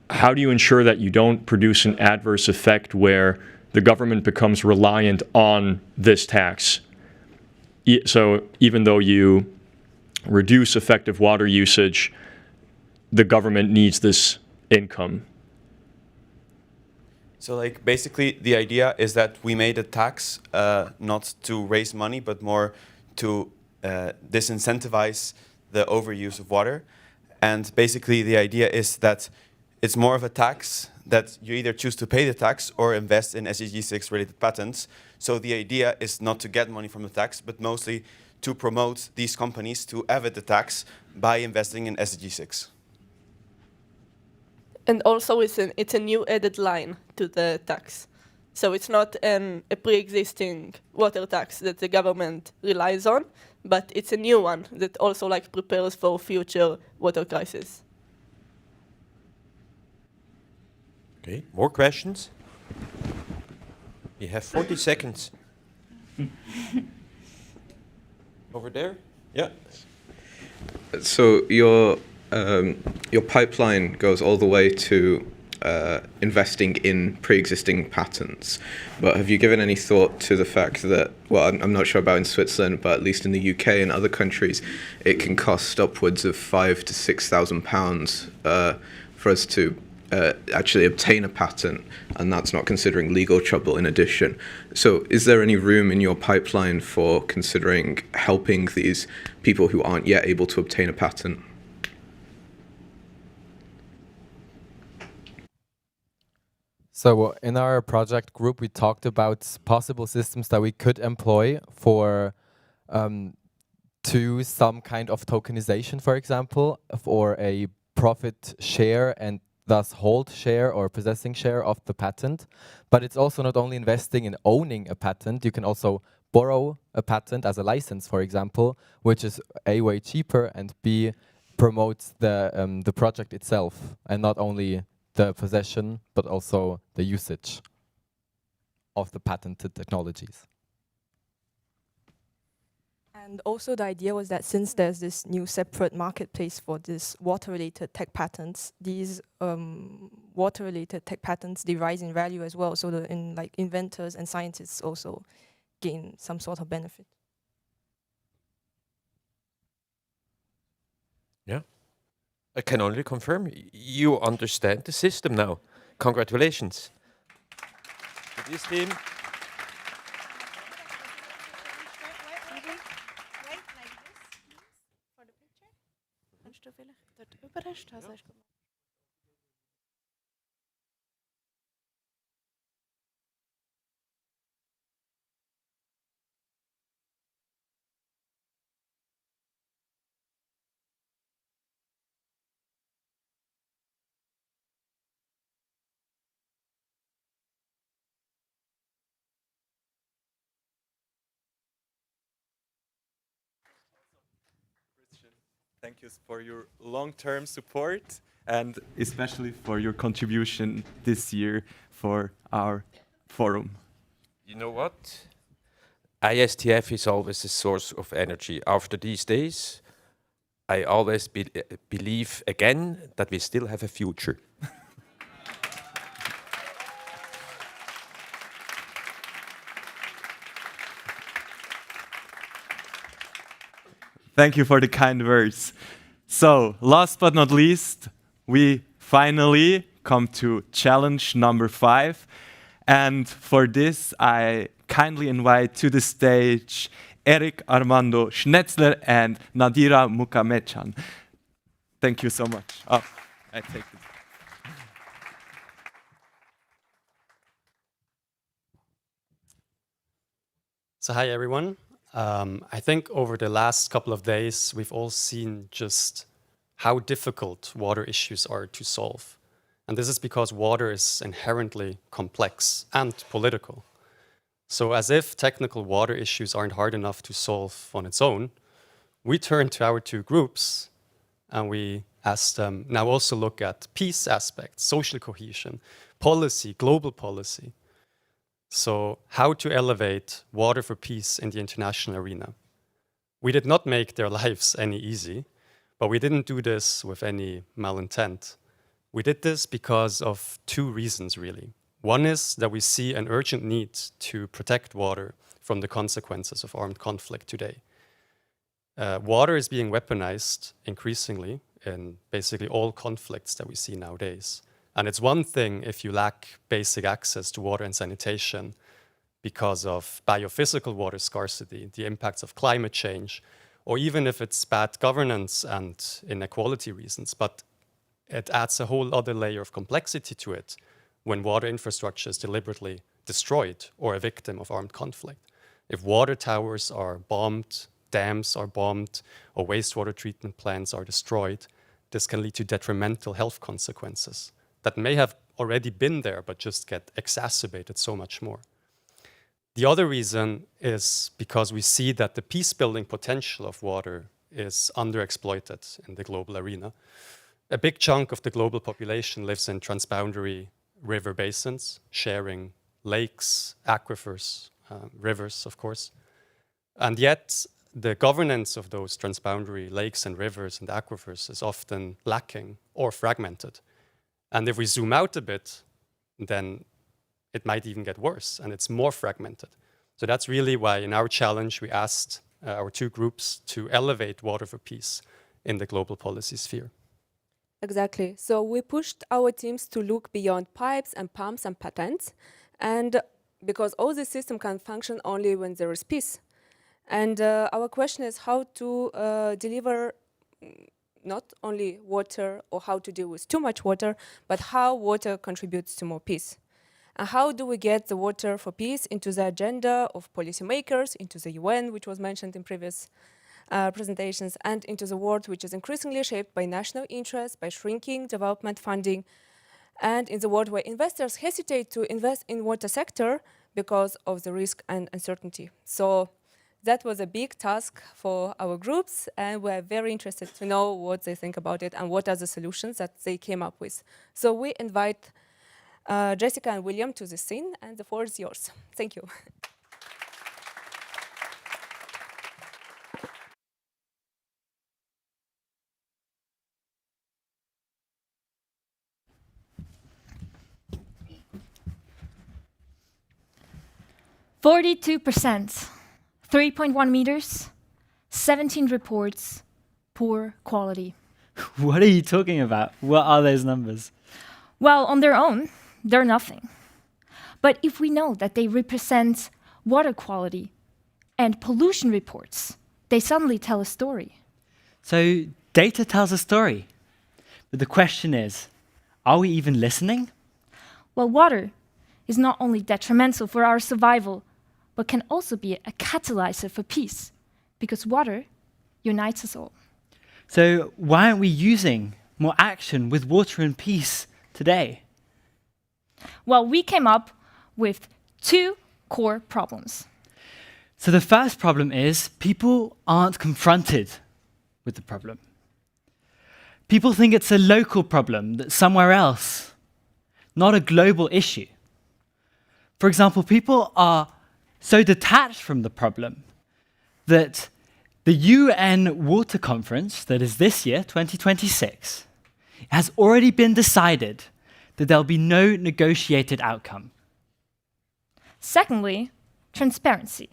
How do you ensure that you don't produce an adverse effect where the government becomes reliant on this tax? So even though you reduce effective water usage, the government needs this income. So like basically the idea is that we made a tax not to raise money, but more to disincentivize the overuse of water. And basically the idea is that it's more of a tax that you either choose to pay the tax or invest in SDG 6 related patents. So the idea is not to get money from the tax, but mostly to promote these companies to evade the tax by investing in SDG 6. And also it's a new added line to the tax. So it's not a pre-existing water tax that the government relies on, but it's a new one that also like prepares for future water crisis. Okay, more questions? You have 40 seconds. Over there? Yeah. So your pipeline goes all the way to investing in pre-existing patents, but have you given any thought to the fact that, well, I'm not sure about in Switzerland, but at least in the UK and other countries, it can cost upwards of £5,000 to £6,000 for us to actually obtain a patent, and that's not considering legal trouble in addition. So is there any room in your pipeline for considering helping these people who aren't yet able to obtain a patent? So in our project group, we talked about possible systems that we could employ for to some kind of tokenization, for example, for a profit share and thus hold share or possessing share of the patent. But it's also not only investing in owning a patent, you can also borrow a patent as a license, for example, which is A, way cheaper, and B, promotes the project itself, and not only the possession, but also the usage of the patented technologies. And also the idea was that since there's this new separate marketplace for this water-related tech patents, these water-related tech patents, they rise in value as well. So like inventors and scientists also gain some sort of benefit. Yeah, I can only confirm you understand the system now. Congratulations. To this team. Thank you for your long-term support and especially for your contribution this year for our forum. You know what? ISTF is always a source of energy. After these days, I always believe again that we still have a future. Thank you for the kind words. So, last but not least, we finally come to challenge number 5. And for this, I kindly invite to the stage Eric Armando Schnetzler and Nadira Mukamechan. Thank you so much. Oh, I take it. So hi, everyone. I think over the last couple of days, we've all seen just how difficult water issues are to solve. And this is because water is inherently complex and political. So as if technical water issues aren't hard enough to solve on its own, we turned to our two groups and we asked them, now also look at peace aspects, social cohesion, policy, global policy. So how to elevate water for peace in the international arena. We did not make their lives any easy, but we didn't do this with any malintent. We did this because of two reasons, really. One is that we see an urgent need to protect water from the consequences of armed conflict today. Water is being weaponized increasingly in basically all conflicts that we see nowadays. And it's one thing if you lack basic access to water and sanitation because of biophysical water scarcity, the impacts of climate change, or even if it's bad governance and inequality reasons. But it adds a whole other layer of complexity to it when water infrastructure is deliberately destroyed or a victim of armed conflict. If water towers are bombed, dams are bombed, or wastewater treatment plants are destroyed, this can lead to detrimental health consequences that may have already been there, but just get exacerbated so much more. The other reason is because we see that the peace-building potential of water is underexploited in the global arena. A big chunk of the global population lives in transboundary river basins, sharing lakes, aquifers, rivers, of course. And yet, the governance of those transboundary lakes and rivers and aquifers is often lacking or fragmented. And if we zoom out a bit, then it might even get worse, and it's more fragmented. So that's really why in our challenge, we asked our two groups to elevate water for peace in the global policy sphere. Exactly. So we pushed our teams to look beyond pipes and pumps and patents, and because all the system can function only when there is peace. And our question is how to deliver not only water or how to deal with too much water, but how water contributes to more peace. And how do we get the water for peace into the agenda of policymakers, into the UN, which was mentioned in previous presentations, and into the world which is increasingly shaped by national interests, by shrinking development funding, and in the world where investors hesitate to invest in water sector because of the risk and uncertainty. So that was a big task for our groups, and we're very interested to know what they think about it and what are the solutions that they came up with. So we invite Jessica and William to the scene, and the floor is yours. Thank you. "42%, 3.1 meters, 17 reports, poor quality." What are you talking about? What are those numbers? Well, on their own, they're nothing. But if we know that they represent water quality and pollution reports, they suddenly tell a story. So data tells a story. But the question is, are we even listening? Well, water is not only detrimental for our survival, but can also be a catalyzer for peace, because water unites us all. So why aren't we using more action with water and peace today? Well, we came up with two core problems. So the first problem is people aren't confronted with the problem. People think it's a local problem that's somewhere else, not a global issue. For example, people are so detached from the problem that the UN Water Conference, that is this year, 2026, has already been decided that there'll be no negotiated outcome. Secondly, transparency.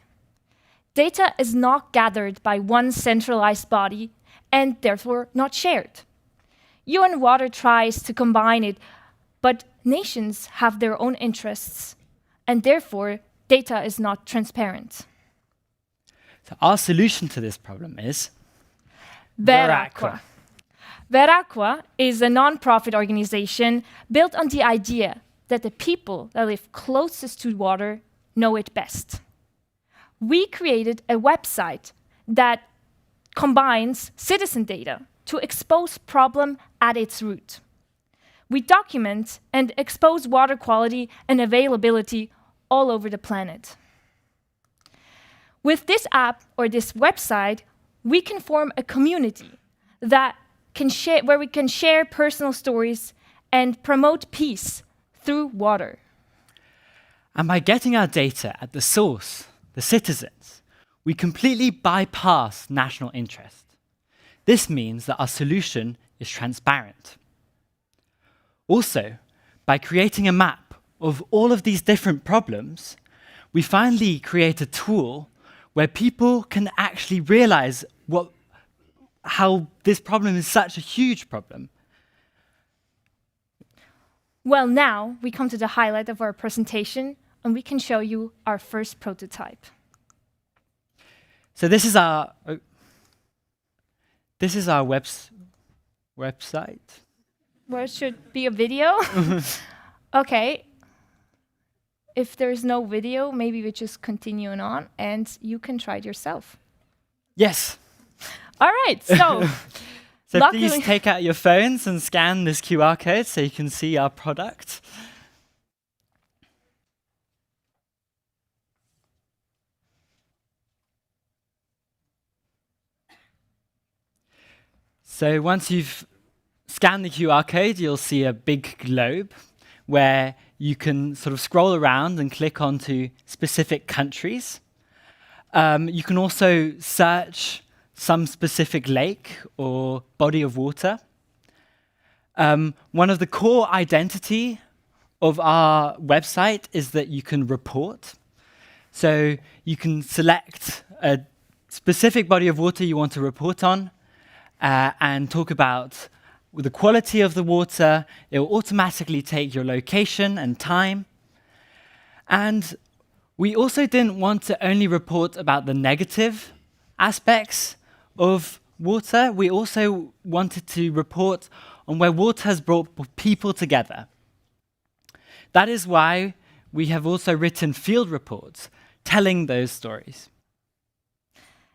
Data is not gathered by one centralized body and therefore not shared. UN Water tries to combine it, but nations have their own interests, and therefore data is not transparent. So our solution to this problem is Veraqua. Veraqua is a non-profit organization built on the idea that the people that live closest to water know it best. We created a website that combines citizen data to expose problem at its root. We document and expose water quality and availability all over the planet. With this app or this website, we can form a community that where we can share personal stories and promote peace through water. And by getting our data at the source, the citizens, we completely bypass national interest. This means that our solution is transparent. Also, by creating a map of all of these different problems, we finally create a tool where people can actually realize how this problem is such a huge problem. Well, now we come to the highlight of our presentation, and we can show you our first prototype. So this is our website. Well, it should be a video. Okay. If there's no video, maybe we just continue on, and you can try it yourself. Yes. All right, so. So please take out your phones and scan this QR code so you can see our product. So once you've scanned the QR code, you'll see a big globe where you can sort of scroll around and click onto specific countries. You can also search some specific lake or body of water. One of the core identity of our website is that you can report. So you can select a specific body of water you want to report on and talk about the quality of the water. It will automatically take your location and time. And we also didn't want to only report about the negative aspects of water. We also wanted to report on where water has brought people together. That is why we have also written field reports telling those stories.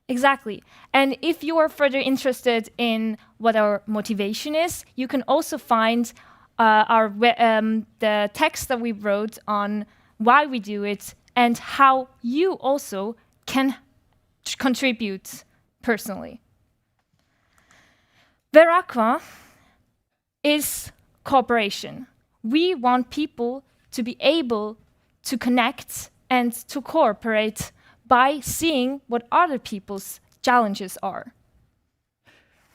Exactly. And if you are further interested in what our motivation is, you can also find the text that we wrote on why we do it and how you also can contribute personally. Veraqua is cooperation. We want people to be able to connect and to cooperate by seeing what other people's challenges are.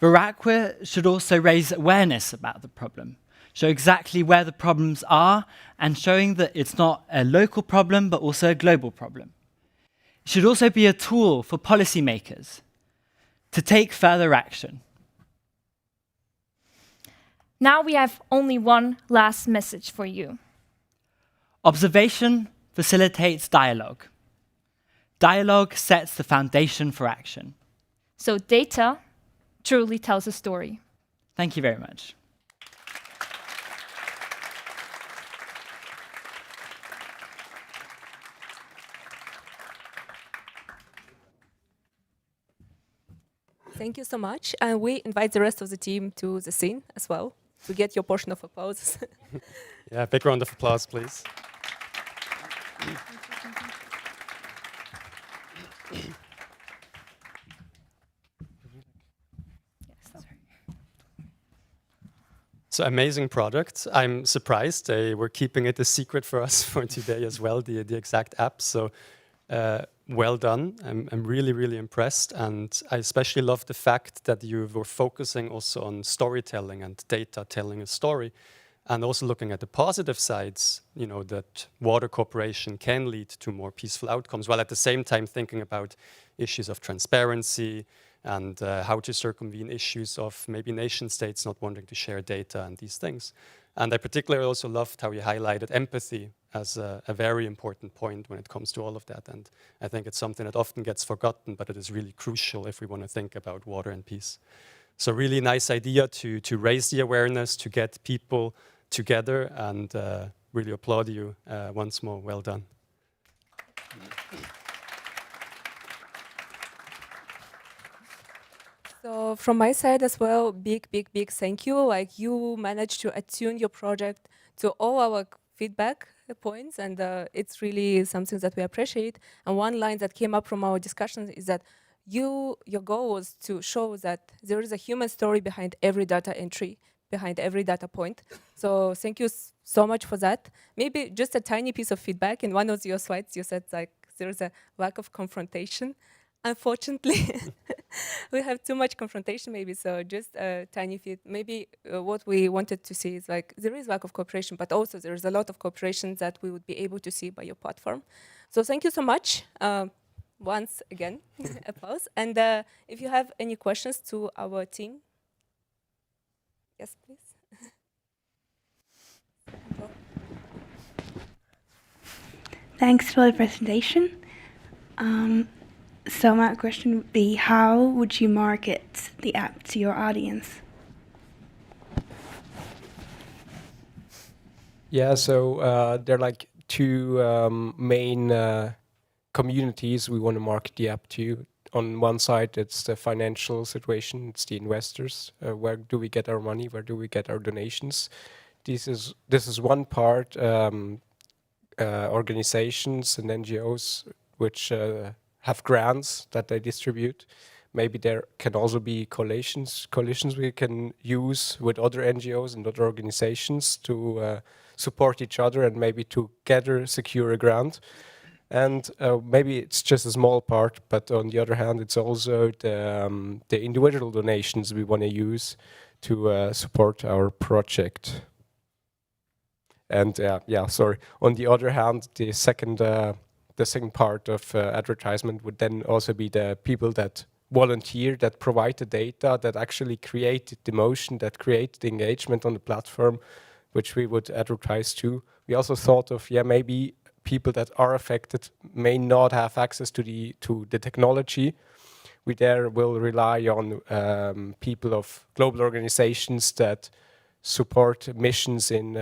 Veraqua should also raise awareness about the problem, show exactly where the problems are, and showing that it's not a local problem, but also a global problem. It should also be a tool for policymakers to take further action. Now we have only one last message for you. Observation facilitates dialogue. Dialogue sets the foundation for action. So data truly tells a story. Thank you very much. Thank you so much. And we invite the rest of the team to the scene as well to get your portion of applause. Yeah, big round of applause, please. So amazing product. I'm surprised they were keeping it a secret for us for today as well, the exact app. So well done. I'm really, really impressed. And I especially love the fact that you were focusing also on storytelling and data telling a story. And also looking at the positive sides, you know, that water cooperation can lead to more peaceful outcomes, while at the same time thinking about issues of transparency and how to circumvene issues of maybe nation states not wanting to share data and these things. And I particularly also loved how you highlighted empathy as a very important point when it comes to all of that. And I think it's something that often gets forgotten, but it is really crucial if we want to think about water and peace. So really nice idea to raise the awareness, to get people together, and really applaud you once more. Well done. So from my side as well, big thank you. Like, you managed to attune your project to all our feedback points, and it's really something that we appreciate. And one line that came up from our discussions is that your goal was to show that there is a human story behind every data entry, behind every data point. So thank you so much for that. Maybe just a tiny piece of feedback. In one of your slides, you said like there is a lack of confrontation. Unfortunately, we have too much confrontation maybe, so just a tiny bit. Maybe what we wanted to see is like there is lack of cooperation, but also there is a lot of cooperation that we would be able to see by your platform. So thank you so much. Once again, applause. And if you have any questions to our team, yes, please. Thanks for the presentation. So my question would be, how would you market the app to your audience? Yeah, so there are like two main communities we want to market the app to. On one side, it's the financial situation, it's the investors. Where do we get our money? Where do we get our donations? This is one part. Organizations and NGOs which have grants that they distribute. Maybe there can also be coalitions we can use with other NGOs and other organizations to support each other and maybe together secure a grant. And maybe it's just a small part, but on the other hand, it's also the individual donations we want to use to support our project. And yeah, sorry. On the other hand, the second part of advertisement would then also be the people that volunteer, that provide the data, that actually create the motion, that create the engagement on the platform, which we would advertise to. We also thought of, yeah, maybe people that are affected may not have access to the technology. We there will rely on people of global organizations that support missions in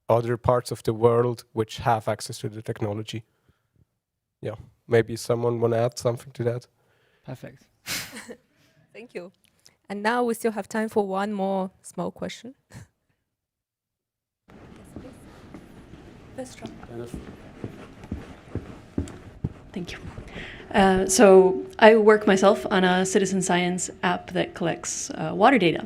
other parts of the world which have access to the technology. Yeah, maybe someone want to add something to that? Perfect. Thank you. And now we still have time for one more small question. Yes, please. Thank you. So I work myself on a citizen science app that collects water data.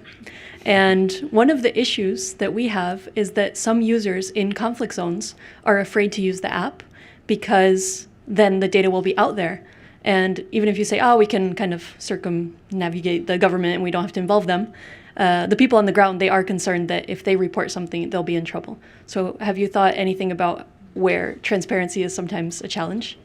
And one of the issues that we have is that some users in conflict zones are afraid to use the app because then the data will be out there. And even if you say, oh, we can kind of circumnavigate the government and we don't have to involve them, the people on the ground, they are concerned that if they report something, they'll be in trouble. So have you thought anything about where transparency is sometimes a challenge?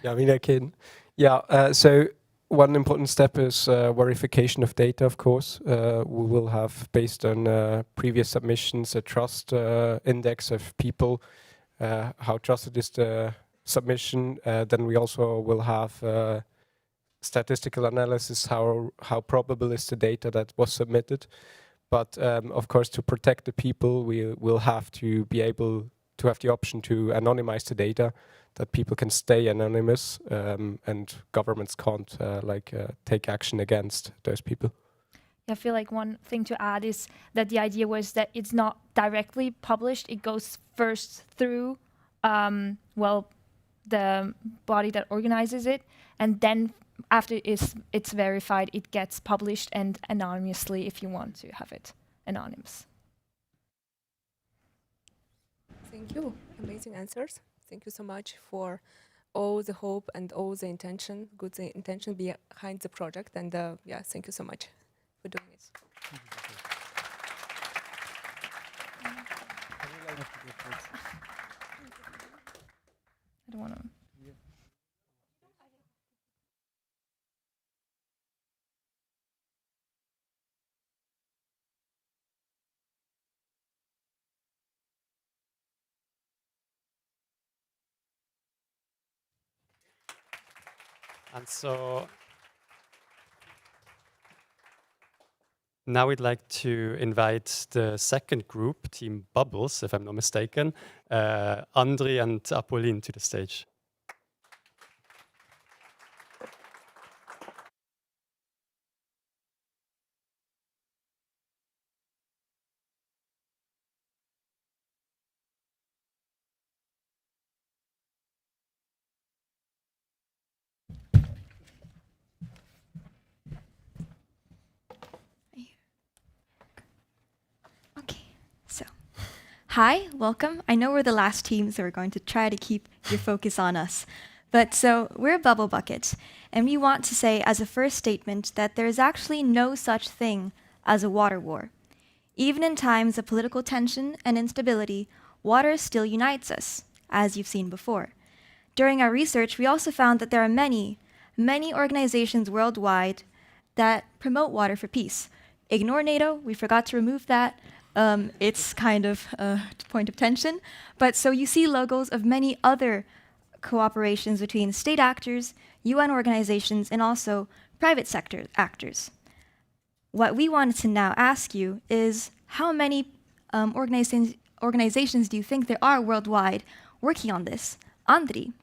Yeah, I mean, I can. Yeah, so one important step is verification of data, of course. We will have, based on previous submissions, a trust index of people, how trusted is the submission. Then we also will have statistical analysis, how probable is the data that was submitted. But of course, to protect the people, we will have to be able to have the option to anonymize the data, that people can stay anonymous, and governments can't take action against those people. I feel like one thing to add is that the idea was that it's not directly published. It goes first through, the body that organizes it, and then after it's verified, it gets published and anonymously if you want to have it anonymous. Thank you. Amazing answers. Thank you so much for all the hope and all the intention, good intention behind the project. And yeah, thank you so much for doing it. I don't want to. And so now we'd like to invite the second group, Team Bubbles, if I'm not mistaken, Andri and Apolline to the stage. Hi, welcome. I know we're the last team, so we're going to try to keep your focus on us. But so we're Bubble Bucket, and we want to say as a first statement that there is actually no such thing as a water war. Even in times of political tension and instability, water still unites us, as you've seen before. During our research, we also found that there are many organizations worldwide that promote water for peace. Ignore NATO, we forgot to remove that. It's kind of a point of tension. But so you see logos of many other cooperations between state actors, UN organizations, and also private sector actors. What we wanted to now ask you is how many organizations do you think there are worldwide working on this? Andri,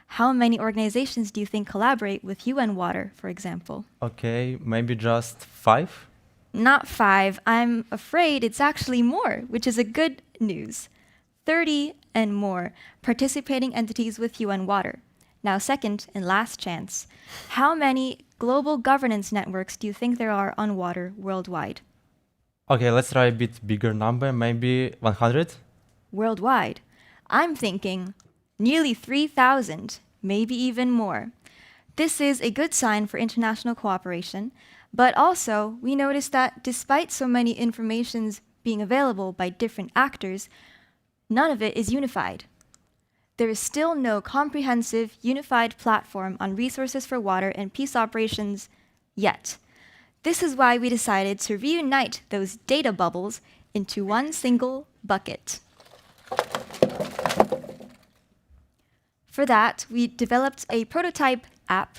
how many organizations do you think collaborate with UN Water, for example? Okay, maybe just 5? Not 5. I'm afraid it's actually more, which is a good news. 30 and more participating entities with UN Water. Now, second and last chance. How many global governance networks do you think there are on water worldwide? Okay, let's try a bit bigger number, maybe 100? worldwide. I'm thinking nearly 3,000, maybe even more. This is a good sign for international cooperation, but also we noticed that despite so many informations being available by different actors, none of it is unified. There is still no comprehensive, unified platform on resources for water and peace operations yet. This is why we decided to reunite those data bubbles into one single bucket. For that, we developed a prototype app,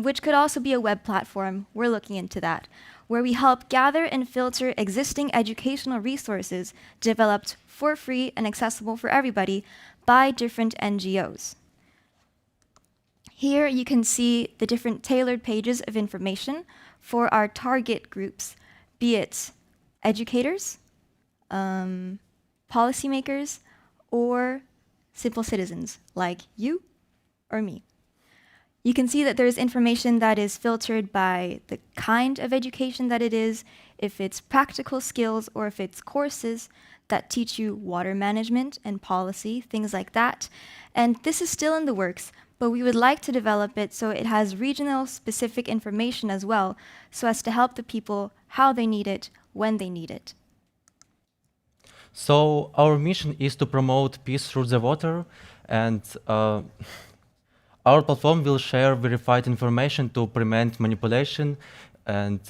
which could also be a web platform. We're looking into that, where we help gather and filter existing educational resources developed for free and accessible for everybody by different NGOs. Here you can see the different tailored pages of information for our target groups, be it educators, policymakers, or simple citizens like you or me. You can see that there's information that is filtered by the kind of education that it is, if it's practical skills or if it's courses that teach you water management and policy, things like that. And this is still in the works, but we would like to develop it so it has regional specific information as well, so as to help the people how they need it, when they need it. So our mission is to promote peace through the water, and our platform will share verified information to prevent manipulation and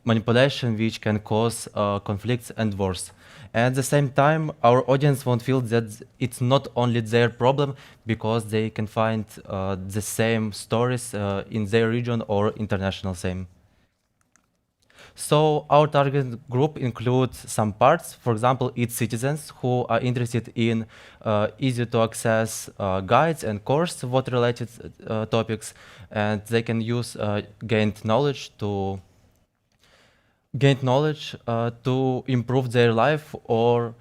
manipulation which can cause conflicts and wars. At the same time, our audience won't feel that it's not only their problem, because they can find the same stories in their region or international same. So our target group includes some parts. For example, it's citizens who are interested in easy to access guides and course water-related topics, and they can use gained knowledge to improve their life or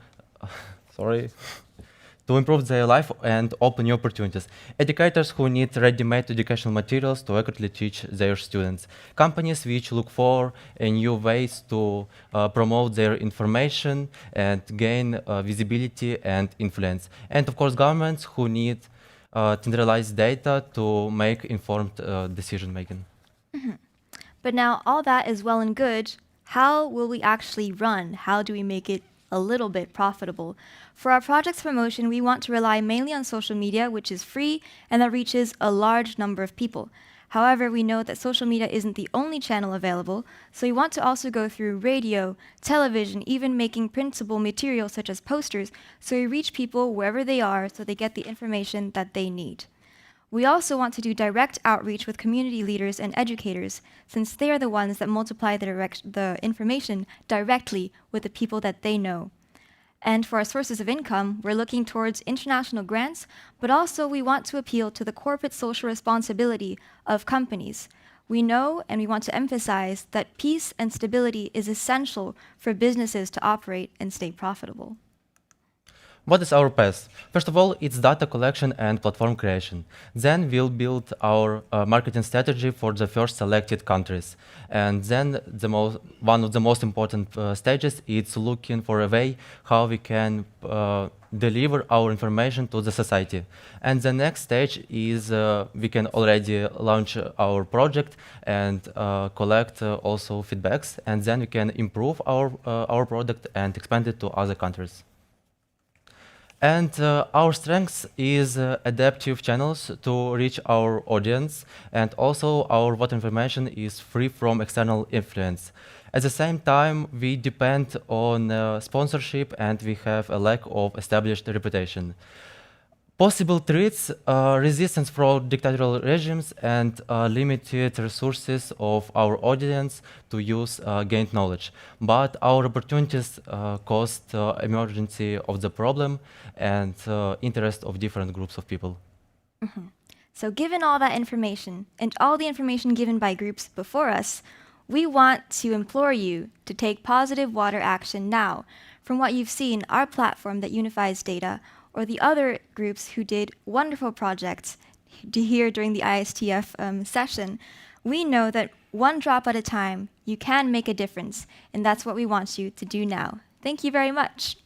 to improve their life and open new opportunities. Educators who need ready-made educational materials to accurately teach their students. Companies which look for new ways to promote their information and gain visibility and influence. And of course, governments who need centralized data to make informed decision-making. Mm-hmm. But now all that is well and good. How will we actually run? How do we make it a little bit profitable? For our project's promotion, we want to rely mainly on social media, which is free and that reaches a large number of people. However, we know that social media isn't the only channel available, so we want to also go through radio, television, even making printable material such as posters, so we reach people wherever they are so they get the information that they need. We also want to do direct outreach with community leaders and educators, since they are the ones that multiply the information directly with the people that they know. And for our sources of income, we're looking towards international grants, but also we want to appeal to the corporate social responsibility of companies. We know and we want to emphasize that peace and stability is essential for businesses to operate and stay profitable. What is our path? First of all, it's data collection and platform creation. Then we'll build our marketing strategy for the first selected countries. And then one of the most important stages is looking for a way how we can deliver our information to the society. And the next stage is we can already launch our project and collect also feedbacks. And then we can improve our product and expand it to other countries. And our strength is adaptive channels to reach our audience, and also our water information is free from external influence. At the same time, we depend on sponsorship and we have a lack of established reputation. Possible threats are resistance from dictatorial regimes and limited resources of our audience to use gained knowledge. But our opportunities cost emergency of the problem and interest of different groups of people. Mm-hmm. So given all that information and all the information given by groups before us, we want to implore you to take positive water action now. From what you've seen, our platform that unifies data, or the other groups who did wonderful projects here during the ISTF session, we know that one drop at a time, you can make a difference, and that's what we want you to do now. Thank you very much.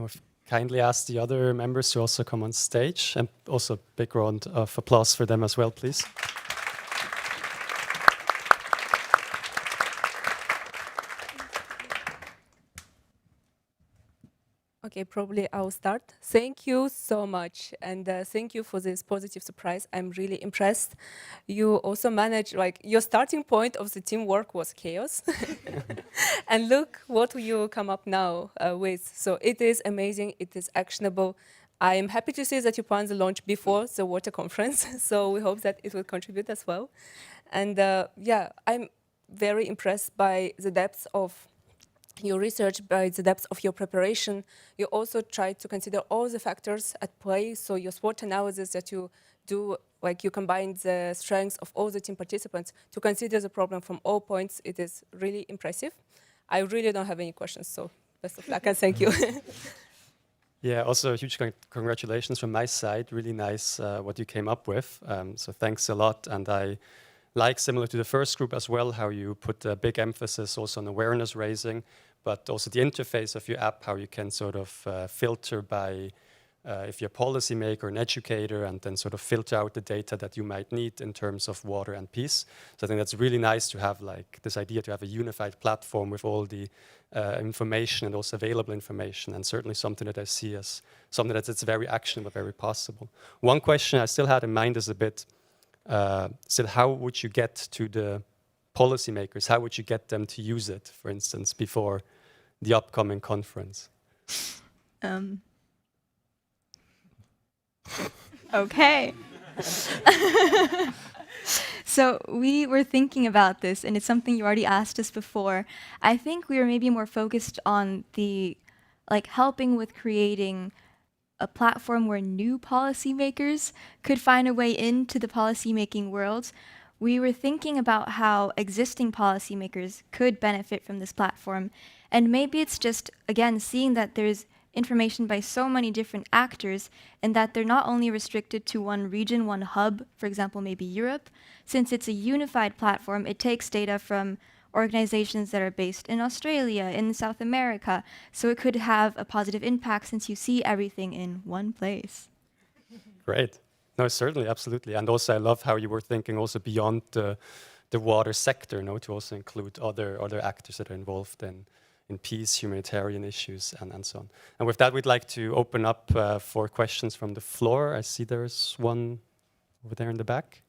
And we've kindly asked the other members to also come on stage, and also a big round of applause for them as well, please. Okay, probably I'll start. Thank you so much, and thank you for this positive surprise. I'm really impressed. You also managed, like, your starting point of the teamwork was chaos, and look what you come up now with. So it is amazing. It is actionable. I am happy to see that you planned the launch before the water conference. So we hope that it will contribute as well. And yeah, I'm very impressed by the depth of your research, by the depth of your preparation. You also try to consider all the factors at play. So your SWOT analysis that you do, like you combine the strengths of all the team participants to consider the problem from all points. It is really impressive. I really don't have any questions, so best of luck and thank you. Yeah, also huge congratulations from my side. Really nice what you came up with. So thanks a lot. And I like, similar to the first group as well, how you put a big emphasis also on awareness raising, but also the interface of your app, how you can sort of filter by if you're a policymaker, an educator, and then sort of filter out the data that you might need in terms of water and peace. So I think that's really nice to have like this idea to have a unified platform with all the information and also available information, and certainly something that I see as something that's very actionable, very possible. One question I still had in mind is a bit, still, how would you get to the policymakers? How would you get them to use it, for instance, before the upcoming conference? Okay. So we were thinking about this, and it's something you already asked us before. I think we were maybe more focused on the, like, helping with creating a platform where new policymakers could find a way into the policymaking world. We were thinking about how existing policymakers could benefit from this platform. And maybe it's just, again, seeing that there's information by so many different actors, and that they're not only restricted to one region, one hub, for example, maybe Europe. Since it's a unified platform, it takes data from organizations that are based in Australia, in South America, so it could have a positive impact since you see everything in one place. Great. No, certainly, absolutely. And also I love how you were thinking also beyond the water sector, no, to also include other actors that are involved in peace, humanitarian issues, and so on. And with that, we'd like to open up for questions from the floor. I see there's one over there in the back.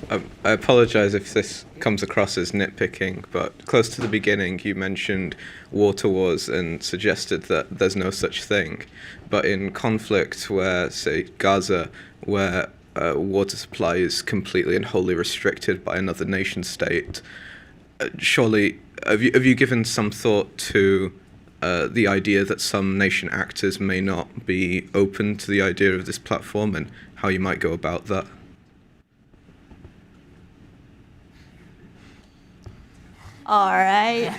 I apologize if this comes across as nitpicking, but close to the beginning you mentioned water wars and suggested that there's no such thing. But in conflict where, say, Gaza, where water supply is completely and wholly restricted by another nation state, surely, have you given some thought to the idea that some nation actors may not be open to the idea of this platform and how you might go about that? All right.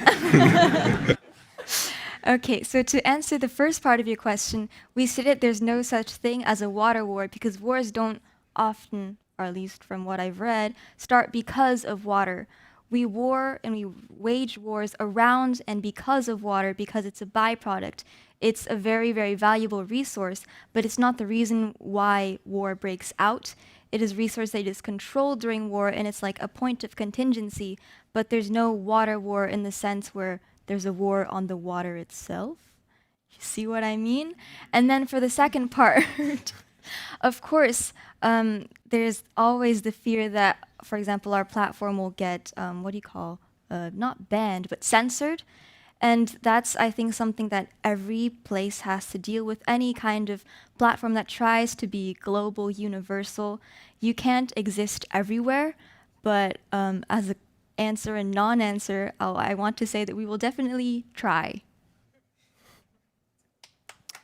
Okay, so to answer the first part of your question, we stated there's no such thing as a water war because wars don't often, or at least from what I've read, start because of water. We war and we wage wars around and because of water because it's a byproduct. It's a very, very valuable resource, but it's not the reason why war breaks out. It is a resource that is controlled during war, and it's like a point of contingency, but there's no water war in the sense where there's a war on the water itself. You see what I mean? And then for the second part, of course, there's always the fear that, for example, our platform will get, not banned, but censored. And that's, I think, something that every place has to deal with. Any kind of platform that tries to be global, universal, you can't exist everywhere. But as an answer and non-answer, I want to say that we will definitely try.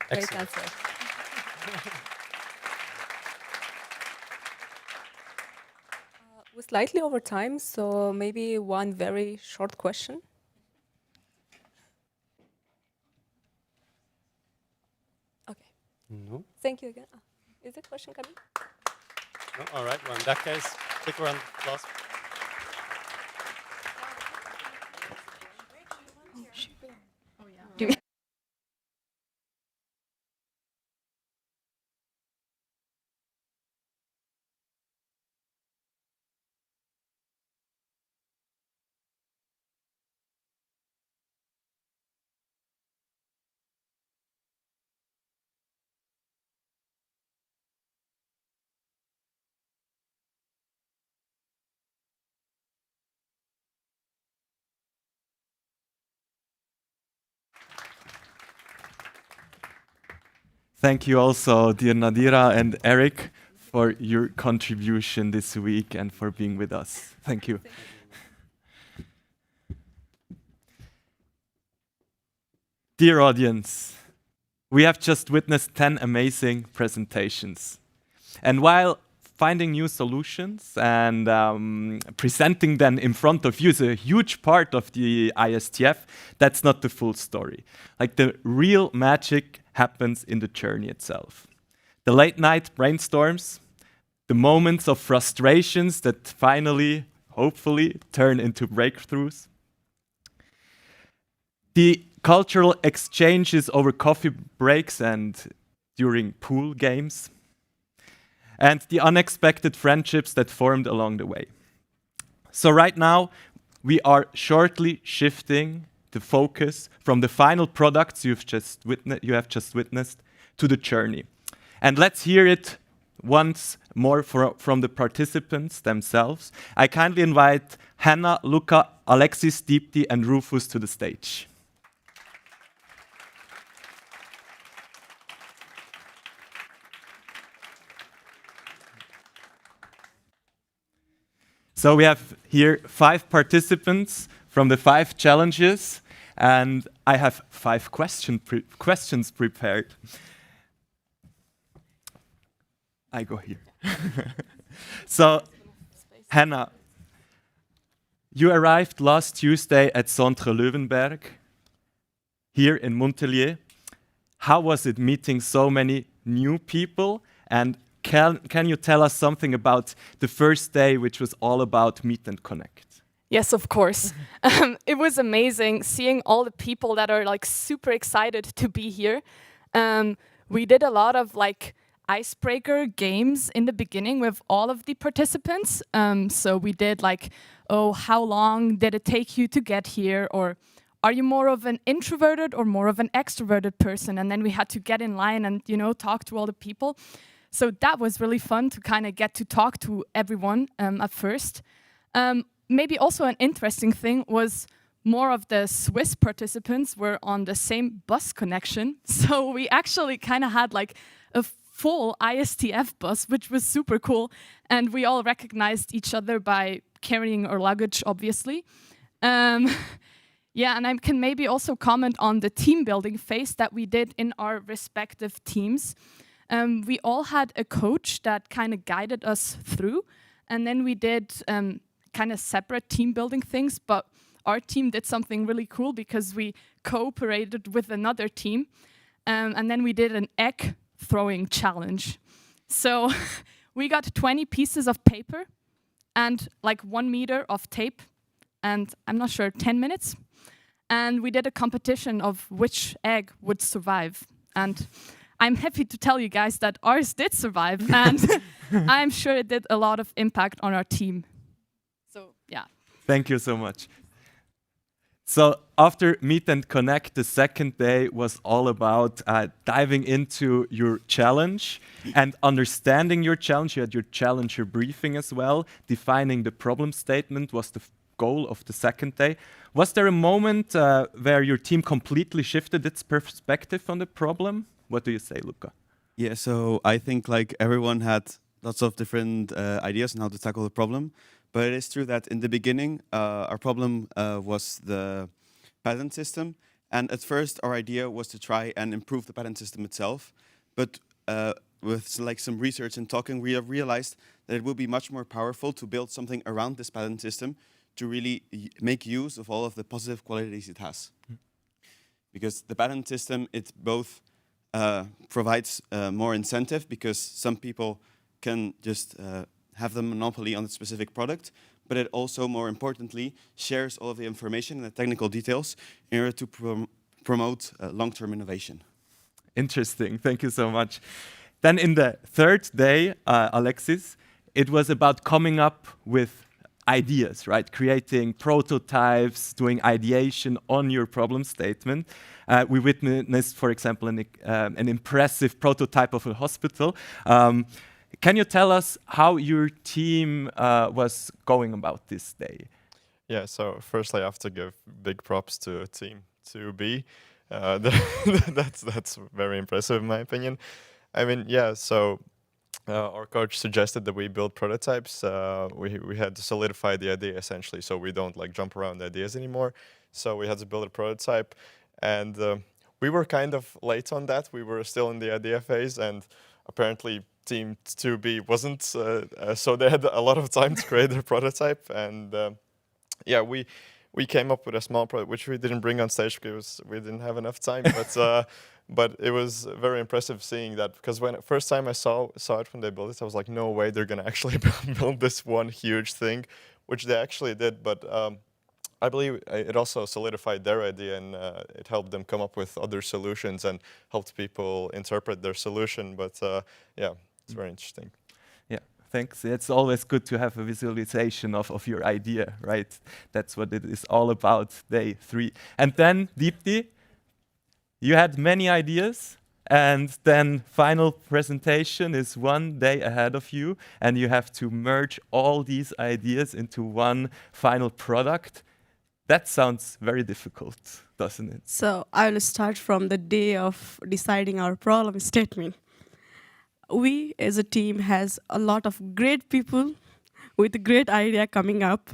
Great answer. We're slightly over time, so maybe one very short question. Okay. No. Thank you again. Is the question coming? No? All right. Well, in that case, big round of applause. Do we Thank you also, dear Nadira and Eric, for your contribution this week and for being with us. Thank you. Dear audience, we have just witnessed 10 amazing presentations. And while finding new solutions and presenting them in front of you is a huge part of the ISTF, that's not the full story. Like, the real magic happens in the journey itself. The late night brainstorms, the moments of frustrations that finally, hopefully, turn into breakthroughs, the cultural exchanges over coffee breaks and during pool games, and the unexpected friendships that formed along the way. So right now, we are shortly shifting the focus from the final products you have just witnessed to the journey. And let's hear it once more from the participants themselves. I kindly invite Hannah, Luca, Alexis, Deepti, and Rufus to the stage. So we have here 5 participants from the 5 challenges, and I have 5 questions prepared. I go here. So, Hannah, you arrived last Tuesday at Centre Löwenberg, here in Montpellier. How was it meeting so many new people, and can you tell us something about the first day, which was all about meet and connect? Yes, of course. It was amazing seeing all the people that are like super excited to be here. We did a lot of like icebreaker games in the beginning with all of the participants. So we did like, oh, how long did it take you to get here? Or are you more of an introverted or more of an extroverted person? And then we had to get in line and, you know, talk to all the people. So that was really fun to kind of get to talk to everyone at first. Maybe also an interesting thing was more of the Swiss participants were on the same bus connection. So we actually kind of had like a full ISTF bus, which was super cool. And we all recognized each other by carrying our luggage, obviously. Yeah, and I can maybe also comment on the team building phase that we did in our respective teams. We all had a coach that kind of guided us through, and then we did kind of separate team building things, but our team did something really cool because we cooperated with another team, and then we did an egg throwing challenge. So we got 20 pieces of paper and like 1 meter of tape, and I'm not sure, 10 minutes. And we did a competition of which egg would survive. And I'm happy to tell you guys that ours did survive, and I'm sure it did a lot of impact on our team. So, yeah. Thank you so much. So after Meet and Connect, the second day was all about diving into your challenge and understanding your challenge. You had your challenger briefing as well. Defining the problem statement was the goal of the second day. Was there a moment where your team completely shifted its perspective on the problem? What do you say, Luca? Yeah, so I think like everyone had lots of different ideas on how to tackle the problem. But it is true that in the beginning, our problem was the patent system. And at first, our idea was to try and improve the patent system itself. But with like some research and talking, we have realized that it would be much more powerful to build something around this patent system to really make use of all of the positive qualities it has. Because the patent system, it both provides more incentive because some people can just have the monopoly on the specific product, but it also, more importantly, shares all of the information and the technical details in order to promote long-term innovation. Interesting, thank you so much. Then in the third day, Alexis, it was about coming up with ideas, right? Creating prototypes, doing ideation on your problem statement. We witnessed, for example, an impressive prototype of a hospital. Can you tell us how your team was going about this day? Yeah, so firstly I have to give big props to Team 2B. That's very impressive in my opinion. I mean, yeah. So our coach suggested that we build prototypes. We had to solidify the idea essentially, so we don't like jump around ideas anymore. So we had to build a prototype, and we were kind of late on that. We were still in the idea phase, and apparently Team 2B wasn't. So they had a lot of time to create their prototype, and yeah, we came up with a small product which we didn't bring on stage because we didn't have enough time. But it was very impressive seeing that, because when first time I saw it when they built it, I was like, no way they're gonna actually build this one huge thing, which they actually did. But I believe it also solidified their idea, and it helped them come up with other solutions and helped people interpret their solution. But yeah, it's very interesting. Yeah, thanks. It's always good to have a visualization of your idea, right? That's what it is all about, day 3. And then, Deepti, you had many ideas, and then final presentation is one day ahead of you, and you have to merge all these ideas into one final product. That sounds very difficult, doesn't it? So I will start from the day of deciding our problem statement. We as a team has a lot of great people with a great idea coming up,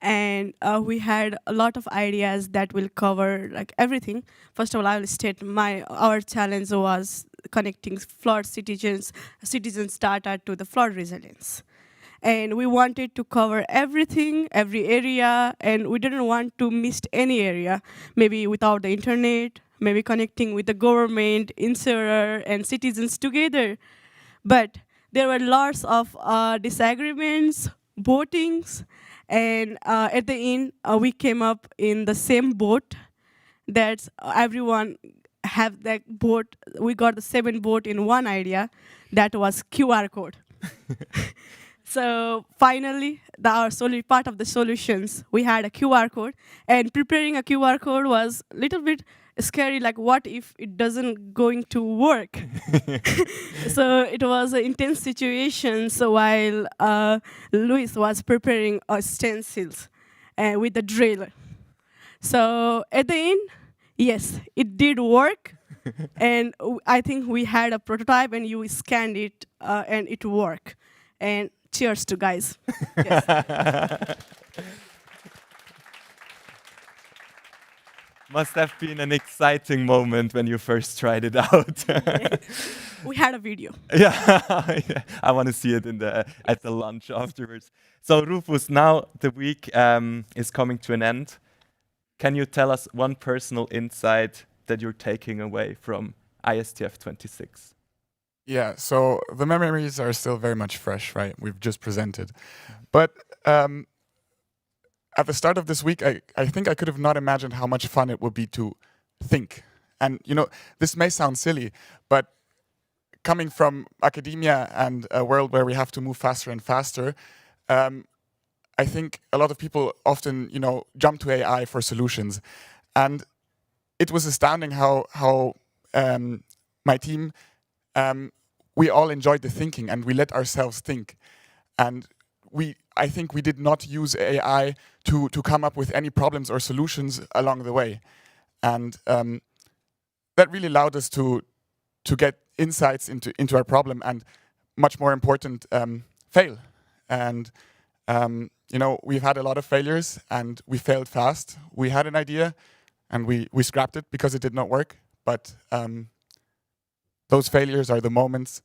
and we had a lot of ideas that will cover like everything. First of all, I will state our challenge was connecting flood citizens data to the flood resilience. And we wanted to cover everything, every area, and we didn't want to miss any area, maybe without the internet, maybe connecting with the government, insurer, and citizens together. But there were lots of disagreements, votings, and at the end, we came up in the same boat that everyone have that vote. We got the 7 vote in one idea, that was QR code. So finally, part of the solutions, we had a QR code, and preparing a QR code was a little bit scary, like what if it doesn't going to work? So it was an intense situation. So while Luis was preparing stencils with the drill. So at the end, yes, it did work. And I think we had a prototype, and you scanned it, and it worked. And cheers to guys. Yes. Must have been an exciting moment when you first tried it out. We had a video. Yeah, yeah. I want to see it at the lunch afterwards. So Rufus, now the week is coming to an end. Can you tell us one personal insight that you're taking away from ISTF 26? Yeah, so the memories are still very much fresh, right? We've just presented. But at the start of this week, I think I could have not imagined how much fun it would be to think. And, you know, this may sound silly, but coming from academia and a world where we have to move faster and faster, I think a lot of people often, you know, jump to AI for solutions. And it was astounding how my team, we all enjoyed the thinking, and we let ourselves think. And I think we did not use AI to come up with any problems or solutions along the way. And that really allowed us to get insights into our problem, and much more important, fail. And you know, we've had a lot of failures, and we failed fast. We had an idea, and we scrapped it because it did not work. But those failures are the moments,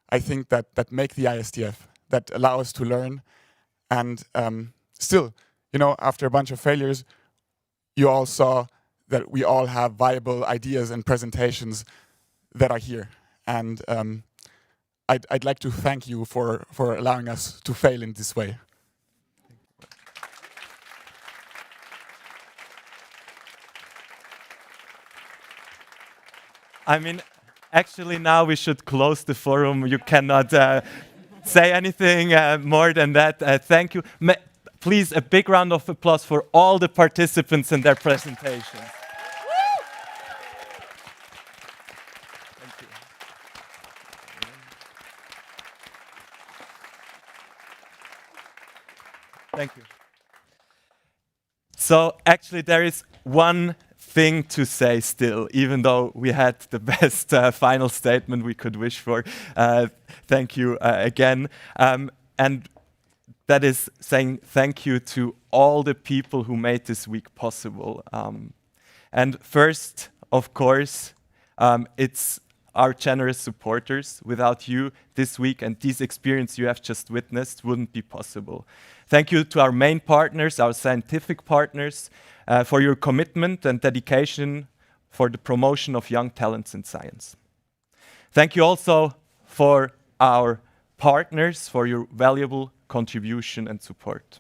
I think, that make the ISTF, that allow us to learn. And still, you know, after a bunch of failures, you all saw that we all have viable ideas and presentations that are here. And I'd like to thank you for allowing us to fail in this way. I mean, actually now we should close the forum. You cannot say anything more than that. Thank you. Please, a big round of applause for all the participants in their presentations. Thank you. Thank you. So actually there is one thing to say still, even though we had the best final statement we could wish for. Thank you again. And that is saying thank you to all the people who made this week possible. And first, of course, it's our generous supporters. Without you, this week and this experience you have just witnessed wouldn't be possible. Thank you to our main partners, our scientific partners, for your commitment and dedication for the promotion of young talents in science. Thank you also for our partners for your valuable contribution and support.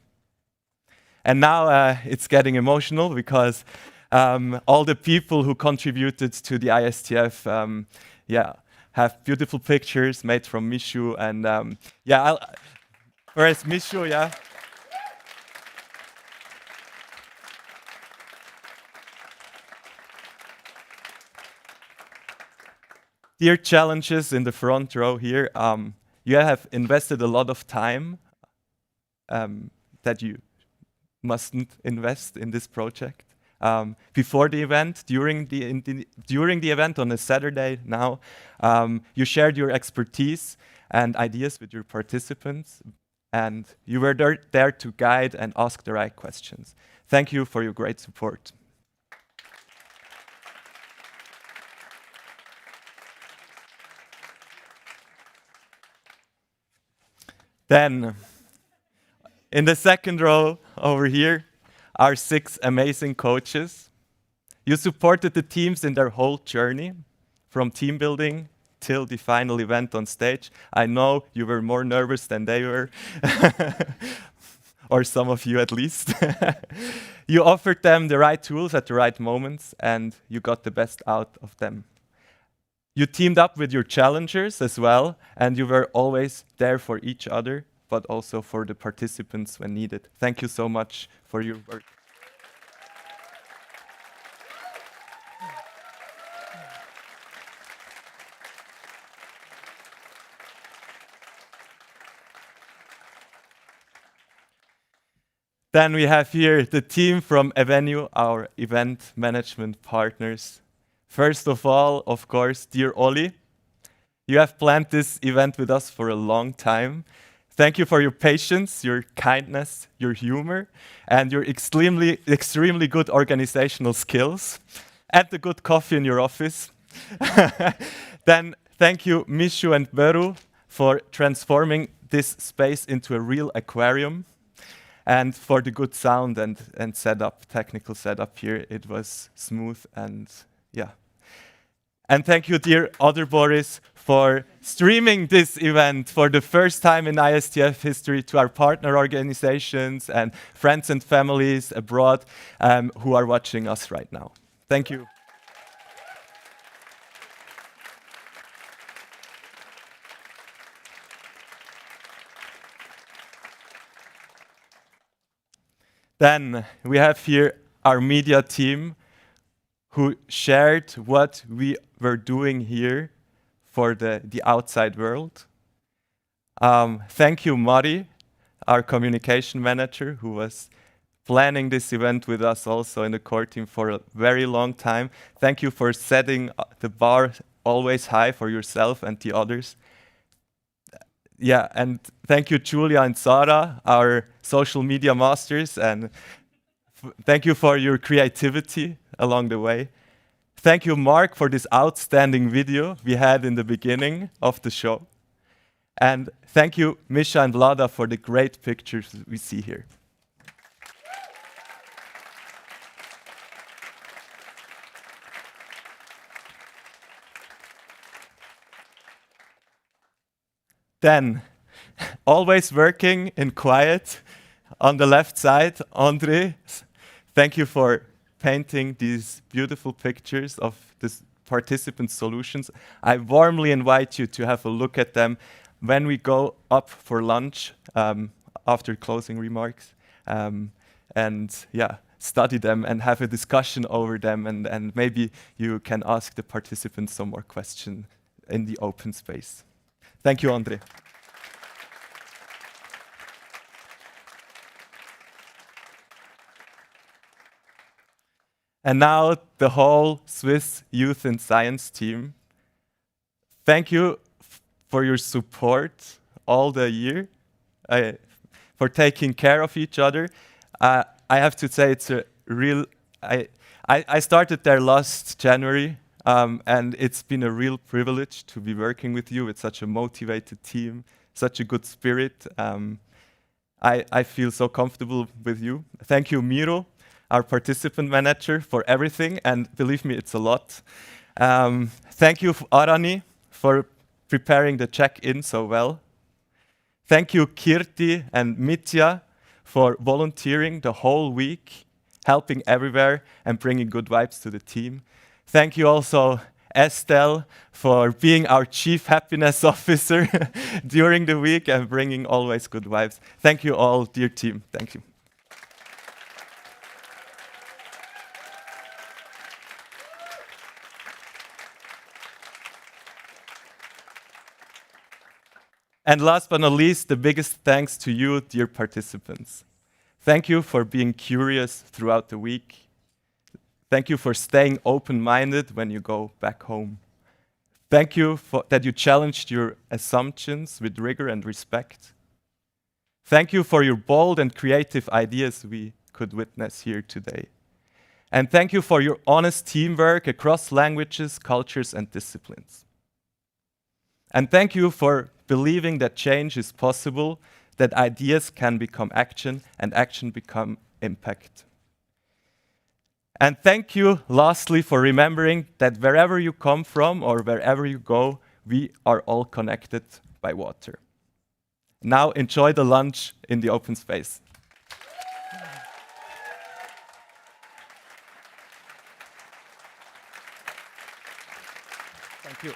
And now it's getting emotional because all the people who contributed to the ISTF have beautiful pictures made from Mishu. And whereas Mishu, Dear challenges in the front row here, you have invested a lot of time that you mustn't invest in this project. Before the event, during the event on a Saturday now, you shared your expertise and ideas with your participants, and you were there to guide and ask the right questions. Thank you for your great support. Then, in the second row over here, our 6 amazing coaches. You supported the teams in their whole journey, from team building till the final event on stage. I know you were more nervous than they were, or some of you at least. You offered them the right tools at the right moments, and you got the best out of them. You teamed up with your challengers as well, and you were always there for each other, but also for the participants when needed. Thank you so much for your work. Then we have here the team from Avenue, our event management partners. First of all, of course, dear Oli, you have planned this event with us for a long time. Thank you for your patience, your kindness, your humor, and your extremely good organizational skills, and the good coffee in your office. Then thank you, Mishu and Beru, for transforming this space into a real aquarium, and for the good sound and setup, technical setup here. It was smooth and yeah. And thank you, dear Other Boris, for streaming this event for the first time in ISTF history to our partner organizations and friends and families abroad who are watching us right now. Thank you. Then we have here our media team who shared what we were doing here for the outside world. Thank you, Mari, our communication manager, who was planning this event with us also in the core team for a very long time. Thank you for setting the bar always high for yourself and the others. Yeah, and thank you, Julia and Sarah, our social media masters, and thank you for your creativity along the way. Thank you, Mark, for this outstanding video we had in the beginning of the show. And thank you, Misha and Vlada, for the great pictures we see here. Then, always working in quiet, on the left side, Andre, thank you for painting these beautiful pictures of the participant solutions. I warmly invite you to have a look at them when we go up for lunch after closing remarks. And yeah, study them and have a discussion over them, and maybe you can ask the participants some more questions in the open space. Thank you, Andre. and now the whole Swiss Youth in Science team. Thank you for your support all the year, for taking care of each other. I have to say it's a real, I started there last January, and it's been a real privilege to be working with you with such a motivated team, such a good spirit. I feel so comfortable with you. Thank you, Miro, our participant manager, for everything, and believe me, it's a lot. Thank you, Arani, for preparing the check-in so well. Thank you, Kirti and Mitya, for volunteering the whole week, helping everywhere and bringing good vibes to the team. Thank you also, Estelle, for being our Chief Happiness Officer during the week and bringing always good vibes. Thank you all, dear team. Thank you. And last but not least, the biggest thanks to you, dear participants. Thank you for being curious throughout the week. Thank you for staying open-minded when you go back home. Thank you that you challenged your assumptions with rigor and respect. Thank you for your bold and creative ideas we could witness here today. And thank you for your honest teamwork across languages, cultures, and disciplines. And thank you for believing that change is possible, that ideas can become action, and action become impact. And thank you, lastly, for remembering that wherever you come from or wherever you go, we are all connected by water. Now enjoy the lunch in the open space. Thank you.